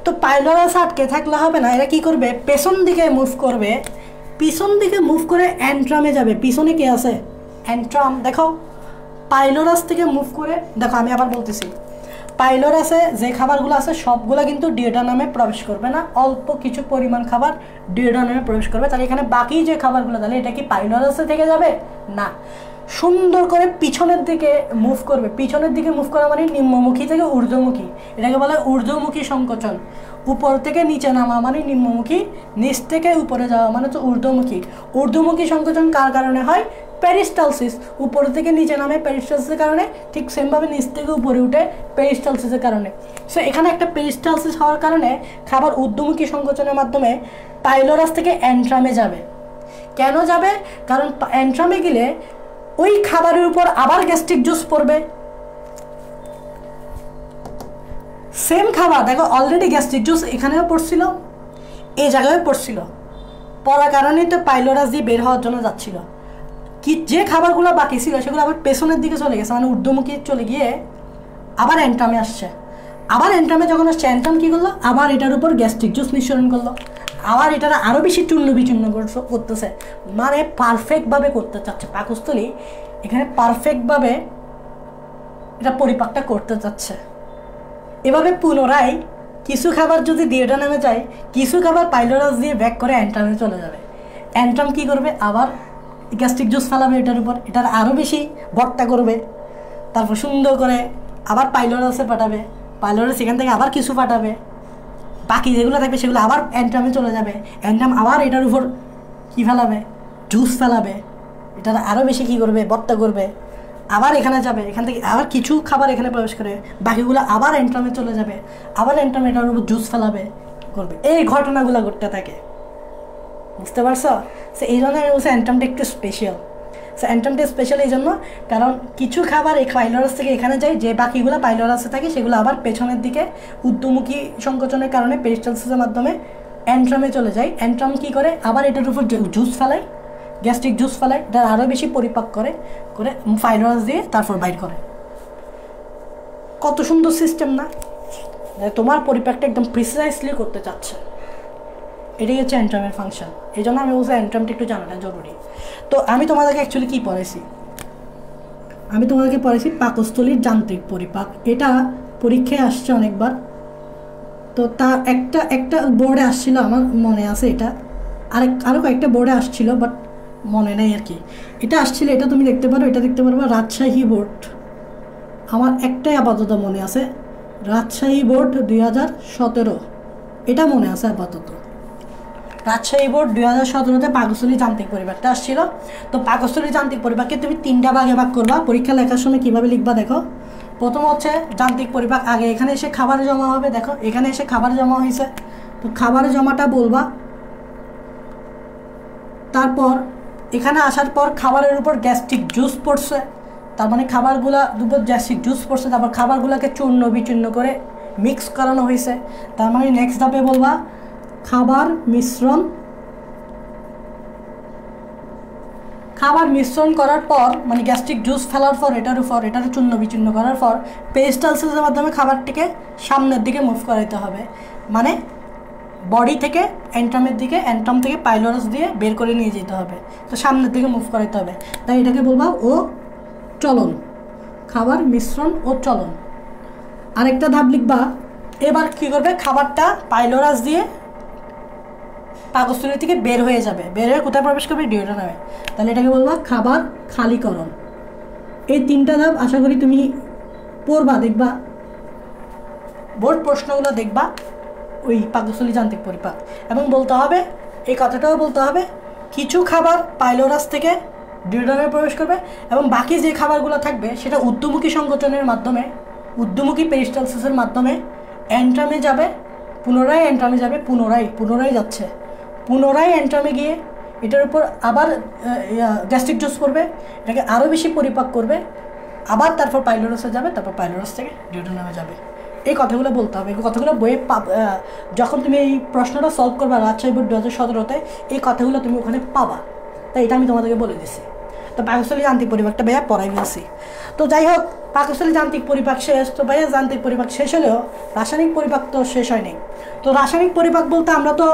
তো পাইলোরাসে আটকে থাকলে হবে না, এরা কি করবে? পেছন দিকে মুভ করবে, পিছন দিকে মুভ করে অ্যান্ট্রামে যাবে। পিছনে কে আছে? অ্যান্ট্রাম। দেখো পাইলোরাস থেকে মুভ করে, দেখো আমি আবার বলতেছি, পাইলোরাসে যে খাবারগুলো আছে সবগুলো কিন্তু ডিওডেনামে প্রবেশ করবে না, অল্প কিছু পরিমাণ খাবার ডিওডেনামে প্রবেশ করবে। তাহলে এখানে বাকি যে খাবারগুলো, তাহলে এটা কি পাইলোরাসে থেকে যাবে? না, সুন্দর করে পিছনের দিকে মুভ করবে। পিছনের দিকে মুভ করা মানে নিম্নমুখী থেকে ঊর্ধ্বমুখী, এটাকে বলা হয় ঊর্ধ্বমুখী সংকোচন। উপর থেকে নিচে নামা মানে নিম্নমুখী, নিচ থেকে উপরে যাওয়া মানে তো ঊর্ধ্বমুখী। ঊর্ধ্বমুখী সংকোচন কার কারণে হয়? পেরিস্টালসিস। উপর থেকে নিচে নামে পেরিস্টালসিসের কারণে, ঠিক সেমভাবে নিচ থেকে উপরে উঠে পেরিস্টালসিসের কারণে। সো এখানে একটা পেরিস্টালসিস হওয়ার কারণে খাবার ঊর্ধ্বমুখী সংকোচনের মাধ্যমে পাইলোরাস থেকে অ্যান্ট্রামে যাবে। কেন যাবে? কারণ অ্যান্ট্রামে গেলে ওই খাবারের উপর আবার গ্যাস্ট্রিক জুস পড়বে। সেম খাবার, দেখো অলরেডি গ্যাস্ট্রিক জুস এখানেও পড়ছিল, এই জায়গায় পড়ছিল, পড়ার কারণেই তো পাইলোরাস দিয়ে বের হওয়ার জন্য যাচ্ছিল। কি যে খাবারগুলো বাকি ছিল সেগুলো আবার পেছনের দিকে চলে গেছে, মানে ঊর্ধ্বমুখী চলে গিয়ে আবার অ্যান্ট্রামে আসছে। আবার অ্যান্ট্রামে যখন আসছে, অ্যান্ট্রাম কী করলো? আবার এটার উপর গ্যাস্ট্রিক জুস নিঃসরণ করলো, আবার এটারা আরও বেশি চূর্ণ বিচূর্ণ করতেছে, মানে পারফেক্টভাবে করতে চাচ্ছে পাকস্থলী। এখানে পারফেক্টভাবে এটা পরিপাকটা করতে চাচ্ছে। এভাবে পুনরায় কিছু খাবার যদি ডিওডেনামে যায়, কিছু খাবার পাইলোরাস দিয়ে ব্যাক করে অ্যান্ট্রামে চলে যাবে। অ্যান্ট্রাম কী করবে? আবার গ্যাস্ট্রিক জুস ফেলাবে এটার উপর, এটার আরও বেশি ভর্তা করবে, তারপর সুন্দর করে আবার পাইলোরাসে পাঠাবে, পাইলোরাস এখান থেকে আবার কিছু পাঠাবে, বাকি যেগুলো থাকবে সেগুলো আবার অ্যান্ট্রামে চলে যাবে। অ্যান্ট্রাম আবার এটার উপর কী ফেলাবে? জুস ফেলাবে, এটার আরও বেশি কী করবে? ভর্তা করবে, আবার এখানে যাবে, এখান থেকে আবার কিছু খাবার এখানে প্রবেশ করে, বাকিগুলো আবার অ্যান্ট্রামে চলে যাবে, আবার অ্যান্ট্রামে এটার উপর জুস ফেলাবে করবে। এই ঘটনাগুলো ঘটতে থাকে, বুঝতে পারছো? সো এই জন্য আমি বলছি অ্যান্ট্রামটা একটু স্পেশাল। সো অ্যান্ট্রামটা স্পেশাল এই জন্য কারণ কিছু খাবার এই পাইলোরাস থেকে এখানে যায়, যে বাকিগুলো পাইলোরাসে থাকে সেগুলো আবার পেছনের দিকে ঊর্ধ্বমুখী সংকোচনের কারণে পেরিস্টালসিসের মাধ্যমে অ্যান্ট্রামে চলে যায়। অ্যান্ট্রাম কী করে? আবার এটার উপর জুস ফেলায়, গ্যাস্ট্রিক জুস ফেলায়, এটা আরও বেশি পরিপাক করে করে পাইলোরাস দিয়ে তারপর বাইর করে। কত সুন্দর সিস্টেম না? তোমার পরিপাকটা একদম প্রিসাইসলি করতে চাচ্ছে। এটাই হচ্ছে অ্যান্ট্রামের ফাংশন। এই জন্য আমি বলছি অ্যান্ট্রামটা একটু জানাটা জরুরি। তো আমি তোমাদেরকে অ্যাকচুয়ালি কী পড়াইছি? আমি তোমাদেরকে পড়াইছি পাকস্থলীর যান্ত্রিক পরিপাক। এটা পরীক্ষায় আসছে অনেকবার। তো তা একটা বোর্ডে আসছিল, আমার মনে আছে, এটা আরও কয়েকটা বোর্ডে আসছিল, বাট মনে নেই আর কি। এটা আসছিল, এটা তুমি দেখতে পারো, এটা দেখতে পারবো রাজশাহী বোর্ড। আমার একটাই আপাতত মনে আছে, রাজশাহী বোর্ড 2017, এটা মনে আছে আপাতত। রাজশাহী বোর্ড 2017-তে পাকস্থলী যান্ত্রিক পরিপাকটা আসছিল। তো পাকস্থলী যান্ত্রিক পরিপাককে তুমি 3টা ভাগে ভাগ করবা। পরীক্ষা লেখার সময় কীভাবে লিখবা দেখো। প্রথম হচ্ছে যান্ত্রিক পরিপাক, আগে এখানে এসে খাবার জমা হবে। দেখো এখানে এসে খাবার জমা হয়েছে, তো খাবার জমাটা বলবা। তারপর এখানে আসার পর খাবারের উপর গ্যাস্ট্রিক জুস পড়ছে, তার মানে খাবারগুলা দুপুর গ্যাস্ট্রিক জুস পড়ছে, তারপর খাবারগুলোকে চূর্ণ বিচূর্ণ করে মিক্স করানো হয়েছে। তার মানে নেক্সট ধাপে বলবা খাবার মিশ্রণ করার পর, মানে গ্যাস্ট্রিক জুস ফেলার পর এটার উপর এটার চূর্ণ বিচূর্ণ করার পর পেরিস্টালসিসের মাধ্যমে খাবারটিকে সামনের দিকে মুভ করাইতে হবে, মানে বডি থেকে এন্ট্রামের দিকে, এন্ট্রাম থেকে পাইলোরাস দিয়ে বের করে নিয়ে যেতে হবে, তো সামনের দিকে মুভ করাইতে হবে। তাই এটাকে বলবা ও চলন, খাবার মিশ্রণ ও চলন। আরেকটা ধাপ লিখবা, এবার কী করবে, খাবারটা পাইলোরাস দিয়ে পাকস্থলী থেকে বের হয়ে যাবে, বের হয়ে কোথায় প্রবেশ করবে, ডিউওডেনামে। তাহলে এটাকে বলবা খাবার খালিকরণ। এই তিনটা ধাপ আশা করি তুমি পড়বা, দেখবা বোর্ড প্রশ্নগুলো দেখবা ওই পাকস্থলী যান্ত্রিক পরিপাক, এবং বলতে হবে এই কথাটাও বলতে হবে কিছু খাবার পাইলোরাস থেকে ডিউওডেনামে প্রবেশ করবে এবং বাকি যে খাবারগুলো থাকবে সেটা ঊর্ধ্বমুখী সংকোচনের মাধ্যমে, ঊর্ধ্বমুখী পেরিস্টালসিসের মাধ্যমে এন্ট্রামে যাবে, পুনরায় এন্ট্রামে যাবে, পুনরায় যাচ্ছে, পুনরায় এন্ট্রামে গিয়ে এটার উপর আবার গ্যাস্ট্রিক জুস পড়বে, এটাকে আরও বেশি পরিপাক করবে, আবার তারপর পাইলোরাসে যাবে, তারপর পাইলোরাস থেকে ডিউওডেনামে যাবে। এই কথাগুলো বলতে হবে, এই কথাগুলো বইয়ে যখন তুমি এই প্রশ্নটা সলভ করবা রাজশাহী বোর্ড 2017-তে, এই কথাগুলো তুমি ওখানে পাবা। তাই এটা আমি তোমাদেরকে বলে দিছি। তো পাকস্থলী যান্ত্রিক পরিপাকটা ভাইয়া পড়াই ফেলছি। তো যাই হোক, পাকস্থলী যান্ত্রিক পরিপাক শেষ। তো ভাইয়া যান্ত্রিক পরিপাক শেষ হলেও রাসায়নিক পরিপাক তো শেষ হয়নি। তো রাসায়নিক পরিপাক বলতে আমরা তো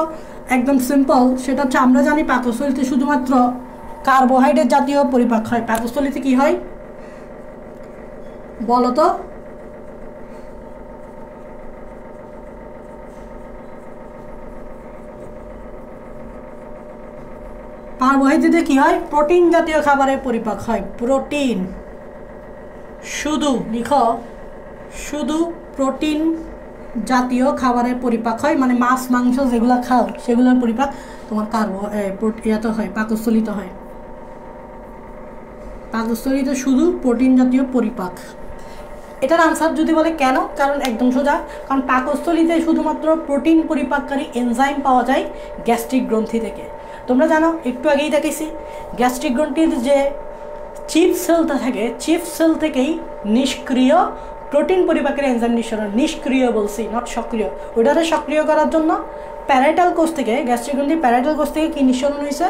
একদম সিম্পল, সেটা হচ্ছে আমরা জানি পাকস্থলীতে শুধুমাত্র কার্বোহাইড্রেট জাতীয় পরিপাক হয়। পাকস্থলীতে কি হয় বলো তো? কার্বোহাইড্রেটে কি হয়? প্রোটিন জাতীয় খাবারের পরিপাক হয়। প্রোটিন, শুধু লিখো, শুধু প্রোটিন জাতীয় খাবারের পরিপাক হয়, মানে মাছ মাংস যেগুলো খাও সেগুলোর পরিপাক তোমার ইয়েতে হয়, পাকস্থলিতে হয়। পাকস্থলিতে শুধু প্রোটিন জাতীয় পরিপাক। এটার আনসার যদি বলে কেন, কারণ একদম সোজা, কারণ পাকস্থলিতে শুধুমাত্র প্রোটিন পরিপাককারী এনজাইম পাওয়া যায় গ্যাস্ট্রিক গ্রন্থি থেকে। তোমরা জানো, একটু আগেই দেখেছি গ্যাস্ট্রিক গ্রন্থির যে চিফ সেলটা থাকে, চিফ সেল থেকেই নিষ্ক্রিয় প্রোটিন পরিপাকের এনজাইম নিঃসরণ, নিষ্ক্রিয় বলছি, নট সক্রিয়। ওইটাকে সক্রিয় করার জন্য প্যারাইটাল কোষ থেকে, গ্যাস্ট্রিক গ্রন্থির প্যারাইটাল কোষ থেকে কী নিঃসরণ হয়েছে?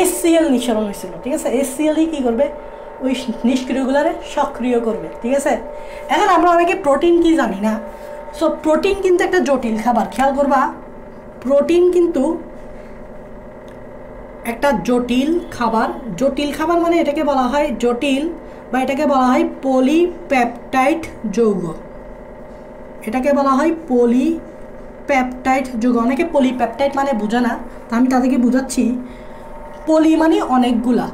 HCl নিঃসরণ হয়েছিল, ঠিক আছে? HClই কী করবে? ওই নিষ্ক্রিয়গুলারে সক্রিয় করবে, ঠিক আছে? এখন আমরা অনেকে প্রোটিন কি জানি না। সো প্রোটিন কিন্তু একটা জটিল খাবার, খেয়াল করবা, প্রোটিন কিন্তু একটা জটিল খাবার। জটিল খাবার মানে এটাকে বলা হয় জটিল, বা এটাকে বলা হয় পলিপেপটাইড যৌগ। এটাকে বলা হয় পলিপেপটাইড যৌগ। অনেকে পলিপেপটাইড মানে বোঝে না, তা আমি তাদেরকে বোঝাচ্ছি। পলি মানে অনেকগুলা,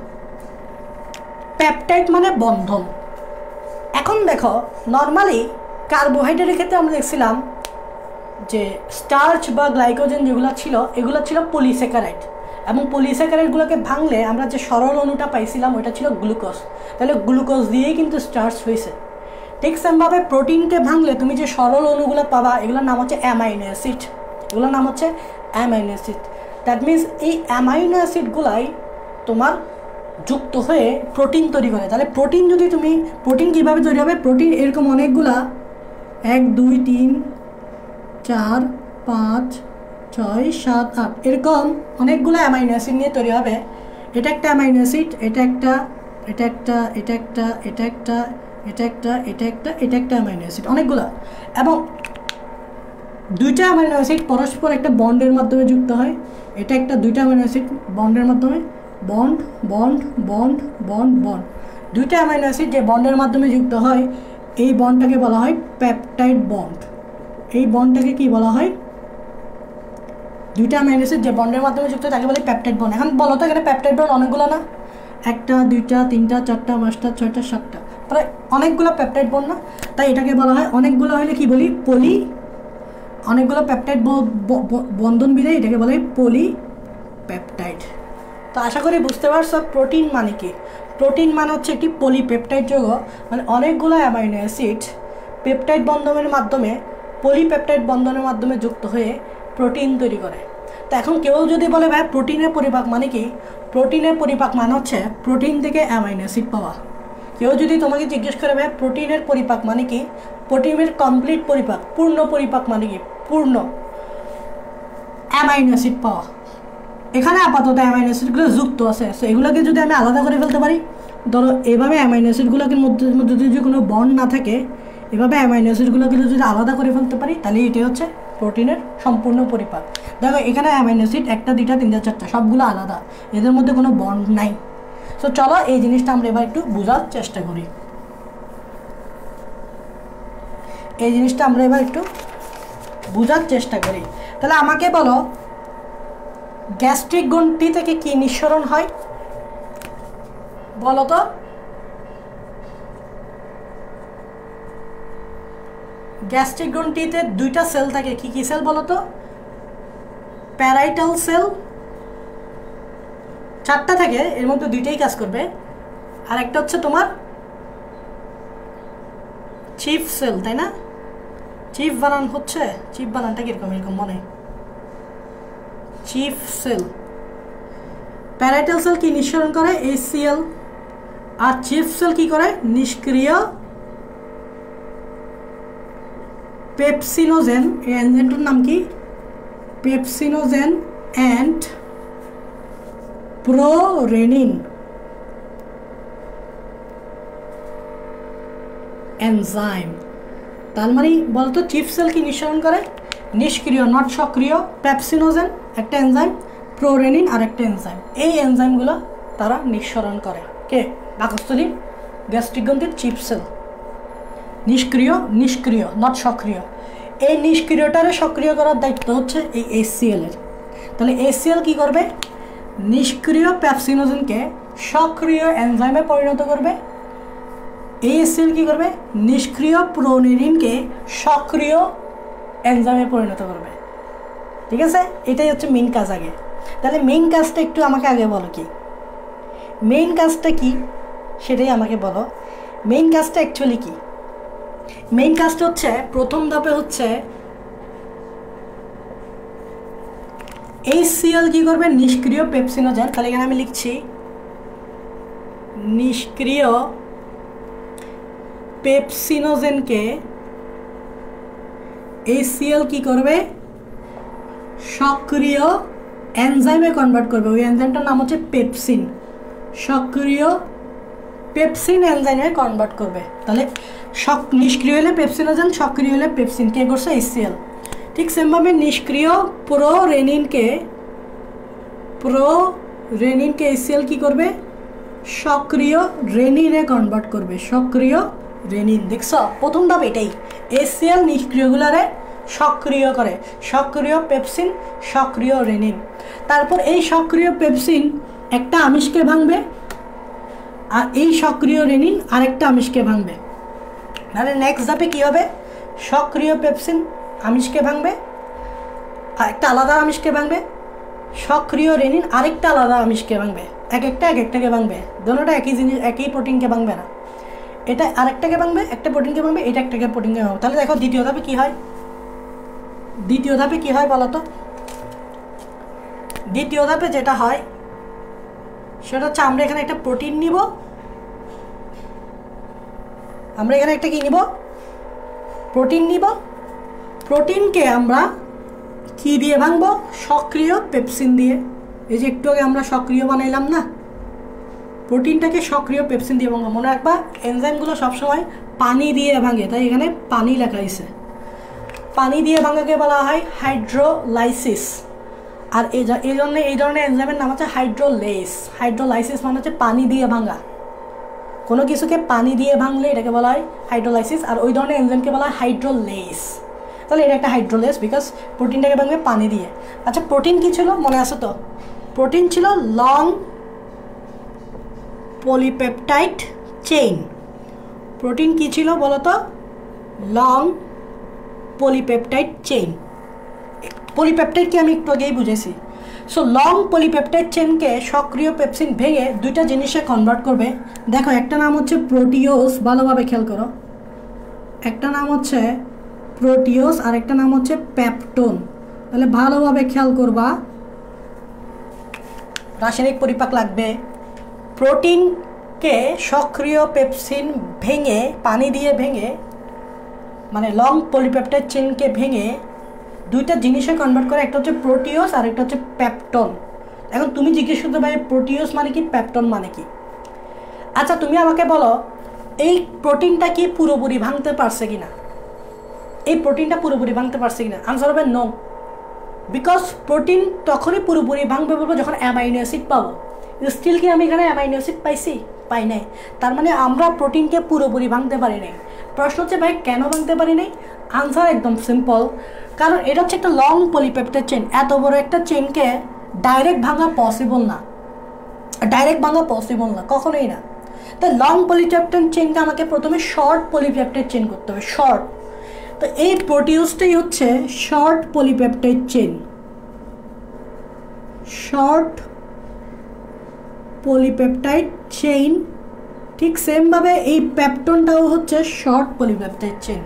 পেপটাইড মানে বন্ধন। এখন দেখো, নর্মালি কার্বোহাইড্রেটের ক্ষেত্রে আমরা দেখছিলাম যে স্টার্চ বা গ্লাইকোজেন যেগুলো ছিল, এগুলো ছিল পলিস্যাকারাইড, এবং পলিস্যাকারাইডগুলোকে ভাঙলে আমরা যে সরল অণুটা পাইছিলাম ওইটা ছিল গ্লুকোজ। তাহলে গ্লুকোজ দিয়েই কিন্তু স্টার্চ হয়েছে। ঠিক সেমভাবে প্রোটিনকে ভাঙলে তুমি যে সরল অণুগুলো পাবা, এগুলোর নাম হচ্ছে অ্যামাইনো অ্যাসিড। এগুলোর নাম হচ্ছে অ্যামাইনো অ্যাসিড। দ্যাট মিনস এই অ্যামাইনো অ্যাসিডগুলাই তোমার যুক্ত হয়ে প্রোটিন তৈরি করে। তাহলে প্রোটিন যদি তুমি, প্রোটিন কীভাবে তৈরি হবে? প্রোটিন এরকম অনেকগুলা, 1 2 3 4 5 6 7 8 এরকম অনেকগুলো অ্যামাইনো অ্যাসিড নিয়ে তৈরি হবে। এটা একটা অ্যামাইনো অ্যাসিড, এটা একটা, এটা একটা, এটা একটা, এটা একটা, এটা একটা, এটা একটা, এটা একটা অ্যামাইনো অ্যাসিড, অনেকগুলো। এবং দুইটা অ্যামাইনো অ্যাসিড পরস্পর একটা বন্ডের মাধ্যমে যুক্ত হয়। এটা একটা, দুইটা অ্যামাইনো অ্যাসিড বন্ডের মাধ্যমে, bond bond bond bond bond, দুইটা অ্যামাইনো অ্যাসিড যে বন্ডের মাধ্যমে যুক্ত হয়, এই বন্ডটাকে বলা হয় পেপটাইড বন্ড। এই বন্ডটাকে কি বলা হয়? দুইটা অ্যামাইনো অ্যাসিড যে বন্ডের মাধ্যমে যুক্ত তাকে বলে পেপটাইড বন্ড। এখন বলো তো, এখানে পেপটাইড বন্ড অনেকগুলো না? 1 2 3 4 5 6 7, প্রায় অনেকগুলো পেপটাইড বন্ড না? তাই এটাকে বলা হয়, অনেকগুলো হলে কি বলি? পলি। অনেকগুলো পেপটাইড বন্ধন বিধে এটাকে বলে পলিপেপটাইড। তো আশা করি বুঝতে পারছো প্রোটিন মানে কি। প্রোটিন মানে হচ্ছে একটি পলিপেপটাইড যৌগ, মানে অনেকগুলো অ্যামাইনো অ্যাসিড পেপটাইড বন্ধনের মাধ্যমে, পলিপেপটাইড বন্ধনের মাধ্যমে যুক্ত হয়ে প্রোটিন তৈরি করে। তো এখন কেউ যদি বলে ভাই প্রোটিনের পরিপাক মানে কি, প্রোটিনের পরিপাক মানে হচ্ছে প্রোটিন থেকে অ্যামাইনো অ্যাসিড পাওয়া। কেউ যদি তোমাকে জিজ্ঞেস করে ভাই প্রোটিনের পরিপাক মানে কি, প্রোটিনের কমপ্লিট পরিপাক, পূর্ণ পরিপাক মানে কি, পূর্ণ অ্যামাইনো অ্যাসিড পাওয়া। এখানে আপাতত অ্যামাইনো অ্যাসিডগুলো যুক্ত আছে, সো এগুলোকে যদি আমি আলাদা করে ফেলতে পারি, ধরো এভাবে অ্যামাইনো অ্যাসিডগুলোকে মধ্যে যদি কোনো বন্ড না থাকে, এভাবে অ্যামাইনো অ্যাসিডগুলোকে যদি আলাদা করে ফেলতে পারি, তাহলে এটাই হচ্ছে প্রোটিনের সম্পূর্ণ পরিপাক। দেখো এখানে অ্যামাইনো অ্যাসিড 1টা 2টা 3টা 4টা সবগুলো আলাদা, এদের মধ্যে কোনো বন্ড নাই। সো চলো এই জিনিসটা আমরা এবার একটু বোঝার চেষ্টা করি। এই জিনিসটা আমরা এবার একটু বোঝার চেষ্টা করি। তাহলে আমাকে বলো গ্যাস্ট্রিক গ্রন্থি থেকে কি নিঃসরণ হয় বলো তো? গ্যাস্ট্রিক গ্রন্থিতে 2টা সেল থাকে, কি কি সেল বলো তো? প্যারাইটাল সেল, 4টা থাকে, এর মধ্যে 2টাই কাজ করবে। আর একটা হচ্ছে তোমার চিফ সেল, তাই না? চিফ বানান হচ্ছে, চিফ বানানটা কিরকম, এরকম মনে, চিফ সেল। প্যারাইটাল সেল কি নিঃসরণ করে? HCl। আর চিফ সেল কি করে? নিষ্ক্রিয় পেপসিনোজেন, এই এনজাইমটার নাম কি? Pepsinogen and prorenin enzyme. তার মানে বলতো চিফ সেল কি নিঃসরণ করে? নিষ্ক্রিয়, নট সক্রিয় পেপসিনোজেন একটা এনজাইম, প্রোরেনিন আর একটা এনজাইম। এই এনজাইমগুলো তারা নিঃসরণ করে। কে? পাকস্থলী গ্যাস্ট্রিক গ্রন্থির চিফ সেল। নিষ্ক্রিয় নট সক্রিয়। এই নিষ্ক্রিয়টারে সক্রিয় করার দায়িত্ব হচ্ছে এই HCl এর। তাহলে HCl কি করবে? নিষ্ক্রিয় পেপসিনোজেনকে সক্রিয় এনজাইমে পরিণত করবে। এই HCl কি করবে? নিষ্ক্রিয় প্রোরেনিনকে সক্রিয় এনজাইমে পরিণত করবে। ঠিক আছে, এটাই হচ্ছে মেইন কাজ। আগে তাহলে মেইন কাজটা একটু আমাকে আগে বলো, কি মেইন কাজটা কি সেটাই আমাকে বলো। মেইন কাজটা অ্যাকচুয়ালি কি? মেইন কাজটা হচ্ছে প্রথম ধাপে হচ্ছে HCl কি করবে? নিষ্ক্রিয় পেপসিনোজেন, তাহলে এখানে আমি লিখছি নিষ্ক্রিয় পেপসিনোজেনকে HCl কি করবে? সক্রিয় এনজাইমে কনভার্ট করবে। ওই এনজাইমটার নাম হচ্ছে পেপসিন। সক্রিয় পেপসিন এনজাইমে কনভার্ট করবে। তাহলে নিষ্ক্রিয় হলে পেপসিনোজেন, সক্রিয় হলে পেপসিন। কে করছে? HCl। ঠিক সেমভাবে নিষ্ক্রিয় প্রোরেনিনকে HCl কি করবে? সক্রিয় রেনিনে কনভার্ট করবে। সক্রিয় রেনিন। দেখছো প্রথম ধাপ এটাই। HCl নিষ্ক্রিয়গুলারে সক্রিয় করে, সক্রিয় পেপসিন, সক্রিয় রেনিন। তারপর এই সক্রিয় পেপসিন একটা আমিষকে ভাঙবে, আর এই সক্রিয় রেনিন আরেকটা আমিষকে ভাঙবে। তাহলে নেক্সট ধাপে কী হবে? সক্রিয় পেপসিন আমিষকে ভাঙবে, আরেকটা আলাদা আমিষকে ভাঙবে, সক্রিয় রেনিন আরেকটা আলাদা আমিষকে ভাঙবে। এক একটাকে ভাঙবে। দোনোটা একই জিনিস, একই প্রোটিনকে ভাঙবে না। এটা আরেকটাকে ভাঙবে, একটা প্রোটিনকে ভাঙবে, এটা একটাকে প্রোটিনকে ভাঙবে। তাহলে দেখো দ্বিতীয় ধাপে কী হয়? দ্বিতীয় ধাপে কী হয় বলো তো? দ্বিতীয় ধাপে যেটা হয় সেটা হচ্ছে আমরা এখানে একটা প্রোটিন নিব, আমরা এখানে একটা কি নিব? প্রোটিন নিব। প্রোটিনকে আমরা কি দিয়ে ভাঙবো? সক্রিয় পেপসিন দিয়ে। এই যে একটু আগে আমরা সক্রিয় বানাইলাম না, প্রোটিনটাকে সক্রিয় পেপসিন দিয়ে ভাঙবো। মনে রাখবা এনজাইমগুলো সবসময় পানি দিয়ে ভাঙে, তাই এখানে পানি লেখা হয়েছে। পানি দিয়ে ভাঙাকে বলা হয় হাইড্রোলাইসিস। আর এই ধরনের এনজাইমের নাম হচ্ছে হাইড্রোলেস। হাইড্রোলাইসিস মানে হচ্ছে পানি দিয়ে ভাঙা। কোনো কিছুকে পানি দিয়ে ভাঙলে এটাকে বলা হয় হাইড্রোলাইসিস, আর ওই ধরনের এনজাইমকে বলা হয় হাইড্রোলেস। তাহলে এটা একটা হাইড্রোলেস, বিকজ প্রোটিনটাকে ভাঙবে পানি দিয়ে। আচ্ছা প্রোটিন কী ছিল মনে আছে তো? প্রোটিন ছিল লং পলিপেপটাইড চেইন। প্রোটিন কী ছিল বলো তো? Long polypeptide chain. পলিপেপটাইডকে আমি একটু আগেই বুঝেছি। সো লং পলিপেপটাইড চেইনকে সক্রিয় পেপসিন ভেঙে দুইটা জিনিসে কনভার্ট করবে। দেখো একটা নাম হচ্ছে প্রোটিওস, ভালোভাবে খেয়াল করো। একটা নাম হচ্ছে প্রোটিওস আর একটা নাম হচ্ছে পেপটোন। তাহলে ভালোভাবে খেয়াল করবা, রাসায়নিক পরিপাক লাগবে। প্রোটিনকে সক্রিয় পেপসিন ভেঙে, পানি দিয়ে ভেঙে, মানে লং পলিপেপটাইড চেনকে ভেঙে দুইটা জিনিসে কনভার্ট করে, একটা হচ্ছে প্রোটিওস আর একটা হচ্ছে পেপটন। এখন তুমি জিজ্ঞেস করতে পারো প্রোটিওস মানে কি, পেপটন মানে কি? আচ্ছা তুমি আমাকে বলো এই প্রোটিনটা কি পুরোপুরি ভাঙতে পারছে কিনা, এই প্রোটিনটা পুরোপুরি ভাঙতে পারছে কিনা? আনসার হবে নো। বিকজ প্রোটিন তখনই পুরোপুরি ভাঙবে বলবো যখন অ্যামাইনো অ্যাসিড পাবো। স্টিল কি আমি এখানে অ্যামাইনো অ্যাসিড পাইছি? পাই নাই। তার মানে আমরা প্রোটিনকে পুরোপুরি ভাঙতে পারি নাই। প্রশ্ন হচ্ছে ভাই কেন ভাঙতে পারি নাই? আনসার একদম সিম্পল, কারণ এটা হচ্ছে একটা লং পলিপেপটাইড চেন। এত বড় একটা চেনকে ডাইরেক্ট ভাঙা পসিবল না, কখনোই না। তো লং পলিপেপটাইড চেনকে আমাকে প্রথমে শর্ট পলিপেপটাইড চেন করতে হবে, শর্ট। তো এই প্রোটিওসটাই হচ্ছে short polypeptide chain, short polypeptide chain. ঠিক সেমভাবে এই পেপটনটাও হচ্ছে শর্ট পলিপেপটাইড চেন।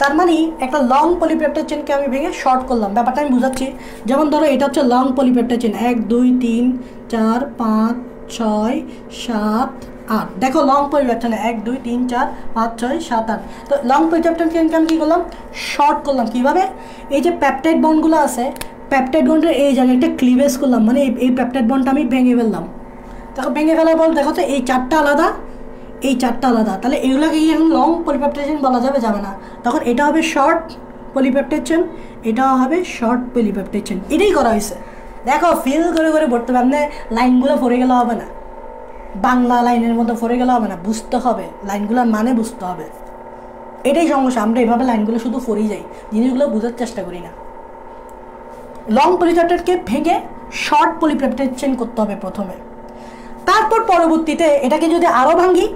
তার মানে একটা লং পলিপেপটাইড চেনকে আমি ভেঙে শর্ট করলাম। ব্যাপারটা আমি বুঝাচ্ছি। যেমন ধরো এটা হচ্ছে লং পলিপেপটাইড চেন, 1 2 3 4 5 6 7 8। দেখো লং পলিপেপটাইড চেন 1 2 3 4 5 6 7 8। তো লং পলিপেপটাইড চেনকে আমি কী করলাম? শর্ট করলাম। কীভাবে? এই যে পেপটাইড বন্ডগুলো আছে, পেপটাইড বন্ডের এই জায়গায় একটা ক্লিভেজ করলাম, মানে এই পেপটাইড বন্ডটা আমি ভেঙে ফেললাম। তখন ভেঙে ফেলার পর দেখো তো এই চারটা আলাদা, এই চারটা আলাদা, তাহলে এগুলোকে কি এখন লং পলিপেপটাইড চেন বলা যাবে? যাবে না। তখন এটা হবে শর্ট পলিপেপটাইড চেন, এটাও হবে শর্ট পলিপেপটাইড চেন। এটাই করা হয়েছে। দেখো ফিল করে করে পড়তে হবে, আপনি লাইনগুলো পড়ে গেলে হবে না, বাংলা লাইনের মতো পড়ে গেলে হবে না, বুঝতে হবে, লাইনগুলোর মানে বুঝতে হবে। এটাই সমস্যা, আমরা এভাবে লাইনগুলো শুধু পড়েই যাই, জিনিসগুলো বোঝার চেষ্টা করি না। লং পলিপেপটাইডকে ভেঙে শর্ট পলিপেপটাইড চেন করতে হবে প্রথমে। তারপর পরবর্তীতে এটাকে যদি আরও ভাঙি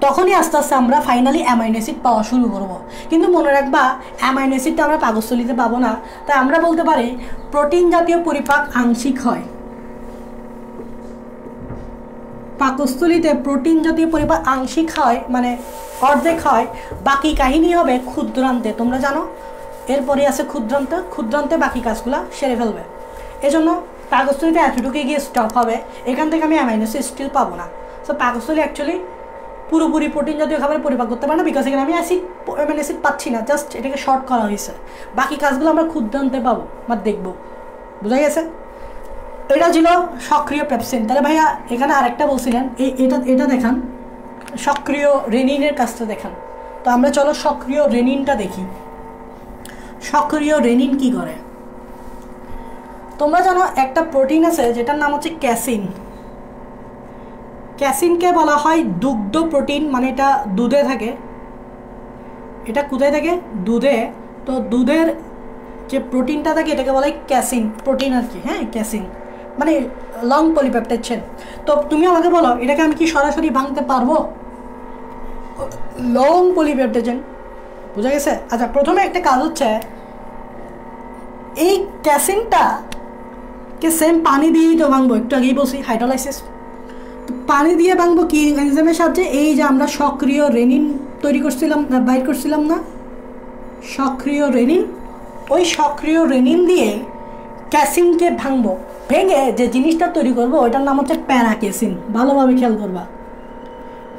তখনই আস্তে আস্তে আমরা ফাইনালি অ্যামাইনো অ্যাসিড পাওয়া শুরু করব। কিন্তু মনে রাখবা অ্যামাইনো অ্যাসিডটা আমরা পাকস্থলীতে পাবো না। তাই আমরা বলতে পারি প্রোটিন জাতীয় পরিপাক আংশিক হয়, পাকস্থলীতে প্রোটিন জাতীয় পরিপাক আংশিক হয়, মানে অর্ধেক হয়, বাকি কাহিনী হবে ক্ষুদ্রান্তে। তোমরা জানো এরপরে আছে ক্ষুদ্রান্তে বাকি কাজগুলো সেরে ফেলবে। এজন্য পাকস্থলীতে এতটুকুই গিয়ে স্টপ হবে, এখান থেকে আমি অ্যামাইনো অ্যাসিড স্টিল পাবো না। সো পাকস্থলী অ্যাকচুয়ালি পুরোপুরি প্রোটিন জাতীয় খাবার পরিপাক করতে পারে না, বিকজ এখানে আমি অ্যামাইনো অ্যাসিড পাচ্ছি না, জাস্ট এটাকে শর্ট করা হয়েছে। বাকি কাজগুলো আমরা ক্ষুদ্রান্তে পাবো বা দেখবো। বোঝা গেছে? এটা ছিল সক্রিয় পেপসিন। তাহলে ভাইয়া এখানে আরেকটা বলছিলেন, এটা দেখান, সক্রিয় রেনিনের কাজটা দেখান। তো আমরা চলো সক্রিয় রেনিনটা দেখি। সক্রিয় রেনিন কি করে? তোমরা জানো একটা প্রোটিন আছে যেটার নাম হচ্ছে ক্যাসিন। ক্যাসিনকে বলা হয় দুগ্ধ প্রোটিন, মানে এটা দুধে থাকে। এটা কোথায় থাকে? দুধে। তো দুধের যে প্রোটিনটা থাকে এটাকে বলা হয় ক্যাসিন প্রোটিন আর কি। হ্যাঁ, ক্যাসিন মানে লং পলিপেপটাইড চেন। তো তুমি আমাকে বলো এটাকে আমি কি সরাসরি ভাঙতে পারবো? লং পলিপেপটাইড চেন, বুঝা গেছে? আচ্ছা, প্রথমে একটা কাজ হচ্ছে এই ক্যাসিনটাকে সেম পানি দিয়েই তো ভাঙবো। একটু আগেই বলছি হাইড্রোলাইসিস। তো পানি দিয়ে ভাঙবো কি এনজাইমের সাহায্যে? এই যে আমরা সক্রিয় রেনিন তৈরি করছিলাম, বাইর করছিলাম না, সক্রিয় রেনিন, ওই সক্রিয় রেনিন দিয়ে ক্যাসিনকে ভাঙবো। ভেঙে যে জিনিসটা তৈরি করবো ওইটার নাম হচ্ছে প্যারাকেসিন। ভালোভাবে খেয়াল করবা,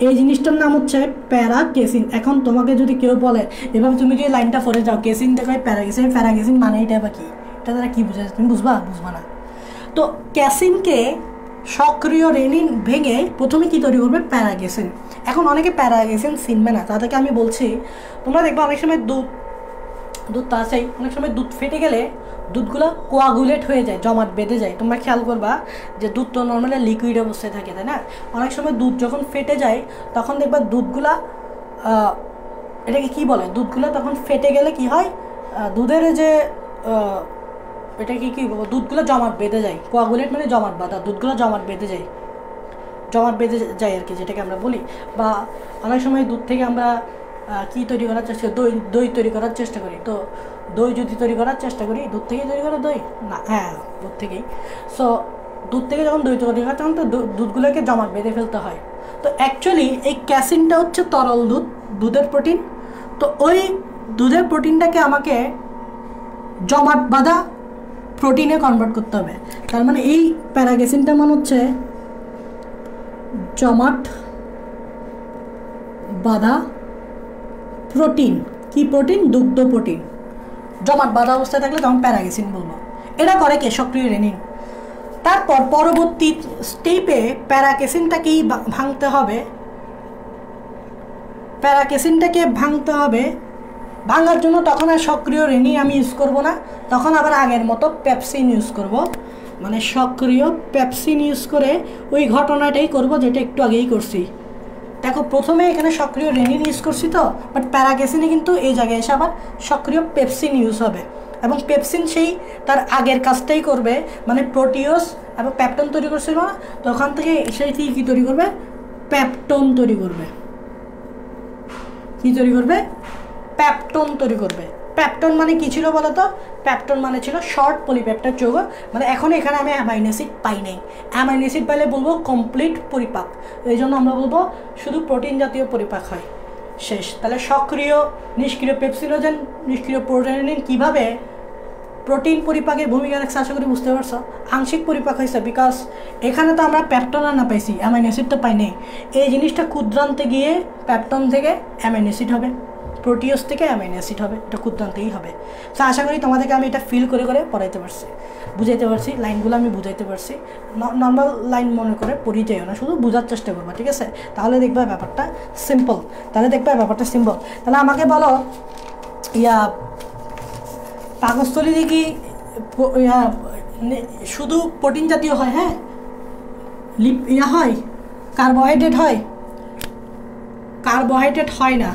এই জিনিসটার নাম হচ্ছে প্যারাকেসিন। এখন তোমাকে যদি কেউ বলে এভাবে তুমি যদি লাইনটা পড়ে যাও, কেসিন থেকে প্যারাকেসিন মানে এটা বা কি, এটা দ্বারা কী বোঝা যায় তুমি বুঝবা না। তো ক্যাসিনকে সক্রিয় রেনিন ভেঙে প্রথমে কি তৈরি করবে? প্যারাকেসিন। এখন অনেকে প্যারাকেসিন চিনবে না, তাদেরকে আমি বলছি তোমরা দেখবো অনেক সময় দুধ তো আছেই, অনেক সময় দুধ ফেটে গেলে দুধগুলো কোয়াগুলেট হয়ে যায়, জমাট বেঁধে যায়। তোমরা খেয়াল করবা যে দুধ তো নর্মালি লিকুইড অবস্থায় থাকে, তাই না? অনেক সময় দুধ যখন ফেটে যায় তখন দেখবা দুধগুলা, এটাকে কি বলে, দুধগুলো তখন ফেটে গেলে কি হয়, দুধের যে এটাকে কি বলবো, দুধগুলো জমাট বেঁধে যায়। কোয়াগুলেট মানে জমাট বাঁধা, দুধগুলো জমাট বেঁধে যায় আর কি, যেটাকে আমরা বলি। বা অনেক সময় দুধ থেকে আমরা কি তৈরি করার চেষ্টা করি? দই তৈরি করার চেষ্টা করি। তো দই যদি তৈরি করার চেষ্টা করি, দুধ থেকেই তৈরি করা দই না? হ্যাঁ, দুধ থেকেই। সো দুধ থেকে যখন দই তৈরি হয় তখন তো দুধগুলোকে জমাট বেঁধে ফেলতে হয়। তো অ্যাকচুয়ালি এই ক্যাসিনটা হচ্ছে তরল দুধের প্রোটিন। তো ওই দুধের প্রোটিনটাকে আমাকে জমাট বাঁধা প্রোটিনে কনভার্ট করতে হবে। তার মানে এই প্যারাগেসিনটা মানে হচ্ছে জমাট বাঁধা প্রোটিন। কি প্রোটিন? দুগ্ধ প্রোটিন। জমাট বাঁধা অবস্থায় থাকলে তখন প্যারাগেসিন বলবো। এটা করে কে? সক্রিয় রেনিন। তারপর পরবর্তী স্টেপে প্যারাগেসিনটাকেই ভাঙতে হবে। প্যারাগেসিনটাকে ভাঙতে হবে। ভাঙার জন্য তখন আর সক্রিয় রেনিন আমি ইউজ করব না, তখন আবার আগের মতো পেপসিন ইউজ করব। মানে সক্রিয় পেপসিন ইউজ করে ওই ঘটনাটাই করব যেটা একটু আগেই করছি। দেখো প্রথমে এখানে সক্রিয় রেনিন ইউজ করছি তো, বাট প্যারাগেসিনে কিন্তু এই জায়গায় এসে আবার সক্রিয় পেপসিন ইউজ হবে, এবং পেপসিন সেই তার আগের কাজটাই করবে। মানে প্রোটিওস এবং পেপটন তৈরি করছিল না, তো ওখান থেকে সেই কী তৈরি করবে? পেপটন তৈরি করবে। কী তৈরি করবে? পেপটন তৈরি করবে। পেপটন মানে কী ছিল বলো তো? পেপটন মানে ছিল শর্ট পলিপেপটাইড যৌগ। মানে এখন এখানে আমি অ্যামাইনো অ্যাসিড পাই নাই। অ্যামাইনো অ্যাসিড পাইলে বলবো কমপ্লিট পরিপাক, এই জন্য আমরা বলবো শুধু প্রোটিন জাতীয় পরিপাক হয়, শেষ। তাহলে সক্রিয় নিষ্ক্রিয় পেপসিনোজেন নিষ্ক্রিয় প্রোটিন কীভাবে প্রোটিন পরিপাকের ভূমিকা রাখছে আশা করি বুঝতে পারছো। আংশিক পরিপাক হয়েছে বিকজ এখানে তো আমরা পেপটন আর না পাইছি, অ্যামাইনো অ্যাসিড তো পাই নাই। এই জিনিসটা ক্ষুদ্রান্তে গিয়ে পেপটন থেকে অ্যামাইনো অ্যাসিড হবে, প্রোটিওস থেকে অ্যামাইনো অ্যাসিড হবে, এটা ক্ষুদ্রান্তেই হবে। সো আশা করি তোমাদেরকে আমি এটা ফিল করে করে পড়াইতে পারছি, বুঝাইতে পারছি, লাইনগুলো আমি বুঝাইতে পারছি। নর্মাল লাইন মনে করে পড়ি যাইও না, শুধু বোঝার চেষ্টা করবা, ঠিক আছে? তাহলে দেখবে ব্যাপারটা সিম্পল। তাহলে আমাকে বলো, পাকস্থলী কি শুধু প্রোটিন জাতীয় হয়? হ্যাঁ, হয়, কার্বোহাইড্রেট হয়? কার্বোহাইড্রেট হয় না।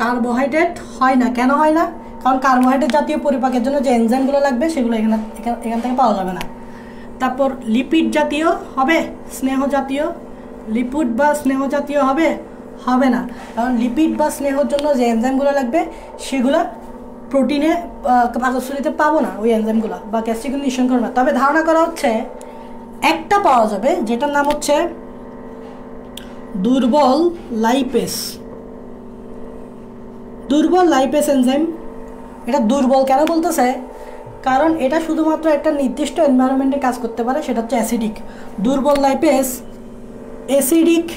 কার্বোহাইড্রেট হয় না। কেন হয় না? কারণ কার্বোহাইড্রেট জাতীয় পরিপাকের জন্য যে এনজাইমগুলো লাগবে সেগুলো এখান থেকে পাওয়া যাবে না। তারপর লিপিড জাতীয় হবে? স্নেহ জাতীয়? লিপিড বা স্নেহ জাতীয় হবে না, কারণ লিপিড বা স্নেহর জন্য যে এনজাইমগুলো লাগবে সেগুলো প্রোটিনে পাকস্থলীতে পাবো না, ওই এনজাইমগুলো বা গ্যাস্ট্রিক নিঃসরণ করবে না। তবে ধারণা করা হচ্ছে একটা পাওয়া যাবে, যেটার নাম হচ্ছে দুর্বল লাইপেস। দুর্বল লাইপেস এনজাইম। এটা দুর্বল কেন বলতেছে? কারণ এটা শুধুমাত্র একটা নির্দিষ্ট এনভায়রনমেন্টে কাজ করতে পারে, সেটা হচ্ছে অ্যাসিডিক। দুর্বল লাইপেস অ্যাসিডিক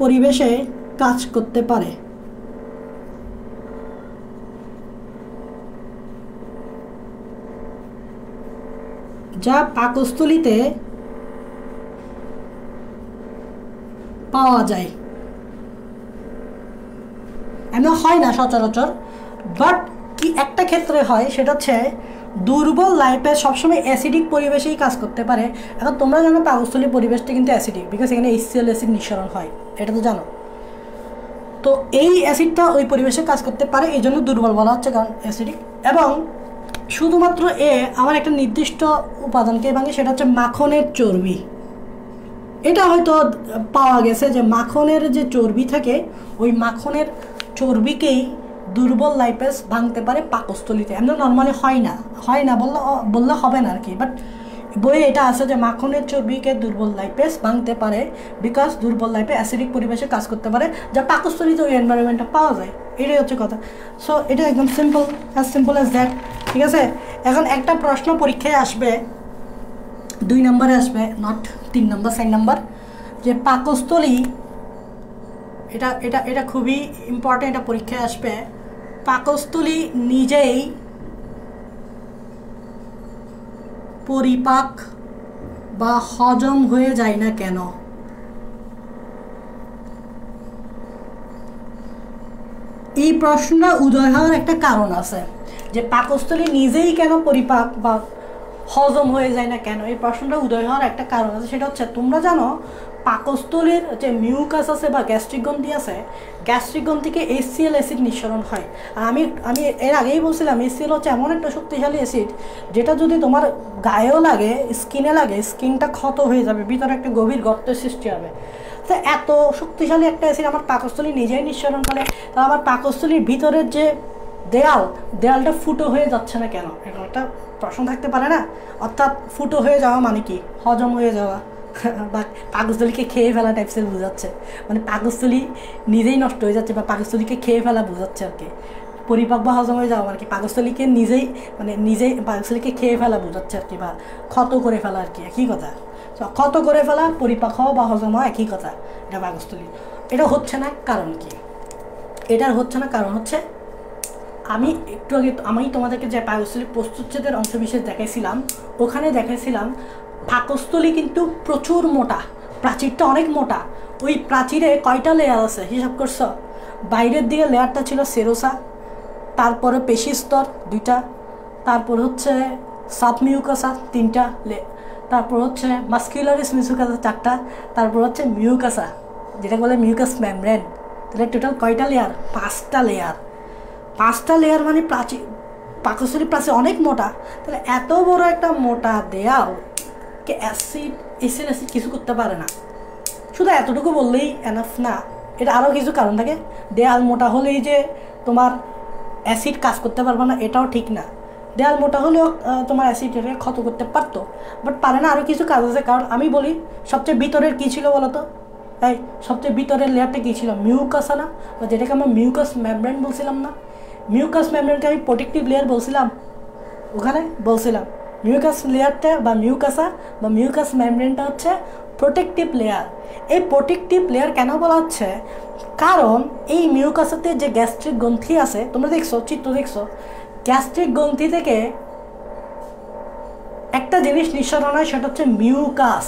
পরিবেশে কাজ করতে পারে। যা পাকস্থলীতে পাওয়া যায়। এমন হয় না সচরাচর, বাট কি একটা ক্ষেত্রে হয়, সেটা হচ্ছে দুর্বল লাইপেস সবসময় অ্যাসিডিক পরিবেশেই কাজ করতে পারে। এখন তোমরা জানো পাকস্থলীর পরিবেশটা কিন্তু অ্যাসিডিক, বিকজ এখানে HCl অ্যাসিড নিঃসরণ হয়, এটা তো জানো। তো এই অ্যাসিডটা ওই পরিবেশে কাজ করতে পারে, এই জন্য দুর্বল বলা হচ্ছে, কারণ অ্যাসিডিক। এবং শুধুমাত্র আমার একটা নির্দিষ্ট উপাদানকে ভাঙে, সেটা হচ্ছে মাখনের চর্বি। এটা হয়তো পাওয়া গেছে যে মাখনের যে চর্বি থাকে, ওই মাখনের চর্বিকেই দুর্বল লাইপেস ভাঙতে পারে পাকস্থলীতে। এমন নর্মালি হয় না বললে হবে না আর কি, বাট বইয়ে এটা আছে যে মাখনের চর্বিকে দুর্বল লাইপেস ভাঙতে পারে, বিকজ দুর্বল লাইপেস অ্যাসিডিক পরিবেশে কাজ করতে পারে, যা পাকস্থলীতে ওই এনভায়রনমেন্টটা পাওয়া যায়। এটাই হচ্ছে কথা। সো এটা একদম সিম্পল অ্যাজ দ্যাট, ঠিক আছে? এখন একটা প্রশ্ন পরীক্ষায় আসবে, 2 নম্বরে আসবে, নট 3 নম্বর 4 নম্বর, যে পাকস্থলী, এটা খুবই ইম্পর্টেন্ট, এটা পরীক্ষায় আসবে। পাকস্থলী নিজেই পরিপাক বা হজম হয়ে যায় না কেন? এই প্রশ্নটা উদয় হওয়ার একটা কারণ আছে, যে পাকস্থলী নিজেই কেন পরিপাক বা হজম হয়ে যায় না কেন, এই প্রশ্নটা উদয় হওয়ার একটা কারণ আছে। সেটা হচ্ছে, তোমরা জানো পাকস্থলীর যে মিউকাস আছে বা গ্যাস্ট্রিক গ্রন্থি আছে, গ্যাস্ট্রিক গ্রন্থিকে HCl অ্যাসিড নিঃসরণ হয়। আর আমি এর আগেই বলছিলাম, HCl হচ্ছে এমন একটা শক্তিশালী অ্যাসিড, যেটা যদি তোমার গায়েও লাগে, স্কিনে লাগে, স্কিনটা ক্ষত হয়ে যাবে, ভিতরে একটা গভীর গর্তের সৃষ্টি হবে। তো এত শক্তিশালী একটা অ্যাসিড আমার পাকস্থলী নিজেই নিঃসরণ করে, তাহলে আমার পাকস্থলীর ভিতরের যে দেয়ালটা ফুটো হয়ে যাচ্ছে না কেন? এটা একটা প্রশ্ন থাকতে পারে না? অর্থাৎ ফুটো হয়ে যাওয়া মানে কি? হজম হয়ে যাওয়া বা পাকস্থলীকে খেয়ে ফেলা টাইপসের বোঝাচ্ছে, মানে পাকস্থলী নিজেই নষ্ট হয়ে যাচ্ছে বা পাকস্থলীকে খেয়ে ফেলা বোঝাচ্ছে আর কি। পরিপাক বা হজম হয়ে যাওয়া আর কি, পাকস্থলীকে নিজেই পাকস্থলীকে খেয়ে ফেলা বোঝাচ্ছে আর কি, বা ক্ষত করে ফেলা আর কি, একই কথা। ক্ষত করে ফেলা, পরিপাক হওয়া বা হজম হওয়া একই কথা, এটা পাকস্থলী। এটা হচ্ছে না কারণ কি? এটার হচ্ছে না কারণ হচ্ছে, আমি একটু আগে তোমাদেরকে যে পাকস্থলীর প্রস্তুচ্ছেদের অংশবিশেষ দেখাইছিলাম, ওখানে দেখাইছিলাম পাকস্থলী কিন্তু প্রচুর মোটা, প্রাচীরটা অনেক মোটা। ওই প্রাচীরে কয়টা লেয়ার আছে হিসাব করছো? বাইরের দিকে লেয়ারটা ছিল সেরোসা, তারপরে পেশি স্তর 2টা, তারপর হচ্ছে সাবমিউকাসা 3টা, তারপর হচ্ছে মাস্কুলারিস মিউকাসা 4টা, তারপর হচ্ছে মিউকাসা যেটা বলে মিউকাস মেমব্রেন। তাহলে টোটাল কয়টা লেয়ার? 5টা লেয়ার। 5টা লেয়ার মানে প্রাচীর, পাকস্থলী প্রাচীর অনেক মোটা। তাহলে এত বড় একটা মোটা দেয়ালকে অ্যাসিড কিছু করতে পারে না। শুধু এতটুকু বললেই এনাফ না, এটা আরও কিছু কারণ থাকে। দেয়াল মোটা হলেই যে তোমার অ্যাসিড কাজ করতে পারবে না, এটাও ঠিক না। দেয়াল মোটা হলেও তোমার অ্যাসিড এটাকে ক্ষত করতে পারতো, বাট পারে না। আরও কিছু কাজ আছে। কারণ আমি বলি, সবচেয়ে ভিতরের কী ছিল বলো তো? এই সবচেয়ে ভিতরের লেয়ারটা কী ছিল? মিউকাসা না, বা যেটাকে আমরা মিউকাস মেমব্রেন বলছিলাম না? মিউকাস মেমব্রেনকে আমি প্রোটেক্টিভ লেয়ার বলছিলাম, ওখানে বলছিলাম মিউকাস লেয়ারটা বা মিউকাসা বা মিউকাস মেমব্রেনটা হচ্ছে প্রোটেক্টিভ লেয়ার। এই প্রোটেক্টিভ লেয়ার কেন বলা হচ্ছে? কারণ এই মিউকাসাতে যে গ্যাস্ট্রিক গ্রন্থি আছে, তোমরা দেখছো, চিত্র দেখছো, গ্যাস্ট্রিক গ্রন্থি থেকে একটা জিনিস নিঃসরণ হয়, সেটা হচ্ছে মিউকাস,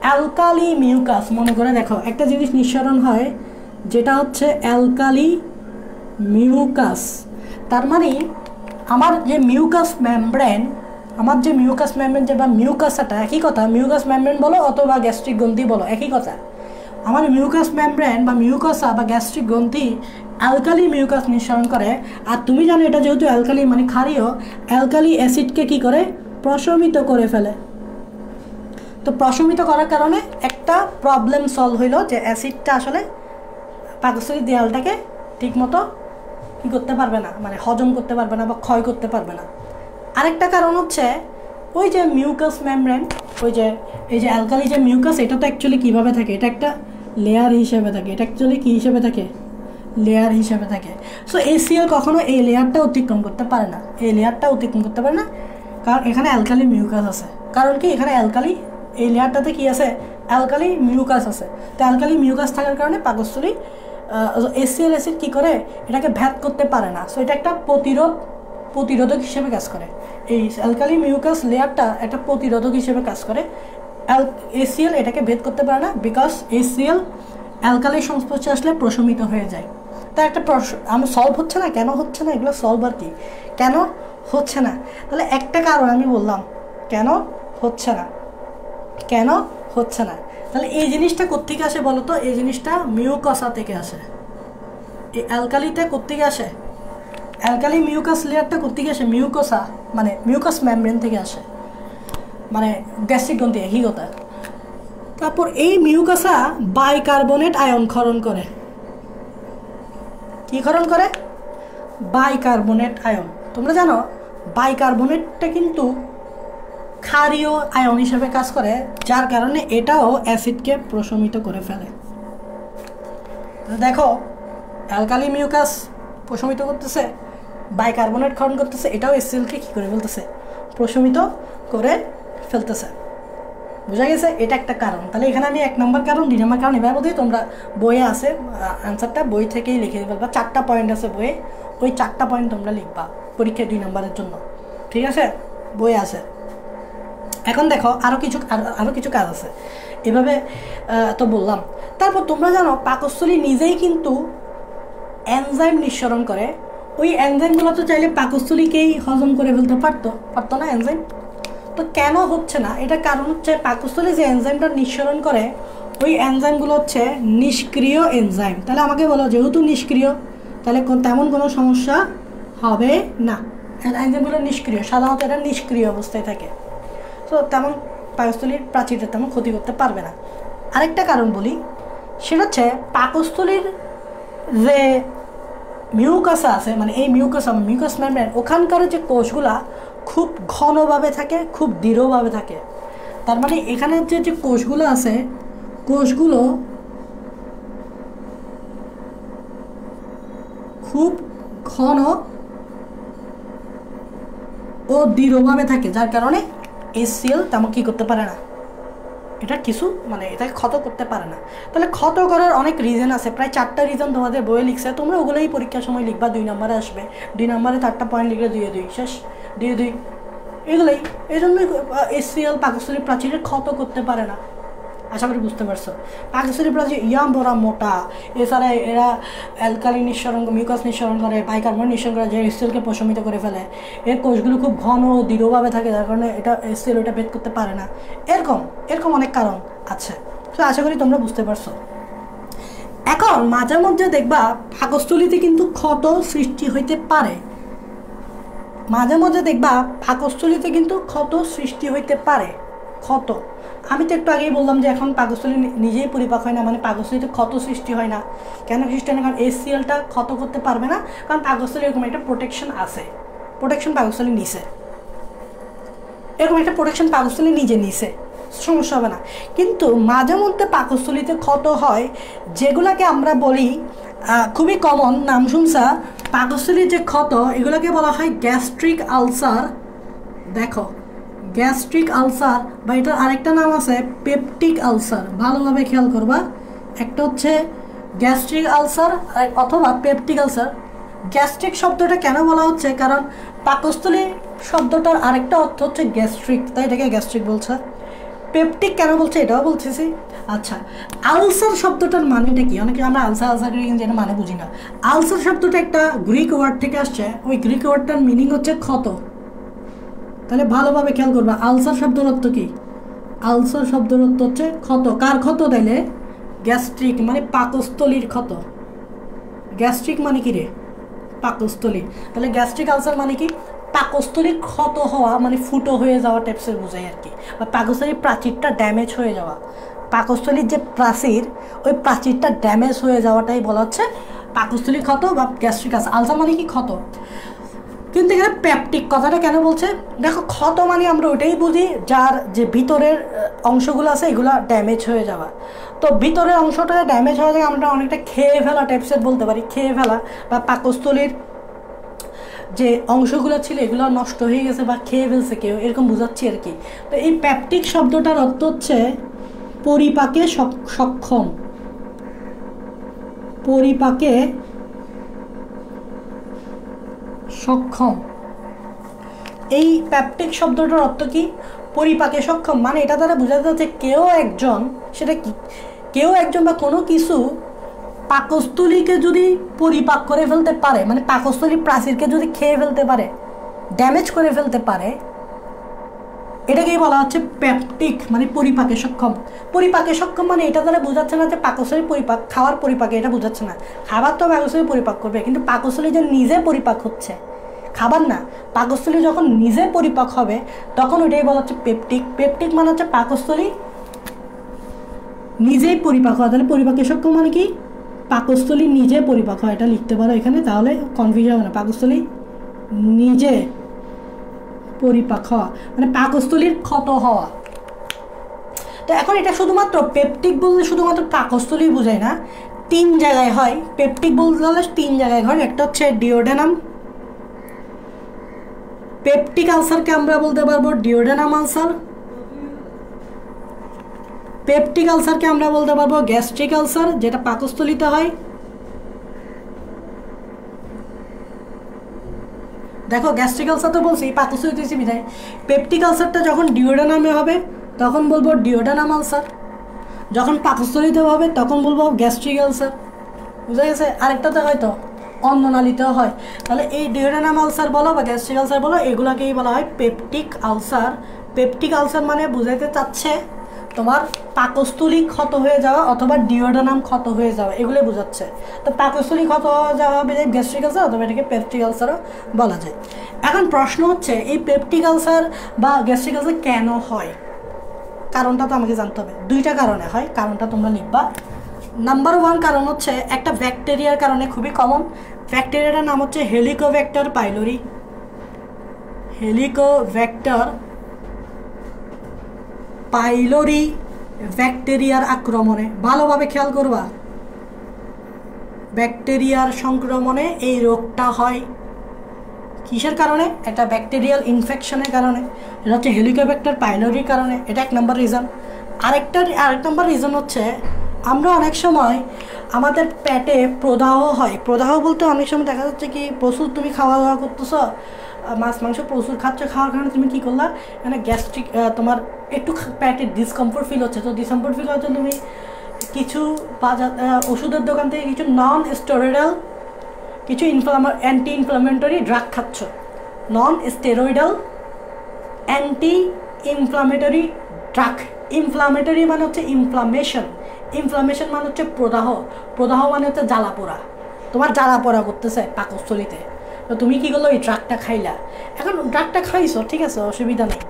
অ্যালকালি মিউকাস। মনে করে দেখো, একটা জিনিস নিঃসরণ হয় যেটা হচ্ছে অ্যালকালি মিউকাস। তার মানে আমার যে মিউকাস মেমব্রেন যে বা মিউকাসাটা একই কথা, মিউকাস মেমব্রেন বলো অথবা গ্যাস্ট্রিক গ্রন্থি বলো, একই কথা। আমার মিউকাস মেমব্রেন বা মিউকাসা বা গ্যাস্ট্রিক গ্রন্থি অ্যালকালি মিউকাস নিঃসরণ করে। আর তুমি জানো, এটা যেহেতু অ্যালকালি মানে ক্ষারীয়, অ্যালকালি অ্যাসিডকে কি করে? প্রশমিত করে ফেলে। তো প্রশমিত করার কারণে একটা প্রবলেম সলভ হইলো, যে অ্যাসিডটা আসলে পাকস্থলীর দেয়ালটাকে ঠিকমতো কী করতে পারবে না, মানে হজম করতে পারবে না বা ক্ষয় করতে পারবে না। আরেকটা কারণ হচ্ছে, ওই যে মিউকাস মেমব্রেন, এই যে অ্যালকালি যে মিউকাস, এটা তো অ্যাকচুয়ালি কীভাবে থাকে? এটা একটা লেয়ার হিসেবে থাকে। এটা অ্যাকচুয়ালি কী হিসেবে থাকে? লেয়ার হিসেবে থাকে। সো HCl কখনো এই লেয়ারটা অতিক্রম করতে পারে না, কারণ এখানে অ্যালকালি মিউকাস আছে। কারণ কি? এখানে অ্যালকালি, এই লেয়ারটাতে কি আছে? অ্যালকালি মিউকাস আছে। তো অ্যালকালি মিউকাস থাকার কারণে পাকস্থলী HCl অ্যাসিড কী করে? এটাকে ভেদ করতে পারে না। সো এটা একটা প্রতিরোধক হিসেবে কাজ করে। এই অ্যালকালি মিউকাস লেয়ারটা একটা প্রতিরোধক হিসেবে কাজ করে। HCl এটাকে ভেদ করতে পারে না, বিকজ HCl অ্যালকালির সংস্পর্শে আসলে প্রশমিত হয়ে যায়। তা একটা আমার সলভ হচ্ছে না, কেন হচ্ছে না? এগুলো সলভ আর কি, কেন হচ্ছে না? তাহলে একটা কারণ আমি বললাম, কেন হচ্ছে না। তাহলে এই জিনিসটা কোত্থেকে আসে বলো তো? এই জিনিসটা মিউকাসা থেকে আসে। এই অ্যালকালিটা কোত্থেকে আসে? অ্যালকালি মিউকাস লেয়ারটা কোত্থেকে আসে? মিউকাসা মানে মিউকাস মেমব্রেন থেকে আসে, মানে গ্যাস্ট্রিক গ্রন্থি, একই কথা। তারপর এই মিউকাসা বাইকার্বনেট আয়ন ক্ষরণ করে। কি ক্ষরণ করে? Bicarbonate ion. তোমরা জানো বাইকার্বনেটটা কিন্তু ক্ষারীয় আয়ন হিসেবে কাজ করে, যার কারণে এটাও অ্যাসিডকে প্রশমিত করে ফেলে। দেখো, অ্যালকালি মিউকাস প্রশমিত করতেছে, বাইকার্বনেট ক্ষরণ করতেছে, এটাও HClকে কী করে ফেলতেছে? প্রশমিত করে ফেলতেছে। বোঝা গেছে? এটা একটা কারণ। তাহলে এখানে আমি 1 নম্বর কারণ, 2 নম্বর কারণ এভাবে বলতে, তোমরা বইয়ে আছে অ্যান্সারটা বই থেকেই লিখে ফেলবা। 4টা পয়েন্ট আছে বইয়ে, ওই 4টা পয়েন্ট তোমরা লিখবা পরীক্ষায় 2 নম্বরের জন্য, ঠিক আছে? বই আছে। এখন দেখো, আরও কিছু কাজ আছে, এভাবে তো বললাম। তারপর তোমরা জানো পাকস্থলী নিজেই কিন্তু এনজাইম নিঃসরণ করে। ওই এনজাইমগুলো তো চাইলে পাকস্থলীকেই হজম করে ফেলতে পারতো না এনজাইম। তো কেন হচ্ছে না? এটা কারণ হচ্ছে, পাকস্থলী যে এনজাইমটা নিঃসরণ করে, ওই এনজাইমগুলো হচ্ছে নিষ্ক্রিয় এনজাইম। তাহলে আমাকে বলো, যেহেতু নিষ্ক্রিয়, তাহলে তেমন কোনো সমস্যা হবে না। এনজাইমগুলো নিষ্ক্রিয়, সাধারণত এটা নিষ্ক্রিয় অবস্থায় থাকে। তো তেমন পাকস্থলীর প্রাচীরটা তেমন ক্ষতি করতে পারবে না। আরেকটা কারণ বলি, সেটা হচ্ছে পাকস্থলীর যে মিউকাসা আছে, মানে এই মিউকাস মেমব্রেন, ওখানকার যে কোষগুলা খুব ঘনভাবে থাকে, খুব দৃঢ়ভাবে থাকে। তার মানে এখানে যে কোষগুলো আছে, কোষগুলো খুব ঘন ও দৃঢ়ভাবে থাকে, যার কারণে HCl তেমন কি করতে পারে না, এটা কিছু মানে এটাকে ক্ষত করতে পারে না। তাহলে ক্ষত করার অনেক রিজন আছে, প্রায় 4টা রিজন তোমাদের বইয়ে লিখছে, তোমরা ওগুলোই পরীক্ষার সময় লিখবা, 2 নম্বরে আসবে। 2 নম্বরে 4টা পয়েন্ট লিখলে 2 শেষ, 2 এগুলোই। এই জন্যই HCl পাকস্থলী প্রাচীরের ক্ষত করতে পারে না। আশা করি বুঝতে পারছো। পাকস্থলী প্রাচীর বড় মোটা, এছাড়া এরা অ্যালকালি নিঃসরণ, মিউকাস নিঃসরণ করে, বাইকার্বন নিঃসরণ করে, যে HClকে প্রশমিত করে ফেলে। এর কোষগুলো খুব ঘন ও দৃঢ়ভাবে থাকে, যার কারণে এটা HCl ওটা ভেদ করতে পারে না। এরকম অনেক কারণ আছে। তো আশা করি তোমরা বুঝতে পারছো। এখন মাঝে মধ্যে দেখবা পাকস্থলীতে কিন্তু ক্ষত সৃষ্টি হইতে পারে, মাঝে মধ্যে দেখবা পাকস্থলীতে কিন্তু ক্ষত সৃষ্টি হইতে পারে। ক্ষত, আমি তো একটু আগেই বললাম যে এখন পাকস্থলী নিজেই পরিপাক হয় না, মানে পাকস্থলীতে ক্ষত সৃষ্টি হয় না। কেন সৃষ্টি হয় না? কারণ HClটা ক্ষত করতে পারবে না, কারণ পাকস্থলী এরকম একটা প্রোটেকশন আছে, প্রোটেকশন পাকস্থলী নিছে, এরকম একটা প্রোটেকশন পাকস্থলী নিজে নিছে, সমস্যা হবে না। কিন্তু মাঝে মধ্যে পাকস্থলীতে ক্ষত হয়, যেগুলোকে আমরা বলি খুবই কমন, নাম শুনছা পাকস্থলীর যে ক্ষত, এগুলোকে বলা হয় গ্যাস্ট্রিক আলসার। দেখো, গ্যাস্ট্রিক আলসার, বা এটার আরেকটা নাম আছে পেপটিক আলসার। ভালোভাবে খেয়াল করবা, একটা হচ্ছে গ্যাস্ট্রিক আলসার অথবা পেপটিক আলসার। গ্যাস্ট্রিক শব্দটা কেন বলা হচ্ছে? কারণ পাকস্থলী শব্দটার আরেকটা অর্থ হচ্ছে গ্যাস্ট্রিক, তাই এটাকে গ্যাস্ট্রিক বলছে। পেপটিক কেন বলছে এটাও বলতেছি। আচ্ছা, আলসার শব্দটার মানেটা কি? অনেকে আমরা আলসার করি কিন্তু এটা মানে বুঝি না। আলসার শব্দটা একটা গ্রিক ওয়ার্ড থেকে আসছে, ওই গ্রিক ওয়ার্ডটার মিনিং হচ্ছে ক্ষত। তাহলে ভালোভাবে খেয়াল করবা, আলসার শব্দের অর্থ কি? আলসার শব্দের অর্থ হচ্ছে ক্ষত। কার ক্ষত? তাইলে গ্যাস্ট্রিক, মানে পাকস্থলীর ক্ষত। গ্যাস্ট্রিক মানে কি রে? পাকস্থলী। তাহলে গ্যাস্ট্রিক আলসার মানে কি? পাকস্থলীর ক্ষত হওয়া, মানে ফুটো হয়ে যাওয়া টাইপসের বোঝায় আর কি, বা পাকস্থলীর প্রাচীরটা ড্যামেজ হয়ে যাওয়া। পাকস্থলীর যে প্রাচীর, ওই প্রাচীরটা ড্যামেজ হয়ে যাওয়াটাই বলা হচ্ছে পাকস্থলীর ক্ষত বা গ্যাস্ট্রিক আলসার। আলসার মানে কি? ক্ষত। কিন্তু এখানে পেপটিক কথাটা কেন বলছে? দেখো, ক্ষত মানে আমরা ওইটাই বুঝি যার যে ভিতরের অংশগুলো আছে এগুলো ড্যামেজ হয়ে যাওয়া। তো ভিতরের অংশটা ড্যামেজ হয়ে যায়, আমরা অনেকটা খেয়ে ফেলা টাইপসের বলতে পারি, খেয়ে ফেলা, বা পাকস্থলীর যে অংশগুলো ছিল এগুলো নষ্ট হয়ে গেছে বা খেয়ে ফেলছে কেউ, এরকম বোঝাচ্ছি আর কি। তো এই পেপটিক শব্দটার অর্থ হচ্ছে পরিপাকে সক্ষম, পরিপাকে সক্ষম। এই পেপটিক শব্দটার অর্থ কি? পরিপাকে সক্ষম, মানে এটা দ্বারা বোঝা যাচ্ছে কেউ একজন, সেটা কি কেউ একজন বা কোনো কিছু পাকস্থলীকে যদি পরিপাক করে ফেলতে পারে, মানে পাকস্থলীর প্রাচীরকে যদি খেয়ে ফেলতে পারে, ড্যামেজ করে ফেলতে পারে, এটাকেই বলা হচ্ছে পেপটিক, মানে পরিপাকে সক্ষম। পরিপাকে সক্ষম মানে এটা দ্বারা বোঝাচ্ছে না যে পাকস্থলী পরিপাক, খাওয়ার পরিপাকে, এটা বোঝাচ্ছে না। খাবার তো পাকস্থলী পরিপাক করবে, কিন্তু পাকস্থলী যে নিজে পরিপাক হচ্ছে, খাবার না, পাকস্থলী যখন নিজে পরিপাক হবে তখন ওইটাই বলা হচ্ছে পেপটিক। পেপটিক মানে হচ্ছে পাকস্থলী নিজেই পরিপাক হয়। তাহলে পরিপাকে সক্ষম মানে কি? পাকস্থলী নিজে পরিপাক হয়, এটা লিখতে পারো এখানে, তাহলে কনফিউজ হবে না। পাকস্থলী নিজে পরিপাক হওয়া মানে পাকস্থলীর ক্ষত হওয়া। তো এখন এটা শুধুমাত্র পেপটিক বললে শুধুমাত্র পাকস্থলী বোঝায় না, 3 জায়গায় হয়। পেপটিক বলতে হলে 3 জায়গায় হয়। একটা হচ্ছে ডিওডেনাম, পেপটিক আলসারকে আমরা বলতে পারবো ডিওডেনাম আলসার, পেপটিক আলসারকে আমরা বলতে পারবো গ্যাস্ট্রিক আলসার, যেটা পাকস্থলীতে হয়। দেখো, গ্যাস্ট্রিক আলসার তো বলছি পাকস্থলীতে বিধায়, পেপটিক আলসারটা যখন ডিওডেনামে হবে তখন বলবো ডিওডেনাম আলসার, যখন পাকস্থলীতে হবে তখন বলবো গ্যাস্ট্রিক আলসার। বুঝা গেছে? আরেকটাতে হয়তো অন্ননালীতেও হয়। তাহলে এই ডিওডেনাম আলসার বলো বা গ্যাস্ট্রিক আলসার বলো, এগুলোকেই বলা হয় পেপটিক আলসার। পেপটিক আলসার মানে বুঝাইতে চাচ্ছে তোমার পাকস্থলী ক্ষত হয়ে যাওয়া অথবা ডিওডেনাম ক্ষত হয়ে যাওয়া, এগুলোই বোঝাচ্ছে। তো পাকস্থলী ক্ষত হয়ে যাওয়া গ্যাস্ট্রিক আলসার, অথবা এটাকে পেপটিক আলসারও বলা যায়। এখন প্রশ্ন হচ্ছে, এই পেপটিক আলসার বা গ্যাস্ট্রিক আলসার কেন হয়? কারণটা তো আমাকে জানতে হবে। 2টা কারণে হয়, কারণটা তোমরা লিখবা। নাম্বার 1 কারণ হচ্ছে একটা ব্যাকটেরিয়ার কারণে, খুবই কমন। ব্যাকটেরিয়াটার নাম হচ্ছে হেলিকোব্যাক্টার পাইলোরি। হেলিকোব্যাক্টার পাইলোরি ব্যাকটেরিয়ার আক্রমণে, ভালোভাবে খেয়াল করবা, ব্যাকটেরিয়ার সংক্রমণে এই রোগটা হয় কিসের কারণে? একটা ব্যাকটেরিয়াল ইনফেকশনের কারণে, এটা হচ্ছে হেলিকোব্যাক্টার পাইলোরির কারণে, এটা 1 নম্বর রিজন। আরেক নম্বর রিজন হচ্ছে আমরা অনেক সময় আমাদের পেটে প্রদাহ হয়। প্রদাহ বলতে অনেক সময় দেখা যাচ্ছে কি প্রচুর তুমি খাওয়া দাওয়া করতেছ, মাছ মাংস প্রচুর খাওয়ার কারণে তুমি কী করলা, মানে গ্যাস্ট্রিক তোমার একটু পেটে ডিসকমফোর্ট ফিল হচ্ছে। তো ডিসকমফোর্ট ফিল হচ্ছে তুমি কিছু বাজার ওষুধের দোকান থেকে কিছু নন স্টেরয়েডাল কিছু অ্যান্টি ইনফ্লামেটরি ড্রাগ খাচ্ছ। নন steroidal anti inflammatory drug. Inflammatory মানে হচ্ছে ইনফ্লামেশন মানে হচ্ছে প্রদাহ মানে হচ্ছে জ্বালা পোড়া, তোমার জ্বালা পোড়া করতেছে পাকস্থলীতে। তো তুমি কী করলো, এই ড্রাগটা খাইলা। এখন ড্রাগটা খাইছো, ঠিক আছে, অসুবিধা নেই,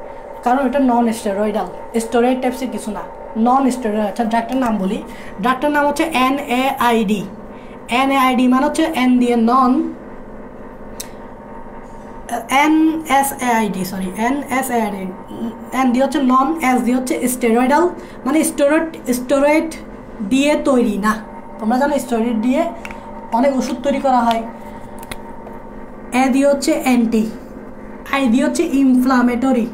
কারণ এটা নন স্টেরয়েডাল, স্টেরয়েড টাইপসের কিছু না, নন স্টেরয়েড। আচ্ছা ড্রাগটার নাম বলি, ড্রাগটার নাম হচ্ছে NAID। NAID মানে হচ্ছে N দিয়ে নন, NSAID, N দিয়ে হচ্ছে নন, S দিয়ে হচ্ছে স্টেরয়েডাল, মানে স্টেরয়েড দিয়ে তৈরি না। তোমরা জানো স্টেরয়েড দিয়ে অনেক ওষুধ তৈরি করা হয়। এ দিয়ে হচ্ছে অ্যান্টি, আই দিয়ে হচ্ছে ইনফ্লামেটরি,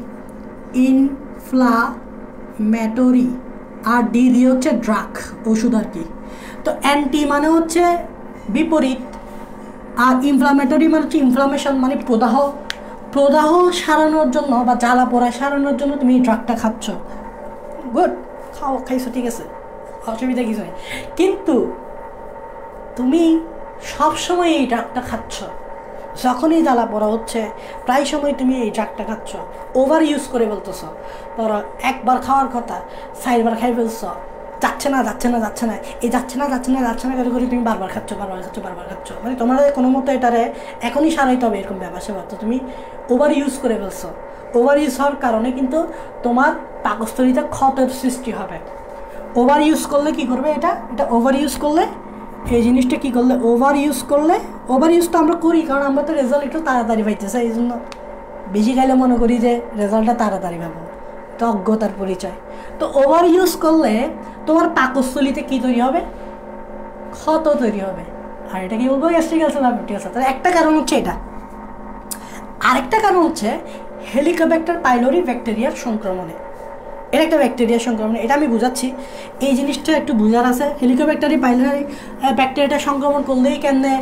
আর ডি দিয়ে হচ্ছে ড্রাগ, ওষুধ আর কি। তো অ্যান্টি মানে হচ্ছে বিপরীত, আর ইনফ্লামেটরি মানে হচ্ছে ইনফ্লামেশন, মানে প্রদাহ সারানোর জন্য বা জ্বালা পোড়া সারানোর জন্য তুমি এই ড্রাগটা খাচ্ছ। গুড, খাইছো, ঠিক আছে, অসুবিধা কিছু নেই। কিন্তু তুমি সবসময় এই ড্রাগটা খাচ্ছ, যখনই জ্বালা পোড়া হচ্ছে প্রায় সময় তুমি এই ড্রাগটা খাচ্ছ, ওভার ইউজ করে বলতেছ। ধরো একবার খাওয়ার কথা 4বার খাই ফেলছ, যাচ্ছে না, এই যাচ্ছে না করে তুমি বারবার খাচ্ছ, মানে তোমরা কোনো মতো এটারে এখনই সারাইতে হবে এরকম ব্যাপার স্যাপার। তো তুমি ওভার ইউজ করে ফেলছো, ওভার ইউজ হওয়ার কারণে কিন্তু তোমার পাকস্থলীতে ক্ষতের সৃষ্টি হবে। ওভার ইউজ করলে কী করবে, এটা ওভার ইউজ করলে এই জিনিসটা কী করলে, ওভার ইউজ তো আমরা করি, কারণ আমরা তো রেজাল্ট একটু তাড়াতাড়ি পাইতে চাই, এই জন্য বেশি খাইলে মনে করি যে রেজাল্টটা তাড়াতাড়ি পাবো, তো অজ্ঞতার পরিচয়। তো ওভার ইউজ করলে তোমার পাকস্থলীতে কী তৈরি হবে, ক্ষত তৈরি হবে, আর এটা কি বলবো, গ্যাস্ট্রিক আলসার বা পেপটিক আলসার। তাহলে একটা কারণ হচ্ছে এটা। আরেকটা কারণ হচ্ছে হেলিকোব্যাক্টার পাইলোরি ব্যাকটেরিয়ার সংক্রমণে। এটা একটা ব্যাকটেরিয়ার সংক্রমণ, এটা আমি বুঝাচ্ছি, এই জিনিসটা একটু বোঝার আছে। হেলিকোব্যাক্টারি পাইলোরি ব্যাকটেরিয়াটা সংক্রমণ করলেই কেমনে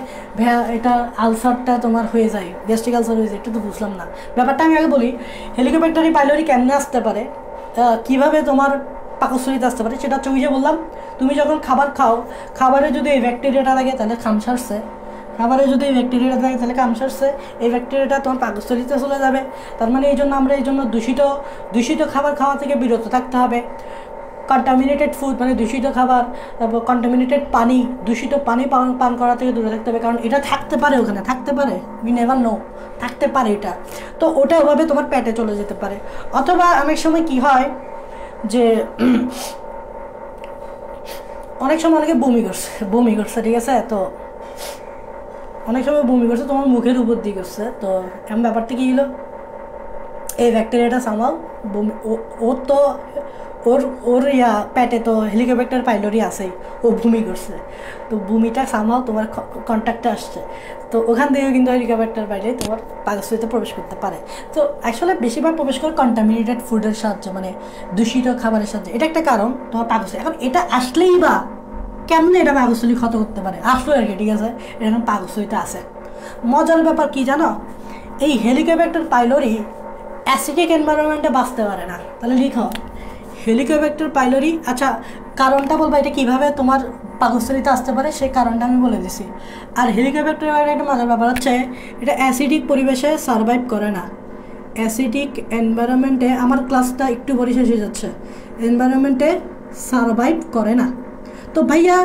এটা আলসারটা তোমার হয়ে যায়, গ্যাস্ট্রিক আলসার হয়ে যায়, একটু তো বুঝলাম না ব্যাপারটা। আমি আগে বলি হেলিকোব্যাক্টারি পাইলোরি কেমনে আসতে পারে, কীভাবে তোমার পাকস্থলীতে আসতে পারে। সেটা হচ্ছে ওই যে বললাম, তুমি যখন খাবার খাও, খাবারে যদি এই ব্যাকটেরিয়াটা থাকে তাহলে খামসারছে, এই ব্যাকটেরিয়াটা তোমার পাকস্থলীতে চলে যাবে। তার মানে আমরা এই জন্য দূষিত খাবার খাওয়া থেকে বিরত থাকতে হবে। কন্টামিনেটেড ফুড মানে দূষিত খাবার, তারপর কন্টামিনেটেড পানি, দূষিত পানি পান করা থেকে দূরে থাকতে হবে, কারণ এটা থাকতে পারে, ওখানে থাকতে পারে, উই নেভার নো, থাকতে পারে এটা। তো ওটা ওভাবে তোমার পেটে চলে যেতে পারে। অথবা অনেক সময় কি হয় যে অনেক সময় অনেকে বমি করছে, ঠিক আছে, তো অনেক সময় বমি করছে তোমার মুখের উপর দিয়ে করছে। তো এমন ব্যাপারটা কী হলো, এই ব্যাকটেরিয়াটা সামাল বমি, ওর পেটে তো হেলিকোব্যাক্টার পাইলোরি আছেই, ও বমি করছে, তো বমিটা সামাল তোমার কন্ট্যাক্টে আসছে, তো ওখান থেকেও কিন্তু হেলিকোব্যাক্টার পাইলোরি তোমার পাকস্থলীতে প্রবেশ করতে পারে। তো আসলে বেশিরভাগ প্রবেশ করে কন্টামিনেটেড ফুডের সাহায্যে, মানে দূষিত খাবারের সাহায্যে, এটা একটা কারণ তোমার পাকস্থলী। এখন এটা আসলেই বা কেমনে এটা পাকস্থলী ক্ষত করতে পারে, আসলে আর কি, ঠিক আছে, এটা পাকস্থলীতে আছে। মজার ব্যাপার কি জানো, এই হেলিকোব্যাক্টার পাইলোরি অ্যাসিডিক এনভায়রনমেন্টে বাঁচতে পারে না। তাহলে লিখো হেলিকোব্যাক্টার পাইলোরি। আচ্ছা কারণটা বলবো, এটা কীভাবে তোমার পাকস্থলীতে আসতে পারে সেই কারণটা আমি বলে দিছি। আর হেলিকোব্যাক্টার পাইলোরি একটা মজার ব্যাপার হচ্ছে এটা অ্যাসিডিক পরিবেশে সারভাইভ করে না। অ্যাসিডিক এনভায়রনমেন্টে, আমার ক্লাসটা একটু পরে শেষ হয়ে যাচ্ছে, এনভায়রনমেন্টে সারভাইভ করে না। তো ভাইয়া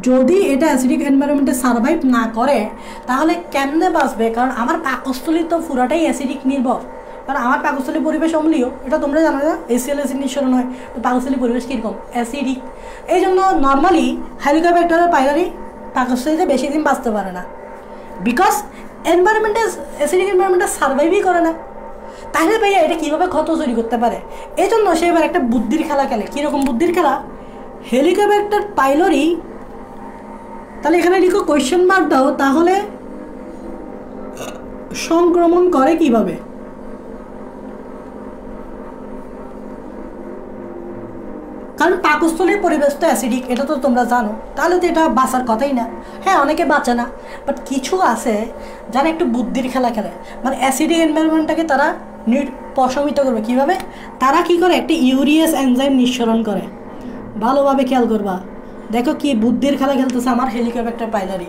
যদি এটা অ্যাসিডিক এনভায়রনমেন্টে সারভাইভ না করে তাহলে কেমনে বাঁচবে, কারণ আমার পাকস্থলী তো পুরাটাই অ্যাসিডিক নির্ভর, কারণ আমার পাকস্থলী পরিবেশ অম্লীয়, এটা তোমরা জানো না, HCl অ্যাসিড নিঃসরণ হয়, তো পাকস্থলী পরিবেশ কীরকম, অ্যাসিডিক। এই জন্য নর্মালি হেলিকোব্যাক্টার পাইলোরি পাকস্থলীতে বেশি দিন বাঁচতে পারে না, বিকজ এনভায়রনমেন্টে অ্যাসিডিক এনভায়রনমেন্টে সারভাইভই করে না। তাহলে ভাইয়া এটা কীভাবে ক্ষত তৈরি করতে পারে, এই জন্য সে এবার একটা বুদ্ধির খেলা খেলে। কীরকম বুদ্ধির খেলা, হেলিকোব্যাক্টার পাইলোরি তাহলে এখানে লিখো কোয়েশ্চেন মার্ক দাও, তাহলে সংক্রমণ করে কিভাবে? কারণ পাকস্থলীর পরিবেশ তো অ্যাসিডিক, এটা তো তোমরা জানো, তাহলে তো এটা বাঁচার কথাই না। হ্যাঁ, অনেকে বাঁচে না, বাট কিছু আছে যারা একটু বুদ্ধির খেলা খেলে, মানে অ্যাসিডিক এনভায়রনমেন্টটাকে তারা প্রশমিত করবে কীভাবে? তারা কি করে, একটা ইউরিয়াস এনজাইম নিঃসরণ করে। ভালোভাবে খেয়াল করবা, দেখো কি বুদ্ধির খেলা খেলতেছে আমার হেলিকোব্যাক্টার পাইলরি।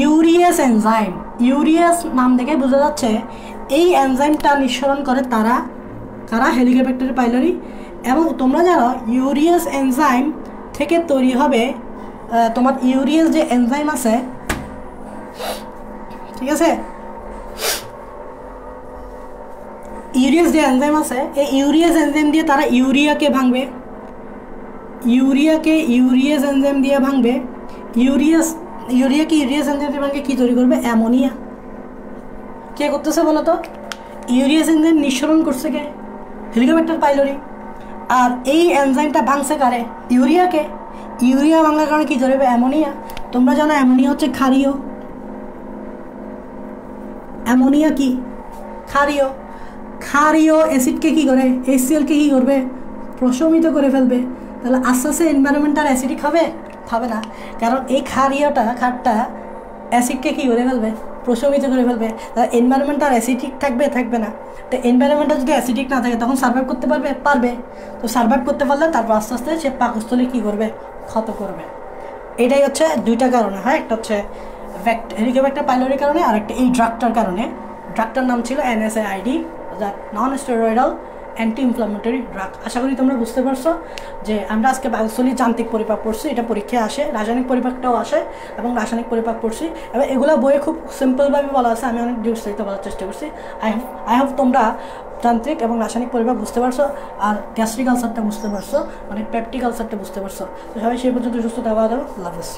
ইউরিয়াস এনজাইম, ইউরিয়াস নাম দেখে বোঝা যাচ্ছে এই এনজাইমটা নিঃসরণ করে তারা, কারা? Helicobacter pylori. এবং তোমরা জানো ইউরিয়াস এনজাইম থেকে তৈরি হবে তোমার ইউরিয়াস যে এনজাইম আছে, ঠিক আছে, ইউরিয়াস যে এনজাইম আছে, এই ইউরিয়াস এনজাইম দিয়ে তারা ইউরিয়াকে ভাঙবে, ইউরিয়াস এনজাইম দিয়ে ভাঙবে, ইউরিয়াস এনজাইম দিয়ে ভাঙবে, কী তৈরি করবে? অ্যামোনিয়া। কে করতেছে বলো তো? ইউরিয়াস এনজাইম নিঃসরণ করছে কে? Helicobacter pylori. আর এই এনজাইমটা ভাঙছে কারে? ইউরিয়াকে। ইউরিয়া ভাঙার কারণে কী তৈরি হবে? অ্যামোনিয়া। তোমরা জানো অ্যামোনিয়া হচ্ছে ক্ষারীয়। অ্যামোনিয়া কি? ক্ষারীয়। ক্ষারীয় অ্যাসিডকে কী করে? HCl-কে কী করবে? প্রশমিত করে ফেলবে। তাহলে আস্তে আস্তে এনভায়রনমেন্ট আর অ্যাসিডিক হবে? হবে না, কারণ এই খারটা অ্যাসিডকে কী করে ফেলবে? প্রশমিত করে ফেলবে। তাহলে এনভায়রনমেন্ট আর অ্যাসিডিক থাকবে না। তো এনভায়রনমেন্টটা যদি অ্যাসিডিক না থাকে তখন সার্ভাইভ করতে পারবে। তো সার্ভাইভ করতে পারলে তারপর আস্তে আস্তে সে পাকস্থলী কী করবে? ক্ষত করবে। এটাই হচ্ছে দুইটা কারণে হয়, একটা হচ্ছে হেলিকোব্যাক্টার পাইলরির কারণে, আর একটা এই ড্রাগটার কারণে। ড্রাগটার নাম ছিল NSAID, যা non steroidal anti inflammatory drug. আশা করি তোমরা বুঝতে পারছো যে আমরা আজকে পাকস্থলীর যান্ত্রিক পরিপাক পড়ছি, এটা পরীক্ষায় আসে, রাসায়নিক পরিপাকটাও আসে, এবং রাসায়নিক পরিপাক পড়ছি, এবং এগুলো বইয়ে খুব সিম্পলভাবে বলা আছে, আমি অনেক বিস্তারিত বলার চেষ্টা করছি। আই হোপ তোমরা যান্ত্রিক এবং রাসায়নিক পরিপাক বুঝতে পারছো, আর গ্যাস্ট্রিক আলসারটা বুঝতে পারছো, মানে পেপটিক আলসারটা বুঝতে পারছো। তো সবাই সেই পর্যন্ত সুস্থ থাকা, আল্লাহ হাফেজ।